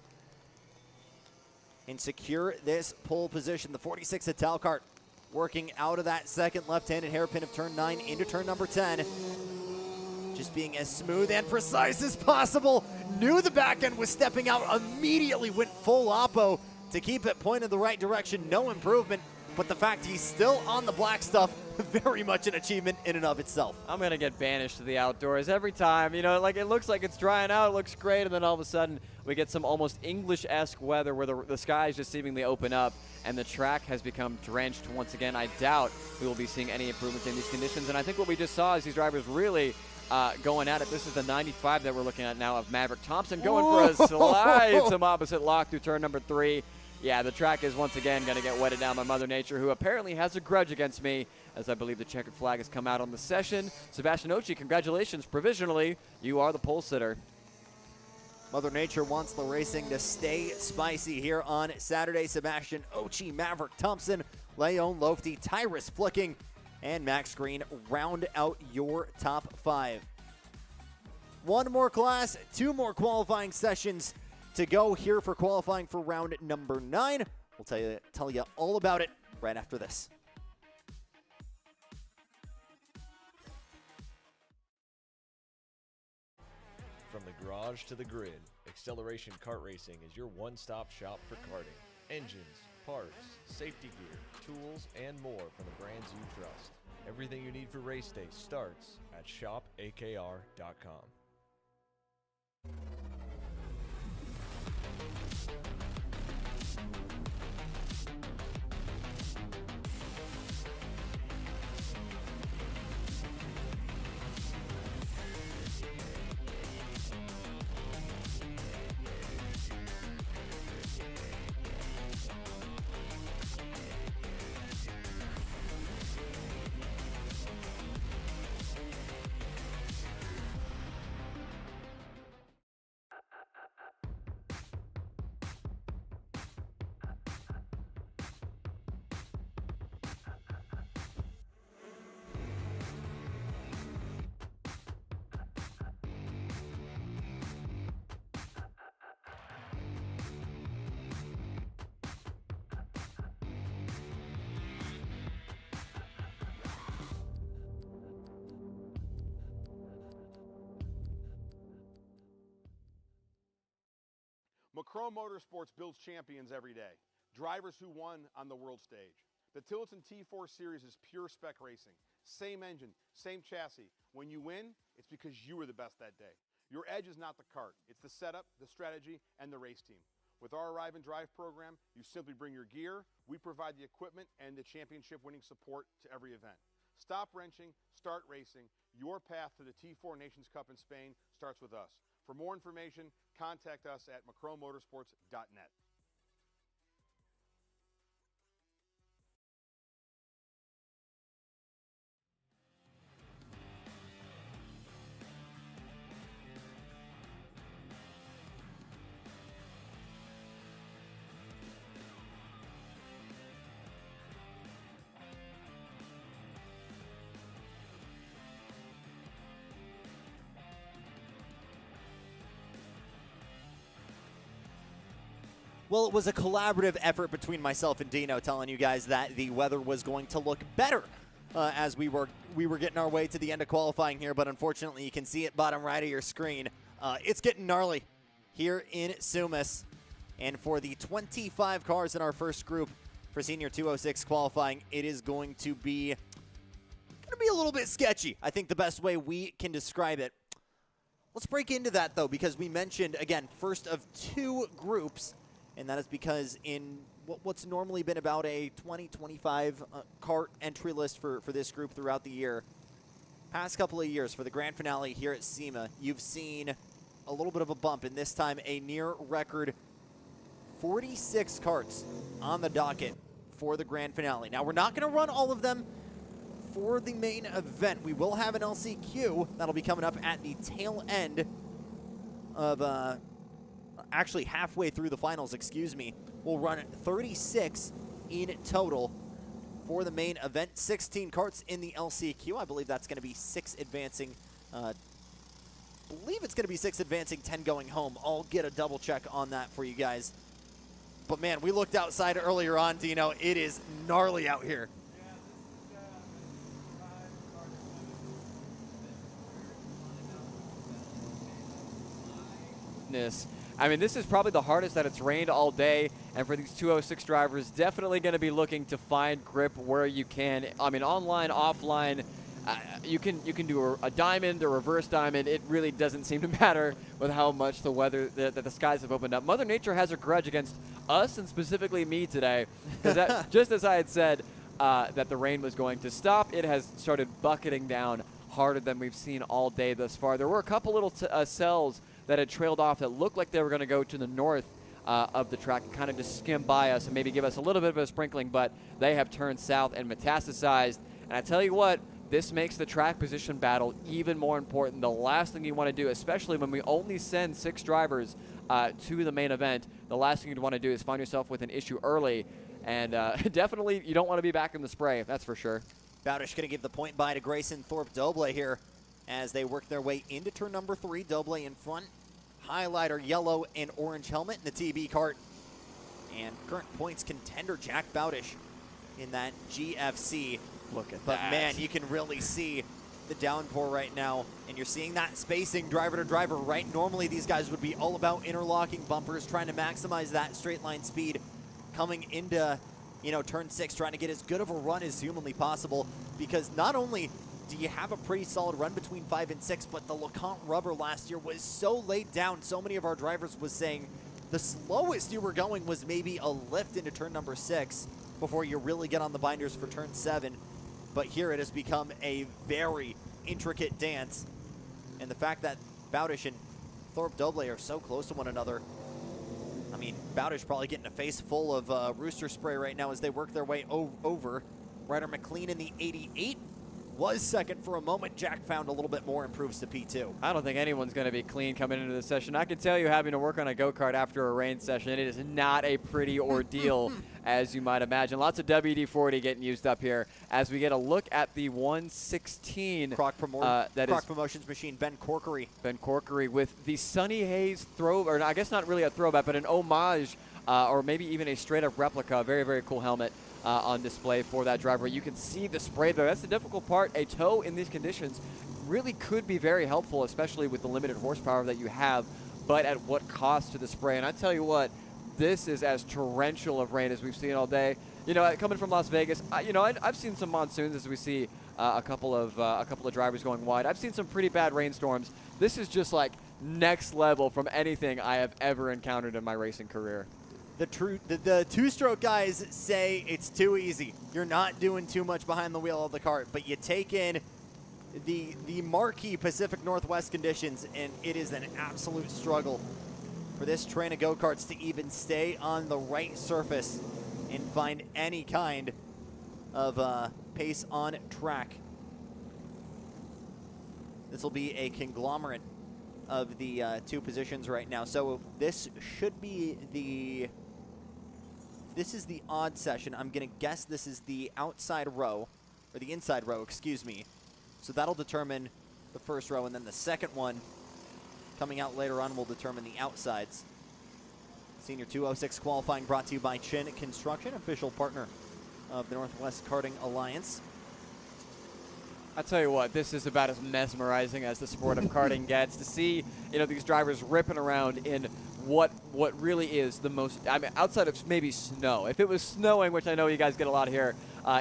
and secure this pole position. The 46 Ital Kart working out of that second left-handed hairpin of turn 9 into turn number 10. just being as smooth and precise as possible. Knew the back end was stepping out, immediately went full oppo to keep it pointed the right direction. No improvement, but the fact he's still on the black stuff, very much an achievement in and of itself. I'm going to get banished to the outdoors every time. You know, like it looks like it's drying out, it looks great, and then all of a sudden we get some almost English-esque weather where the skies just seemingly open up and the track has become drenched once again. I doubt we will be seeing any improvements in these conditions, and I think what we just saw is these drivers really going at it. This is the 95 that we're looking at now of Maverick Thompson going for a slide, some opposite lock through turn number 3. Yeah, the track is once again going to get wetted down by Mother Nature, who apparently has a grudge against me, as I believe the checkered flag has come out on the session. Sebastian Ochi, congratulations. Provisionally, you are the pole sitter. Mother Nature wants the racing to stay spicy here on Saturday. Sebastian Ochi, Maverick Thompson, Leon Lofty, Tyrus Flicking, and Max Green round out your top 5. One more class, 2 more qualifying sessions to go here for qualifying for round number 9. We'll tell you all about it right after this. From the garage to the grid, Acceleration Kart Racing is your one-stop shop for karting. Engines, parts, safety gear, tools, and more from the brands you trust. Everything you need for race day starts at shopakr.com. Macro Motorsports builds champions every day, drivers who won on the world stage. The Tillotson T4 Series is pure spec racing. Same engine, same chassis. When you win, it's because you were the best that day. Your edge is not the kart, it's the setup, the strategy, and the race team. With our Arrive and Drive program, you simply bring your gear, we provide the equipment and the championship-winning support to every event. Stop wrenching, start racing. Your path to the T4 Nations Cup in Spain starts with us. For more information, contact us at macromotorsports.net. Well, it was a collaborative effort between myself and Dino telling you guys that the weather was going to look better as we were getting our way to the end of qualifying here, but unfortunately you can see it bottom right of your screen. It's getting gnarly here in Sumas, and for the 25 cars in our first group for Senior 206 qualifying, it is going to be a little bit sketchy. I think the best way we can describe it. Let's break into that though, because we mentioned, again, first of 2 groups. And that is because in what's normally been about a 20-25 kart entry list for this group throughout the year, past couple of years for the grand finale here at SIMA, you've seen a little bit of a bump, and this time a near record 46 karts on the docket for the grand finale. Now, we're not going to run all of them for the main event. We will have an LCQ that'll be coming up at the tail end of actually halfway through the finals, excuse me. We'll run 36 in total for the main event. 16 karts in the LCQ. I believe that's going to be 6 advancing. Believe it's going to be 6 advancing, 10 going home. I'll get a double check on that for you guys. But man, we looked outside earlier on, Dino. It is gnarly out here. wetness. I mean, this is probably the hardest that it's rained all day, and for these 206 drivers, definitely going to be looking to find grip where you can. I mean, online, offline, you can do a diamond, a reverse diamond. It really doesn't seem to matter with how much the weather, that the skies have opened up. Mother Nature has a grudge against us, and specifically me today, because just as I had said that the rain was going to stop, it has started bucketing down harder than we've seen all day thus far. There were a couple little cells that had trailed off that looked like they were going to go to the north of the track and kind of just skim by us and maybe give us a little bit of a sprinkling, but they have turned south and metastasized. And I tell you what, this makes the track position battle even more important. The last thing you want to do, especially when we only send 6 drivers to the main event, the last thing you'd want to do is find yourself with an issue early. And definitely you don't want to be back in the spray, that's for sure. Bowdish going to give the point by to Grayson Thorpe-Doble here as they work their way into turn number 3. Doble in front. Highlighter yellow and orange helmet in the TB kart. And current points contender Jack Bowdish in that GFC. Look at but that. Man, you can really see the downpour right now, and you're seeing that spacing driver to driver, right? Normally these guys would be all about interlocking bumpers, trying to maximize that straight line speed coming into, you know, turn 6, trying to get as good of a run as humanly possible, because not only do you have a pretty solid run between 5 and 6, but the LeConte rubber last year was so laid down. So many of our drivers was saying the slowest you were going was maybe a lift into turn number 6 before you really get on the binders for turn 7. But here it has become a very intricate dance. And the fact that Bowdish and Thorpe-Doble are so close to one another, I mean, Bowdish probably getting a face full of rooster spray right now as they work their way over. Ryder McLean in the 88 was second for a moment. Jack found a little bit more, improves to P2. I don't think anyone's going to be clean coming into the session. I can tell you, having to work on a go-kart after a rain session, it is not a pretty ordeal, as you might imagine. Lots of WD-40 getting used up here as we get a look at the 116. Croc Promotions machine, Ben Corkery. Ben Corkery with the Sunny Haze throw, or I guess not really a throwback, but an homage, or maybe even a straight-up replica. Very, very cool helmet. On display for that driver. You can see the spray there. That's the difficult part. A tow in these conditions really could be very helpful, especially with the limited horsepower that you have, but at what cost to the spray? And I tell you what, this is as torrential of rain as we've seen all day. You know, coming from Las Vegas, I've seen some monsoons as we see a couple of drivers going wide. I've seen some pretty bad rainstorms. This is just like next level from anything I have ever encountered in my racing career. The two-stroke guys say it's too easy. You're not doing too much behind the wheel of the kart, but you take in the marquee Pacific Northwest conditions, and it is an absolute struggle for this train of go-karts to even stay on the right surface and find any kind of pace on track. This will be a conglomerate of the 2 positions right now. So this should be this is the odd session. I'm going to guess this is the outside row, or the inside row, excuse me. So that'll determine the first row, and then the second one coming out later on will determine the outsides. Senior 206 qualifying brought to you by Chin Construction, official partner of the Northwest Karting Alliance. I tell you what, this is about as mesmerizing as the sport of karting gets. To see, these drivers ripping around in what really is the most, I mean, outside of maybe snow. If it was snowing, which I know you guys get a lot here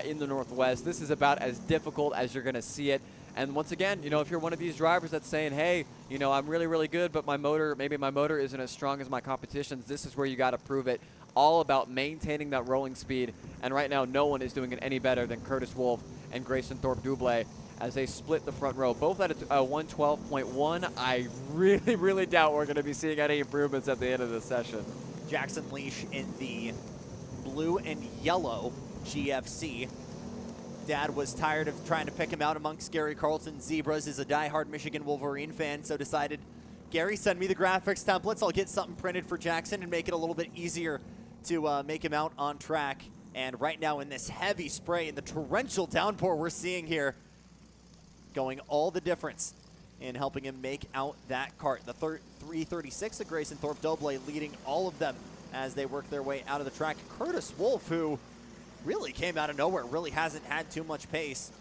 in the Northwest, this is about as difficult as you're going to see it. And once again, if you're one of these drivers that's saying, hey, I'm really, really good, but maybe my motor isn't as strong as my competition's, this is where you got to prove it. All about maintaining that rolling speed. And right now, no one is doing it any better than Curtis Wolf and Grayson Thorpe-Doble as they split the front row, both at a 112.1. I really, really doubt we're going to be seeing any improvements at the end of the session. Jackson Leash in the blue and yellow GFC. Dad was tired of trying to pick him out amongst Gary Carlton's Zebras. Is a diehard Michigan Wolverine fan, so decided, Gary, send me the graphics templates. I'll get something printed for Jackson and make it a little bit easier to make him out on track. And right now in this heavy spray and the torrential downpour we're seeing here, going all the difference in helping him make out that kart. The 336 of Grayson Thorpe-Doble leading all of them as they work their way out of the track. Curtis Wolf, who really came out of nowhere, really hasn't had too much pace.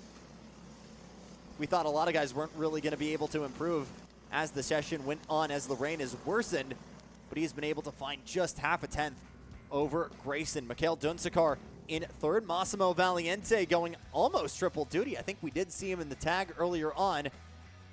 We thought a lot of guys weren't really going to be able to improve. as the session went on, as the rain has worsened, but he's been able to find just half a tenth over Grayson. Mikhail Dunsakar in third. Massimo Valiente going almost triple duty. I think we did see him in the tag earlier on.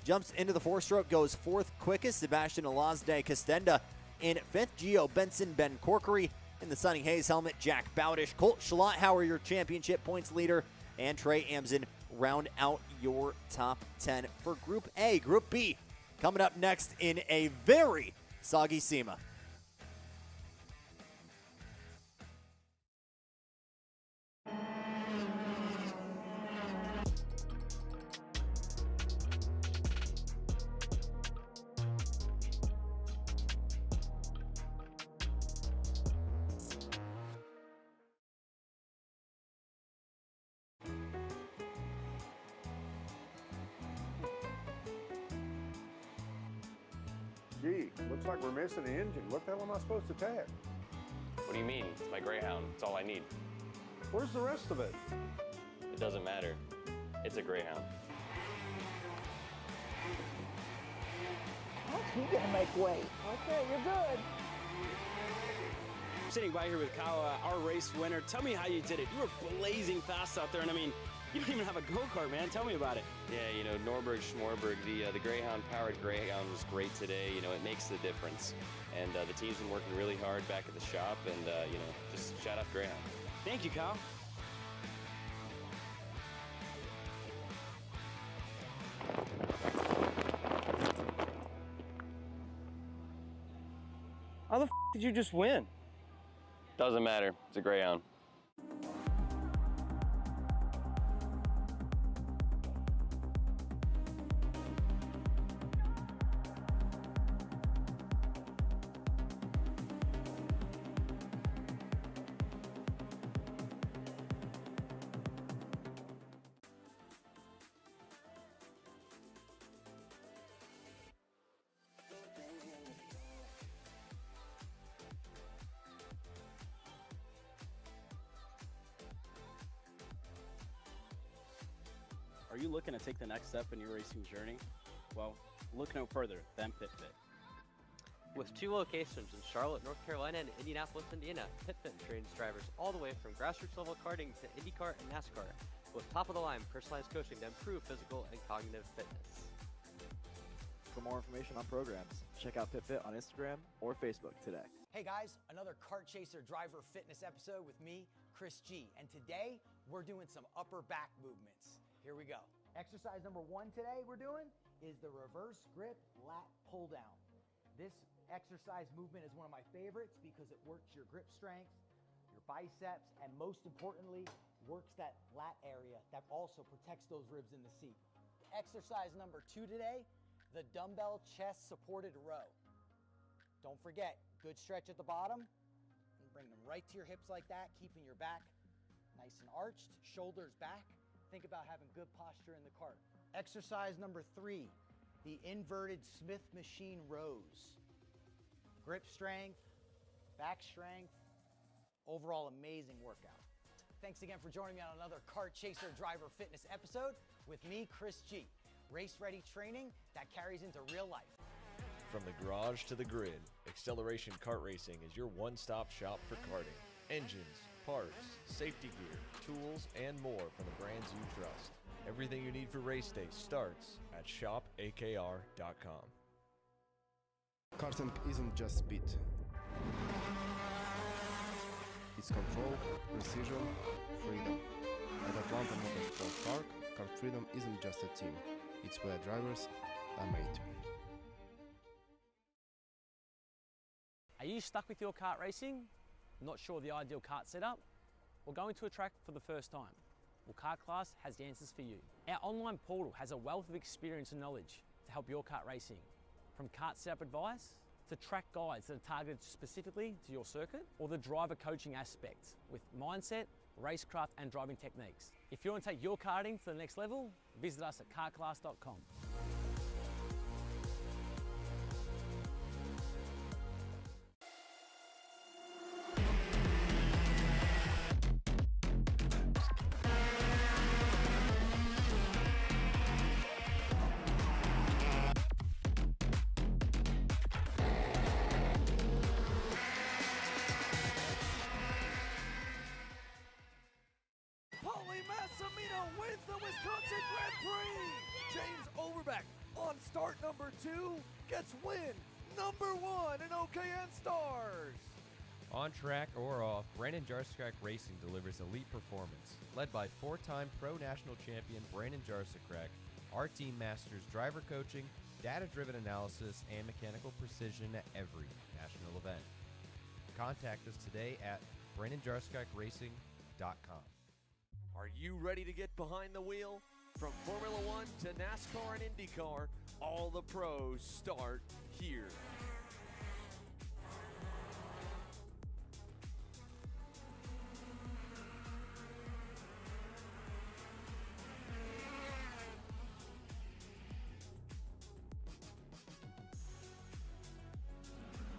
Jumps into the four-stroke, goes fourth quickest. Sebastian Alazde Castenda in fifth. Gio Benson, Ben Corkery in the Sunny Hayes helmet. Jack Bowdish, Colt Schlotthauer, your championship points leader, and Trey Amson round out your top 10 for Group A. Group B coming up next in a very soggy SIMA. Gee, looks like we're missing the engine. What the hell am I supposed to tag? What do you mean? It's my Greyhound. It's all I need. Where's the rest of it? It doesn't matter. It's a Greyhound. You gotta make weight. Okay, you're good. I'm sitting by here with Kyle, our race winner. Tell me how you did it. You were blazing fast out there, and I mean, you don't even have a go-kart, man. Tell me about it. Yeah, you know, Norberg Schmorberg, the Greyhound-powered Greyhound was great today. You know, it makes the difference. And the team's been working really hard back at the shop, and, you know, just shout out Greyhound. Thank you, Kyle. How the f did you just win? Doesn't matter. It's a Greyhound. Are you looking to take the next step in your racing journey? Well, look no further than PitFit. With 2 locations in Charlotte, North Carolina and Indianapolis, Indiana, PitFit trains drivers all the way from grassroots level karting to IndyCar and NASCAR, with top-of-the-line personalized coaching to improve physical and cognitive fitness. For more information on programs, check out PitFit on Instagram or Facebook today. Hey guys, another Kart Chaser driver fitness episode with me, Chris G. And today, we're doing some upper back movements. Here we go. Exercise number 1 today we're doing is the reverse grip lat pull down. This exercise movement is one of my favorites because it works your grip strength, your biceps, and most importantly, works that lat area that also protects those ribs in the seat. Exercise number 2 today, the dumbbell chest supported row. Don't forget, good stretch at the bottom, and bring them right to your hips like that, keeping your back nice and arched, shoulders back. Think about having good posture in the cart. Exercise number 3, the inverted Smith machine rows. Grip strength, back strength, overall amazing workout. Thanks again for joining me on another Kart Chaser driver fitness episode with me, Chris G. Race-ready training that carries into real life. From the garage to the grid, Acceleration Kart Racing is your one-stop shop for karting. Engines, parts, safety gear, tools, and more from the brands you trust. Everything you need for race day starts at shopakr.com. Karting isn't just speed. It's control, precision, freedom. At Atlanta Motorsport Park, Kart Freedom isn't just a team. It's where drivers are made. Are you stuck with your kart racing? Not sure the ideal kart setup? Or going to a track for the first time? Well, Kart Class has the answers for you. Our online portal has a wealth of experience and knowledge to help your kart racing. From kart setup advice to track guides that are targeted specifically to your circuit, or the driver coaching aspects with mindset, racecraft and driving techniques. If you want to take your karting to the next level, visit us at kartclass.com. number 2 gets win number 1 in OKN Stars. On track or off, Brandon Jarsekrak Racing delivers elite performance. Led by 4-time Pro National Champion Brandon Jarsekrak, our team masters driver coaching, data-driven analysis, and mechanical precision at every national event. Contact us today at BrandonJarsekrakRacing.com. Are you ready to get behind the wheel? From Formula One to NASCAR and IndyCar, all the pros start here.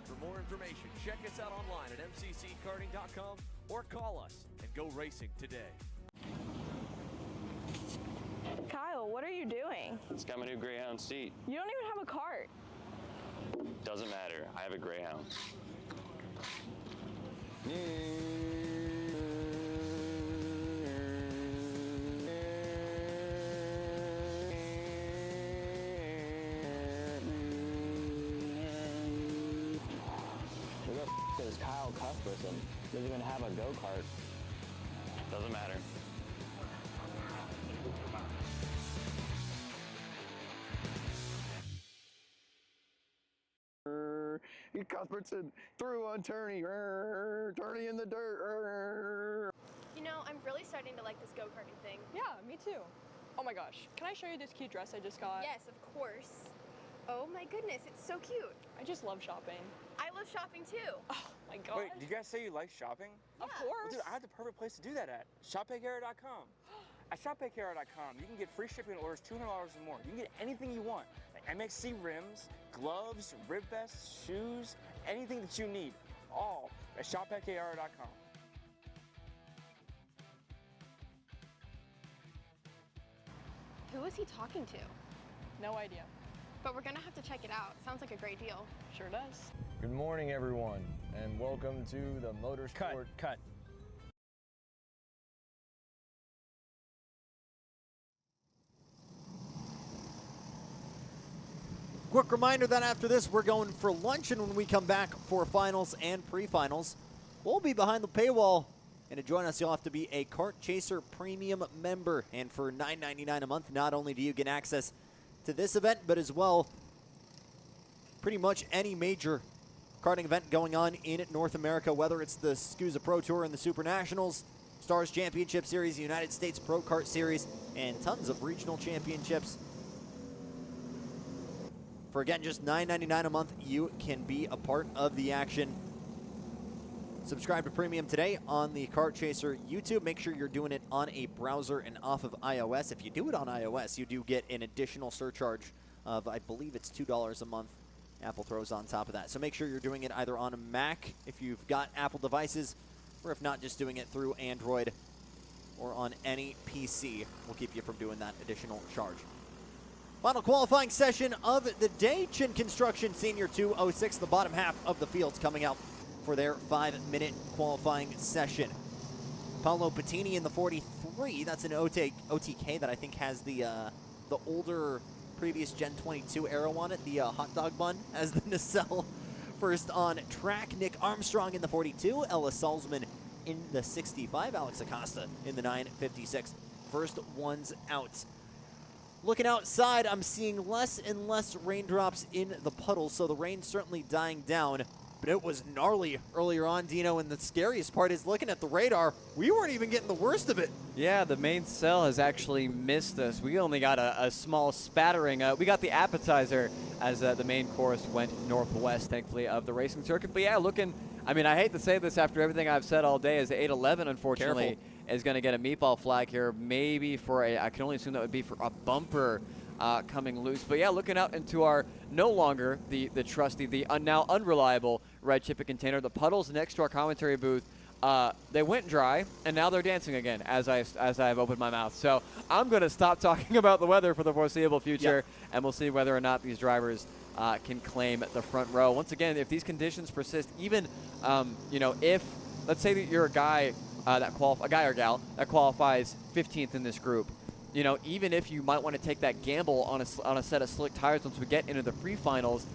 For more information, check us out online at mcckarting.com or call us and go racing today. Kyle, what are you doing? It's got my new Greyhound seat. You don't even have a cart. Doesn't matter. I have a Greyhound. Who the f is Kyle Cuthbertson? Doesn't even have a go-kart. Doesn't matter. Cuthbertson through on Turney. Turney in the dirt. You know, I'm really starting to like this go-karting thing. Yeah, me too. Oh my gosh, can I show you this cute dress I just got? Yes, of course. Oh my goodness, it's so cute. I just love shopping. I love shopping too. Oh my god. Wait, do you guys say you like shopping? Of Well, course. dude, I have the perfect place to do that at. ShopPayKara.com. At ShopPayKara.com, you can get free shipping on orders $200 or more. You can get anything you want. Like MXC rims, gloves, rib vests, shoes, anything that you need. All at ShopPayKara.com. Who is he talking to? No idea. But we're gonna have to check it out. Sounds like a great deal. Sure does. Good morning, everyone, and welcome to the Motorsport. Cut. Quick reminder that after this, we're going for lunch, and when we come back for finals and pre-finals, we'll be behind the paywall. And to join us, you'll have to be a Kart Chaser Premium member. And for $9.99 a month, not only do you get access to this event, but as well, pretty much any major karting event going on in North America, whether it's the SCUSA Pro Tour and the Super Nationals, Stars Championship Series, United States Pro Kart Series, and tons of regional championships. For, again, just $9.99 a month, you can be a part of the action. Subscribe to Premium today on the Kart Chaser YouTube. Make sure you're doing it on a browser and off of iOS. If you do it on iOS, you do get an additional surcharge of, I believe it's $2 a month. Apple throws on top of that. So make sure you're doing it either on a Mac if you've got Apple devices, or if not, just doing it through Android or on any PC. Will keep you from doing that additional charge. Final qualifying session of the day. Chin Construction Senior 206, the bottom half of the field's coming out for their 5-minute qualifying session. Paolo Bettini in the 43. That's an OTK that I think has the older previous Gen 22 arrow on it, the hot dog bun as the nacelle. First on track, Nick Armstrong in the 42, Ella Salzman in the 65, Alex Acosta in the 956. First ones out. Looking outside, I'm seeing less and less raindrops in the puddles, so the rain's certainly dying down. But it was gnarly earlier on, Dino, and the scariest part is looking at the radar, we weren't even getting the worst of it. Yeah, the main cell has actually missed us. We only got a small spattering. We got the appetizer as the main course went northwest, thankfully, of the racing circuit. But yeah, looking, I mean, I hate to say this after everything I've said all day, as 811, unfortunately, is going to get a meatball flag here, maybe for a, I can only assume that would be for a bumper coming loose. But yeah, looking out into our no longer the trusty, the now unreliable red chip container. The puddles next to our commentary booth, they went dry, and now they're dancing again as I've opened my mouth. So I'm going to stop talking about the weather for the foreseeable future, and we'll see whether or not these drivers can claim the front row. Once again, if these conditions persist, even you know, if let's say that you're a guy a guy or gal that qualifies 15th in this group, you know, even if you might want to take that gamble on a set of slick tires once we get into the pre-finals,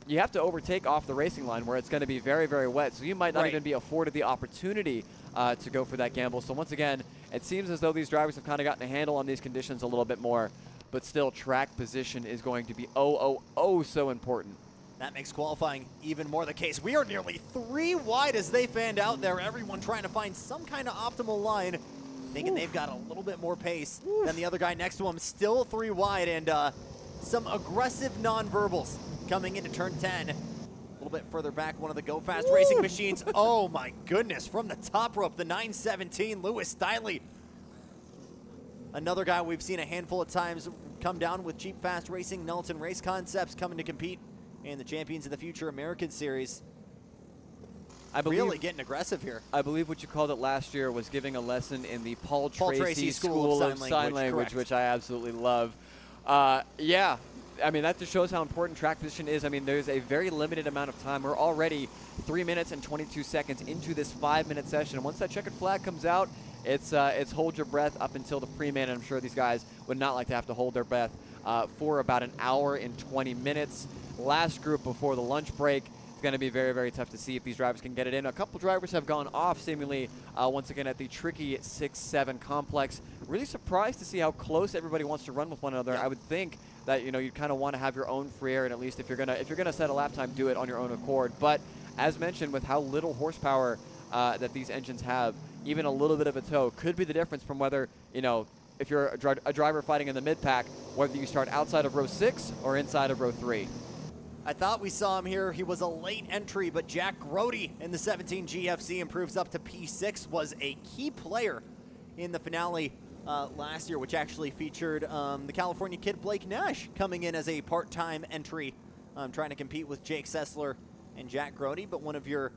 you have to overtake off the racing line where it's going to be very, very wet. So you might not even be afforded the opportunity to go for that gamble. So once again, it seems as though these drivers have kind of gotten a handle on these conditions a little bit more, but still track position is going to be so important. That makes qualifying even more the case. We are nearly 3 wide as they fanned out there. Everyone trying to find some kind of optimal line, thinking they've got a little bit more pace than the other guy next to him. Still 3 wide, and some aggressive non-verbals coming into turn 10. A little bit further back, one of the Go Fast racing machines. Oh my goodness, from the top rope, the 917, Lewis Stiley. Another guy we've seen a handful of times come down with Cheap Fast Racing, Nelson Race Concepts coming to compete in the Champions of the Future American Series. I believe, really getting aggressive here. I believe what you called it last year was giving a lesson in the Paul Tracy School of Sign Language, which I absolutely love. Yeah, I mean, that just shows how important track position is. I mean, there's a very limited amount of time. We're already 3 minutes and 22 seconds into this 5-minute session. And once that checkered flag comes out, it's hold your breath up until the pre-main. And I'm sure these guys would not like to have to hold their breath for about an hour and 20 minutes. Last group before the lunch break. It's going to be very, very tough to see if these drivers can get it in. A couple drivers have gone off seemingly once again at the tricky 6-7 complex. Really surprised to see how close everybody wants to run with one another. I would think that, you know, you'd kind of want to have your own free air, and at least if you're gonna set a lap time, do it on your own accord. But as mentioned, with how little horsepower that these engines have, even a little bit of a tow could be the difference from whether, you know, if you're a driver fighting in the mid pack, whether you start outside of row 6 or inside of row 3. I thought we saw him here. He was a late entry, but Jack Grody in the 17 GFC improves up to P6, was a key player in the finale last year, which actually featured the California kid Blake Nash coming in as a part-time entry, trying to compete with Jake Sessler and Jack Grody, but one of your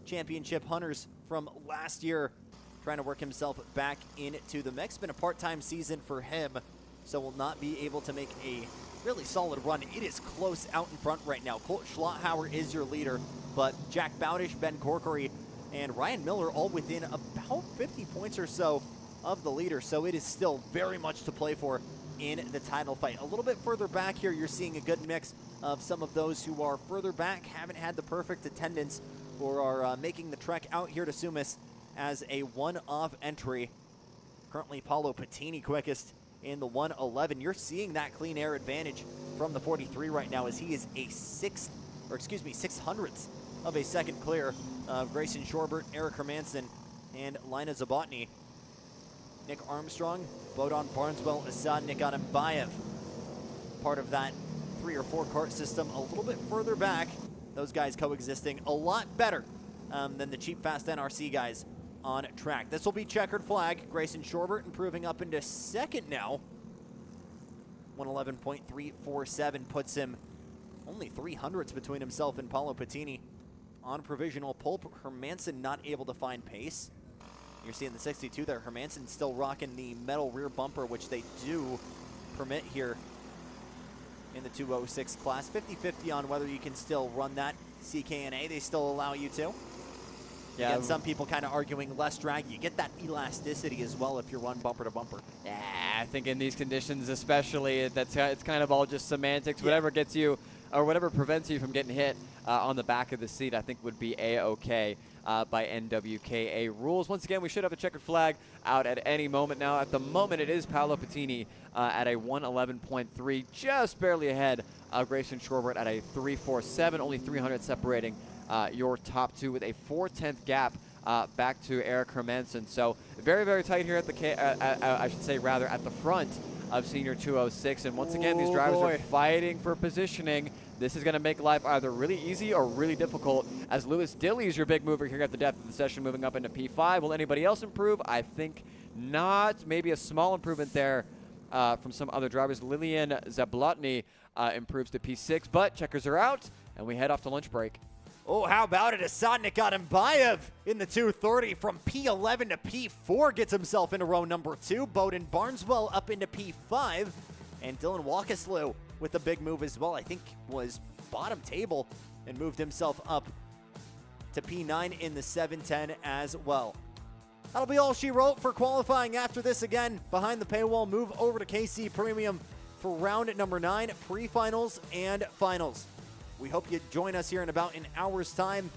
championship hunters from last year trying to work himself back into the mix. Been a part-time season for him, so will not be able to make a really solid run. It is close out in front right now. Colt Schlotthauer is your leader, but Jack Bowdish, Ben Corkery, and Ryan Miller all within about 50 points or so of the leader, so it is still very much to play for in the title fight. A little bit further back here, you're seeing a good mix of some of those who are further back, haven't had the perfect attendance, or are making the trek out here to Sumas as a one-off entry. Currently, Paolo Patini quickest in the 111. You're seeing that clean air advantage from the 43 right now, as he is a 600th of a second clear of Grayson Shorbert, Eric Hermansen, and Lina Zabotny. Nick Armstrong, Bodon Barneswell, Assad Nikodembayev, part of that 3 or 4 cart system a little bit further back. Those guys coexisting a lot better than the cheap fast NRC guys on track. This will be checkered flag. Grayson Shorbert improving up into second now. 111.347 puts him only 300ths between himself and Paolo Patini. On provisional pole, Hermansen not able to find pace. You're seeing the 62 there. Hermansen still rocking the metal rear bumper, which they do permit here in the 206 class. 50-50 on whether you can still run that. CKNA, they still allow you to. Yeah, again, some people kind of arguing less drag. You get that elasticity as well if you run bumper to bumper. Yeah, I think in these conditions especially, it's kind of all just semantics. Yeah. Whatever gets you, or whatever prevents you from getting hit on the back of the seat, I think would be A-OK by NWKA rules. Once again, we should have a checkered flag out at any moment now. At the moment, it is Paolo Patini at a 111.3, just barely ahead of Grayson Shorbert at a 347, only 300 separating your top two, with a 4/10 gap back to Eric Hermansen. So very, very tight here at the I should say rather at the front of Senior 206. And once again, these drivers are fighting for positioning. This is going to make life either really easy or really difficult, as Lewis Dilley is your big mover here at the depth of the session, moving up into P5. Will anybody else improve? I think not. Maybe a small improvement there from some other drivers. Lilian Zablotny improves to P6, but checkers are out, and we head off to lunch break. Oh, how about it? Assad Nikodembayev in the 230 from P11 to P4 gets himself into row number 2. Bowden Barneswell up into P5. And Dylan Walkislew with a big move as well. I think was bottom table and moved himself up to P9 in the 710 as well. That'll be all she wrote for qualifying. After this, again, behind the paywall, move over to KC Premium for round number 9, pre-finals and finals. We hope you join us here in about an hour's time.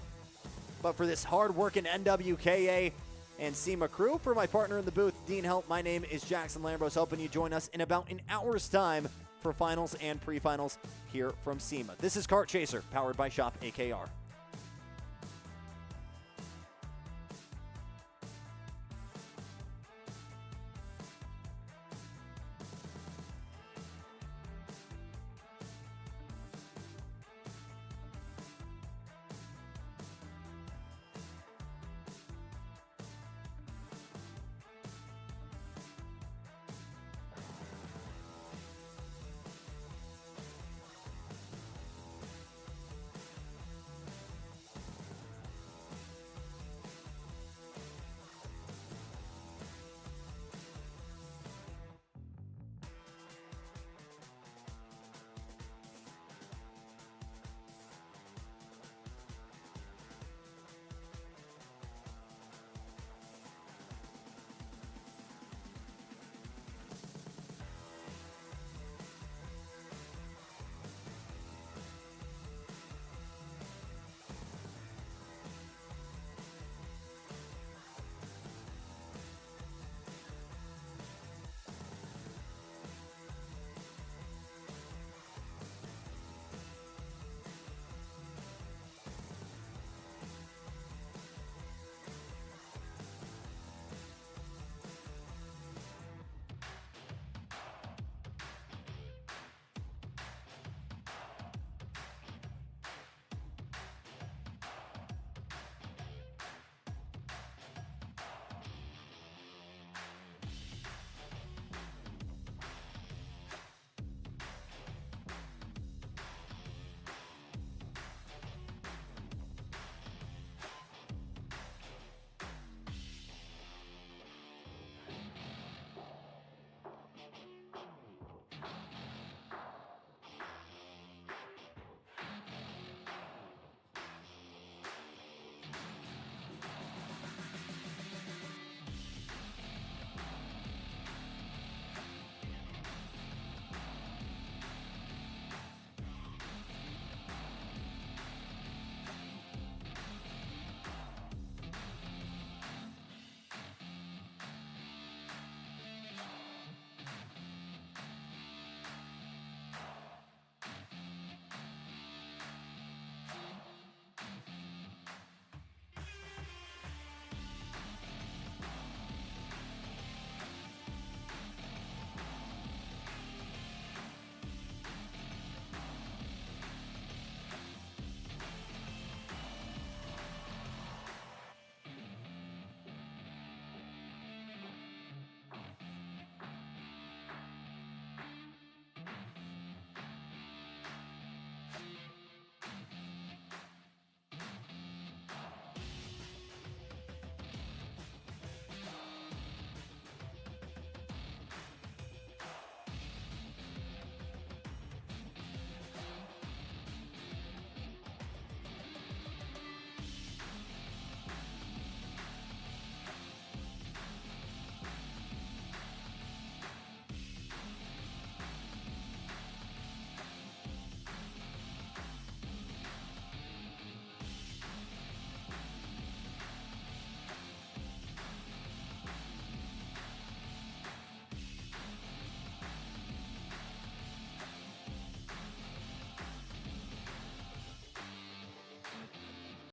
But for this hard-working NWKA and SIMA crew, for my partner in the booth, Dean Helt, my name is Jackson Lambros, hoping you join us in about an hour's time for finals and pre-finals here from SIMA. This is Kart Chaser, powered by Shop AKR.